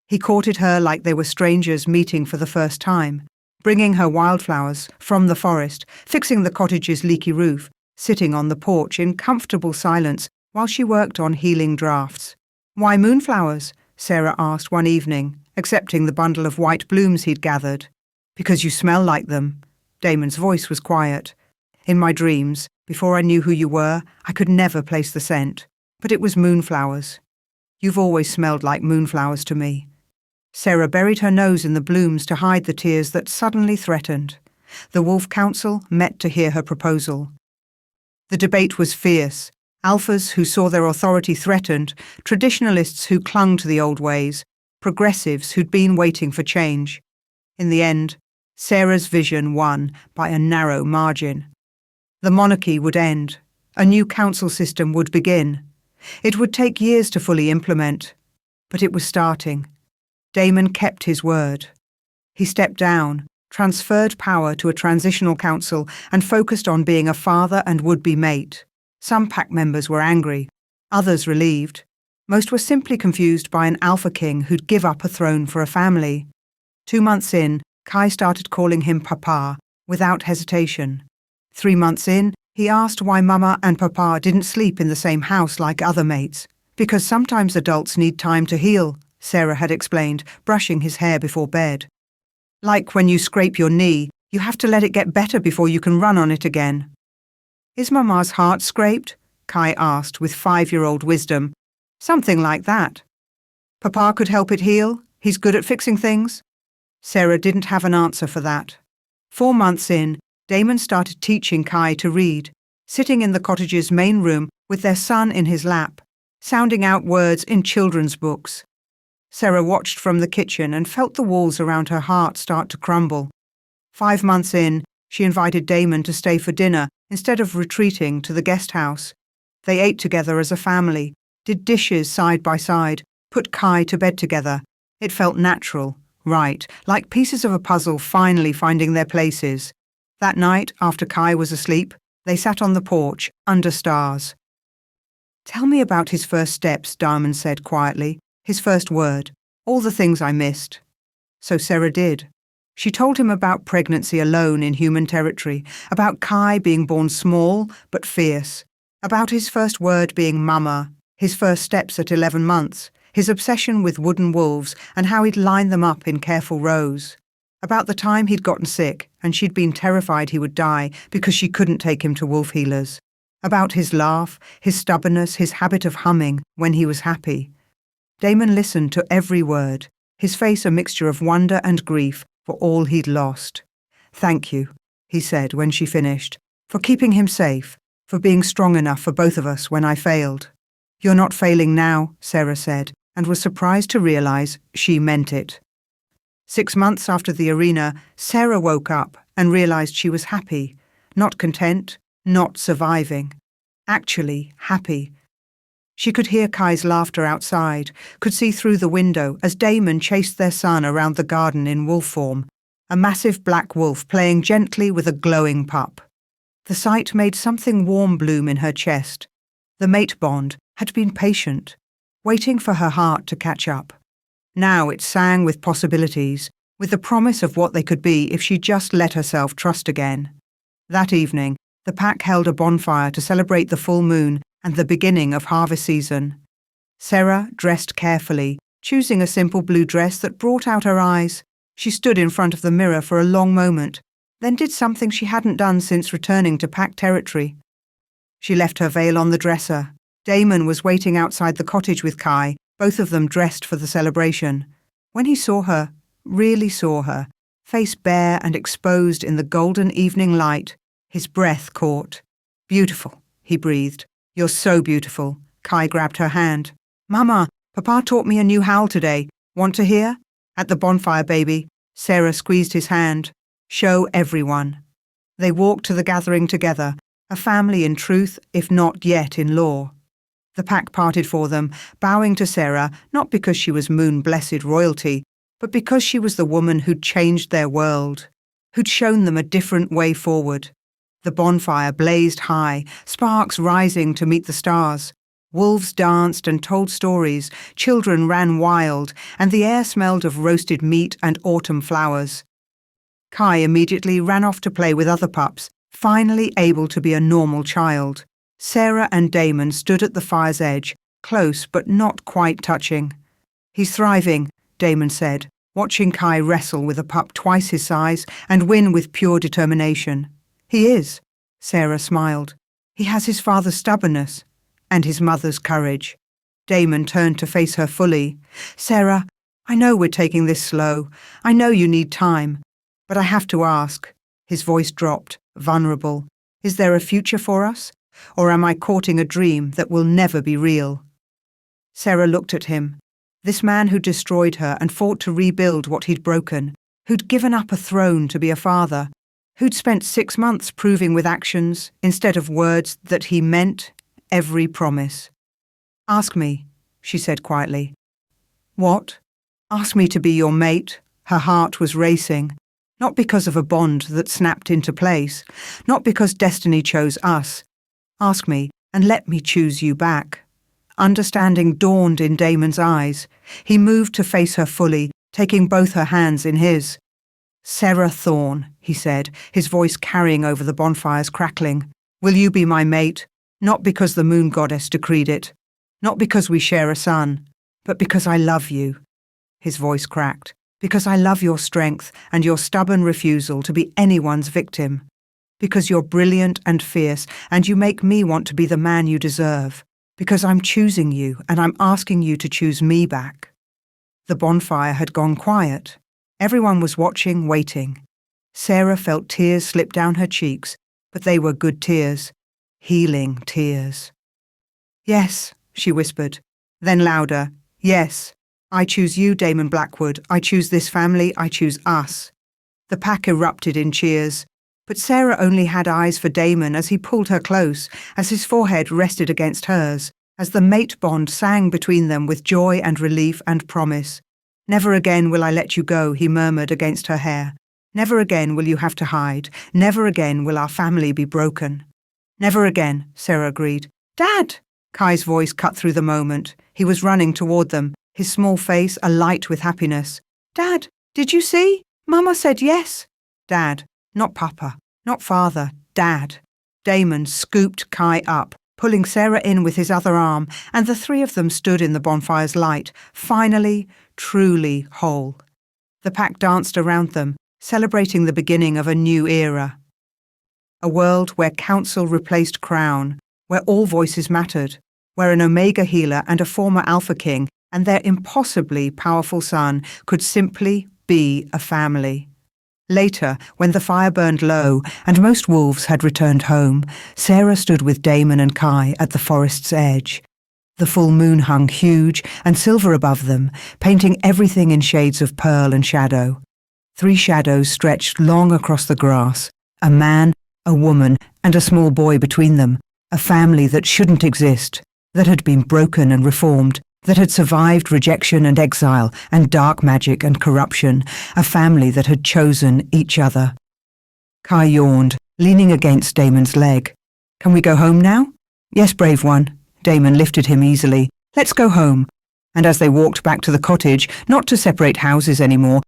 Speaker 1: He courted her like they were strangers meeting for the first time, bringing her wildflowers from the forest, fixing the cottage's leaky roof, sitting on the porch in comfortable silence while she worked on healing drafts. "Why moonflowers?" Sarah asked one evening, accepting the bundle of white blooms he'd gathered. "Because you smell like them." Damon's voice was quiet. "In my dreams, before I knew who you were, I could never place the scent. But it was moonflowers. You've always smelled like moonflowers to me." Sarah buried her nose in the blooms to hide the tears that suddenly threatened. The Wolf Council met to hear her proposal. The debate was fierce. Alphas who saw their authority threatened, traditionalists who clung to the old ways, progressives who'd been waiting for change. In the end, Sarah's vision won by a narrow margin. The monarchy would end. A new council system would begin. It would take years to fully implement, but it was starting. Damon kept his word. He stepped down, transferred power to a transitional council, and focused on being a father and would-be mate. Some pack members were angry, others relieved. Most were simply confused by an alpha king who'd give up a throne for a family. 2 months in, Kai started calling him Papa, without hesitation. 3 months in, he asked why Mama and Papa didn't sleep in the same house like other mates. "Because sometimes adults need time to heal," Sarah had explained, brushing his hair before bed. "Like when you scrape your knee, you have to let it get better before you can run on it again." "Is Mama's heart scraped?" Kai asked with 5-year-old wisdom. "Something like that." "Papa could help it heal? He's good at fixing things?" Sarah didn't have an answer for that. 4 months in, Damon started teaching Kai to read, sitting in the cottage's main room with their son in his lap, sounding out words in children's books. Sarah watched from the kitchen and felt the walls around her heart start to crumble. 5 months in, she invited Damon to stay for dinner instead of retreating to the guest house. They ate together as a family, did dishes side by side, put Kai to bed together. It felt natural, right, like pieces of a puzzle finally finding their places. That night, after Kai was asleep, they sat on the porch, under stars. "Tell me about his first steps," Damon said quietly. "His first word. All the things I missed." So Sarah did. She told him about pregnancy alone in human territory, about Kai being born small but fierce, about his first word being mama, his first steps at 11 months, his obsession with wooden wolves and how he'd line them up in careful rows. About the time he'd gotten sick and she'd been terrified he would die because she couldn't take him to wolf healers. About his laugh, his stubbornness, his habit of humming when he was happy. Damon listened to every word, his face a mixture of wonder and grief for all he'd lost. "Thank you," he said when she finished, "for keeping him safe, for being strong enough for both of us when I failed." "You're not failing now," Sarah said, and was surprised to realize she meant it. 6 months after the arena, Sarah woke up and realized she was happy, not content, not surviving. Actually happy. She could hear Kai's laughter outside, could see through the window as Damon chased their son around the garden in wolf form, a massive black wolf playing gently with a glowing pup. The sight made something warm bloom in her chest. The mate bond had been patient, waiting for her heart to catch up. Now it sang with possibilities, with the promise of what they could be if she just let herself trust again. That evening, the pack held a bonfire to celebrate the full moon and the beginning of harvest season. Sarah dressed carefully, choosing a simple blue dress that brought out her eyes. She stood in front of the mirror for a long moment, then did something she hadn't done since returning to pack territory. She left her veil on the dresser. Damon was waiting outside the cottage with Kai, both of them dressed for the celebration. When he saw her, really saw her, face bare and exposed in the golden evening light, his breath caught. "Beautiful," he breathed. "You're so beautiful." Kai grabbed her hand. "Mama, Papa taught me a new howl today. Want to hear?" At the bonfire, baby. Sarah squeezed his hand. "Show everyone." They walked to the gathering together, a family in truth, if not yet in law. The pack parted for them, bowing to Sarah, not because she was moon-blessed royalty, but because she was the woman who'd changed their world, who'd shown them a different way forward. The bonfire blazed high, sparks rising to meet the stars. Wolves danced and told stories, children ran wild, and the air smelled of roasted meat and autumn flowers. Kai immediately ran off to play with other pups, finally able to be a normal child. Sarah and Damon stood at the fire's edge, close but not quite touching. "He's thriving," Damon said, watching Kai wrestle with a pup twice his size and win with pure determination. "He is," Sarah smiled. "He has his father's stubbornness and his mother's courage." Damon turned to face her fully. "Sarah, I know we're taking this slow. I know you need time. But I have to ask." His voice dropped, vulnerable. "Is there a future for us? Or am I courting a dream that will never be real?" Sarah looked at him. This man who destroyed her and fought to rebuild what he'd broken, who'd given up a throne to be a father, who'd spent 6 months proving with actions, instead of words, that he meant every promise. "Ask me," she said quietly. "What?" "Ask me to be your mate." Her heart was racing. Not because of a bond that snapped into place, not because destiny chose us. "Ask me, and let me choose you back." Understanding dawned in Damon's eyes. He moved to face her fully, taking both her hands in his. "Sarah Thorne," he said, his voice carrying over the bonfire's crackling. "Will you be my mate? Not because the moon goddess decreed it, not because we share a son, but because I love you." His voice cracked. "Because I love your strength and your stubborn refusal to be anyone's victim. Because you're brilliant and fierce, and you make me want to be the man you deserve. Because I'm choosing you, and I'm asking you to choose me back." The bonfire had gone quiet. Everyone was watching, waiting. Sarah felt tears slip down her cheeks, but they were good tears. Healing tears. "Yes," she whispered. Then louder, "Yes. I choose you, Damon Blackwood. I choose this family. I choose us." The pack erupted in cheers. But Sarah only had eyes for Damon as he pulled her close, as his forehead rested against hers, as the mate bond sang between them with joy and relief and promise. "Never again will I let you go," he murmured against her hair. "Never again will you have to hide. Never again will our family be broken." "Never again," Sarah agreed. "Dad!" Kai's voice cut through the moment. He was running toward them, his small face alight with happiness. "Dad, did you see? Mama said yes." Dad. Not Papa, not Father, Dad. Damon scooped Kai up, pulling Sarah in with his other arm, and the three of them stood in the bonfire's light, finally, truly whole. The pack danced around them, celebrating the beginning of a new era. A world where council replaced crown, where all voices mattered, where an Omega healer and a former Alpha King and their impossibly powerful son could simply be a family. Later, when the fire burned low and most wolves had returned home, Sarah stood with Damon and Kai at the forest's edge. The full moon hung huge and silver above them, painting everything in shades of pearl and shadow. 3 shadows stretched long across the grass, a man, a woman, and a small boy between them, a family that shouldn't exist, that had been broken and reformed, that had survived rejection and exile and dark magic and corruption, a family that had chosen each other. Kai yawned, leaning against Damon's leg. "Can we go home now?" "Yes, brave one." Damon lifted him easily. "Let's go home." And as they walked back to the cottage, not to separate houses anymore,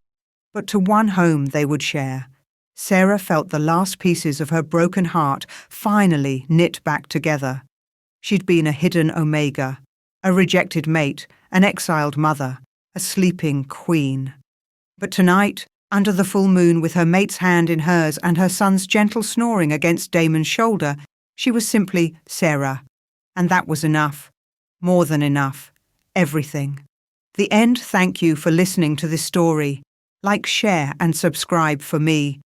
Speaker 1: but to one home they would share, Sarah felt the last pieces of her broken heart finally knit back together. She'd been a hidden omega, a rejected mate, an exiled mother, a sleeping queen. But tonight, under the full moon with her mate's hand in hers and her son's gentle snoring against Damon's shoulder, she was simply Sarah. And that was enough. More than enough. Everything. The end. Thank you for listening to this story. Like, share and subscribe for me.